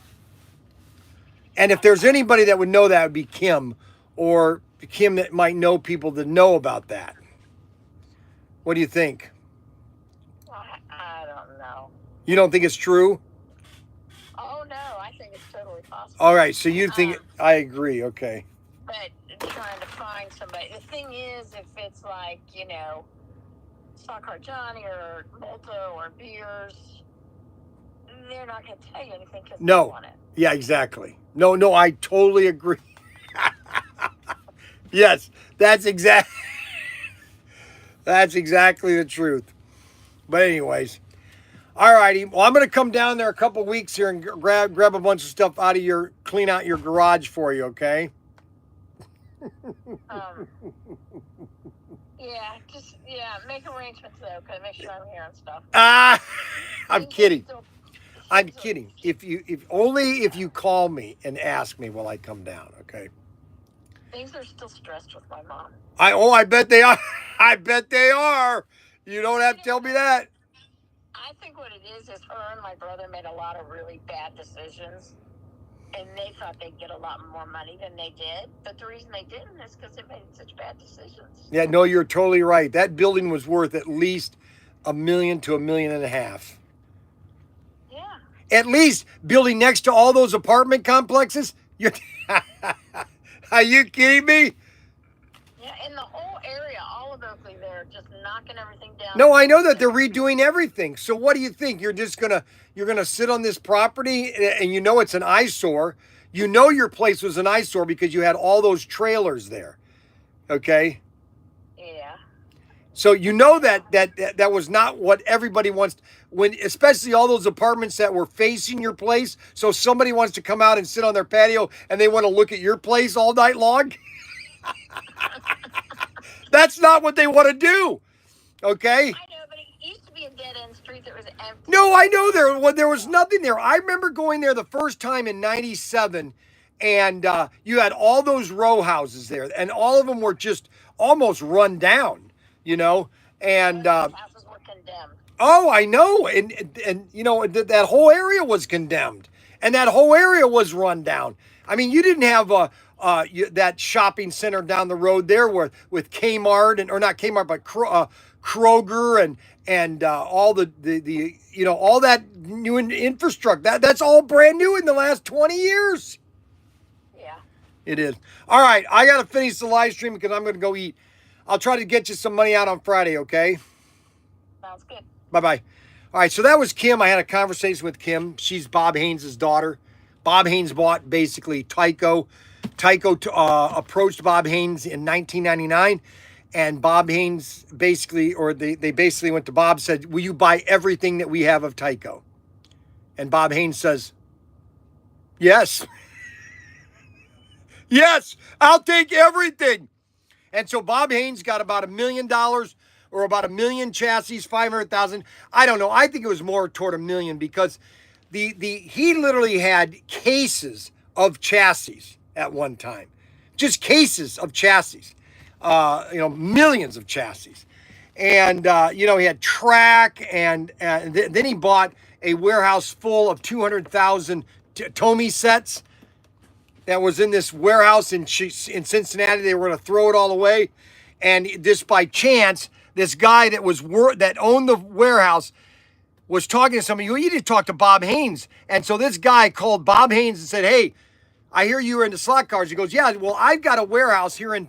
And if there's anybody that would know that, it would be Kim, or Kim that might know people that know about that. What do you think? I don't know. You don't think it's true? Oh no, I think it's totally possible. All right, so you think I agree, okay. But trying to find somebody. The thing is, if it's like, Stockheart Johnny or Malta or Beers, they're not going to tell you anything because they want it. Yeah, exactly. No, I totally agree. Yes, that's exactly the truth. But anyways, all righty. Well, I'm going to come down there a couple weeks here and grab a bunch of stuff clean out your garage for you, okay? Make arrangements though, because make sure I'm here and stuff. I'm kidding. I'm kidding. If you call me and ask me, will I come down? Okay. Things are still stressed with my mom. I bet they are. I bet they are. You don't have to tell me that. I think what it is her and my brother made a lot of really bad decisions, and they thought they'd get a lot more money than they did. But the reason they didn't is because they made such bad decisions. Yeah, no, you're totally right. That building was worth at least $1 million to $1.5 million. Yeah. At least building next to all those apartment complexes. Are you kidding me? Yeah, in the whole area, all of Oakley, they're just knocking everything down. No, I know that they're redoing everything. So what do you think? You're gonna sit on this property and it's an eyesore. You know your place was an eyesore because you had all those trailers there. Okay? Yeah. So that was not what everybody wants, especially all those apartments that were facing your place. So somebody wants to come out and sit on their patio and they want to look at your place all night long. That's not what they want to do. Okay? I know, but it used to be a dead-end street that was empty. No, I know there was nothing there. I remember going there the first time in '97, and you had all those row houses there, and all of them were just almost run down, And houses were condemned. Oh, I know, and that whole area was condemned, and that whole area was run down. I mean, you didn't have that shopping center down the road there with Kmart or not Kmart, but Kroger and all the all that new infrastructure. That's all brand new in the last 20 years. Yeah. It is. All right, I got to finish the live stream because I'm going to go eat. I'll try to get you some money out on Friday, okay? Sounds good. Bye-bye. All right, so that was Kim. I had a conversation with Kim. She's Bob Haynes' daughter. Bob Haynes bought basically Tyco. Tyco approached Bob Haynes in 1999, and Bob Haynes basically went to Bob, said, will you buy everything that we have of Tyco? And Bob Haynes says, yes. Yes, I'll take everything. And so Bob Haynes got about $1 million or about 1 million chassis, 500,000. I don't know. I think it was more toward 1 million because he literally had cases of chassis at one time. Just cases of chassis. Millions of chassis. And, he had track and then he bought a warehouse full of 200,000 Tomy sets that was in this warehouse in Cincinnati. They were going to throw it all away. And just by chance, this guy that owned the warehouse was talking to somebody. You need to talk to Bob Haynes. And so this guy called Bob Haynes and said, hey, I hear you were into slot cars. He goes, yeah, well, I've got a warehouse here in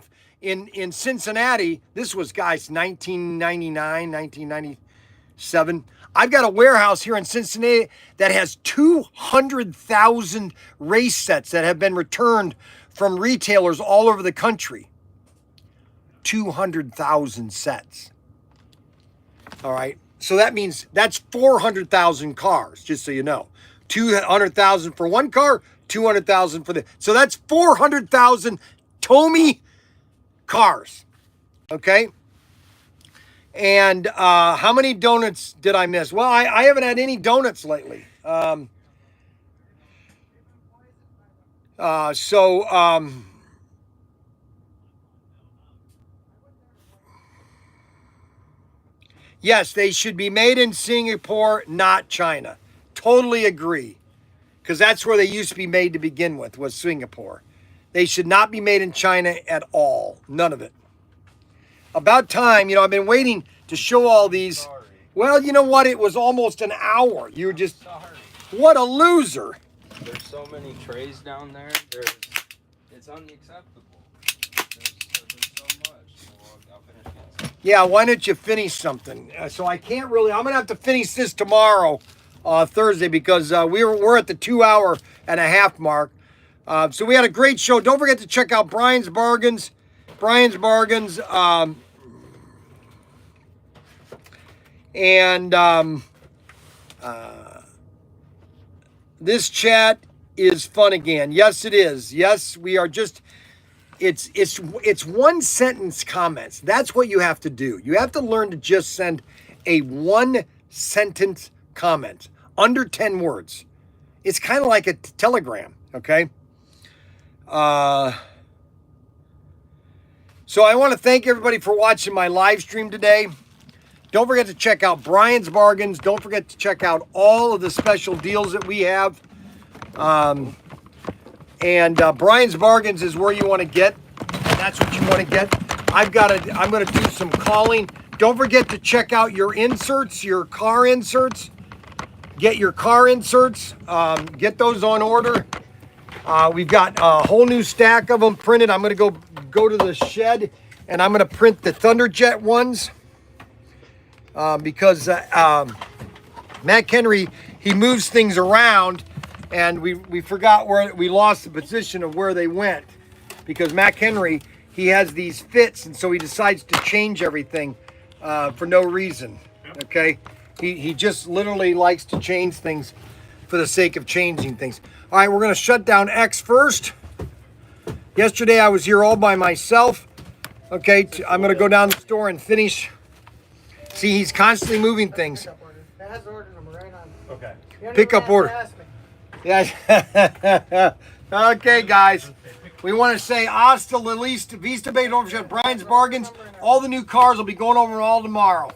Cincinnati. This was, guys, 1999, 1997. I've got a warehouse here in Cincinnati that has 200,000 race sets that have been returned from retailers all over the country. 200,000 sets. All right. So that means that's 400,000 cars, just so you know. 200,000 for one car, 200,000 for so that's 400,000 Tomy cars. Okay. And how many donuts did I miss? Well, I haven't had any donuts lately. Yes, they should be made in Singapore, not China. Totally agree. Because that's where they used to be made to begin with, was Singapore. They should not be made in China at all. None of it. About time, I've been waiting to show all these. Sorry. Well, you know what? It was almost an hour. You were just, Sorry. what a loser. There's so many trays down there. It's unacceptable. There's so much. So I'll finish getting some. Yeah, why don't you finish something? So I can't really, I'm going to have to finish this tomorrow, Thursday, because we're at the 2.5 hour mark. So we had a great show. Don't forget to check out Bryan's Bargains. This chat is fun again. Yes, it is. Yes, we are just, it's one sentence comments. That's what you have to do. You have to learn to just send a one sentence comment under 10 words. It's kind of like a telegram, okay? So I want to thank everybody for watching my live stream today. Don't forget to check out Bryan's Bargains. Don't forget to check out all of the special deals that we have. Bryan's Bargains is where you want to get. That's what you want to get. I'm going to do some calling. Don't forget to check out your inserts, your car inserts. Get your car inserts. Get those on order. We've got a whole new stack of them printed. I'm going to go to the shed and I'm going to print the Thunderjet ones. Because Matt Henry, he moves things around and we forgot where we lost the position of where they went, because Matt Henry, he has these fits, and so he decides to change everything for no reason. Okay, he just literally likes to change things for the sake of changing things. All right, we're going to shut down X first. Yesterday I was here all by myself. Okay, I'm going to go down the store and finish. See, he's constantly moving things. It has the order number right on. Okay. You don't Pick even up have to order. ask me. Yeah. Okay, guys. We want to say hasta la vista, baby. Don't forget Bryan's Bargains. All the new cars will be going over all tomorrow.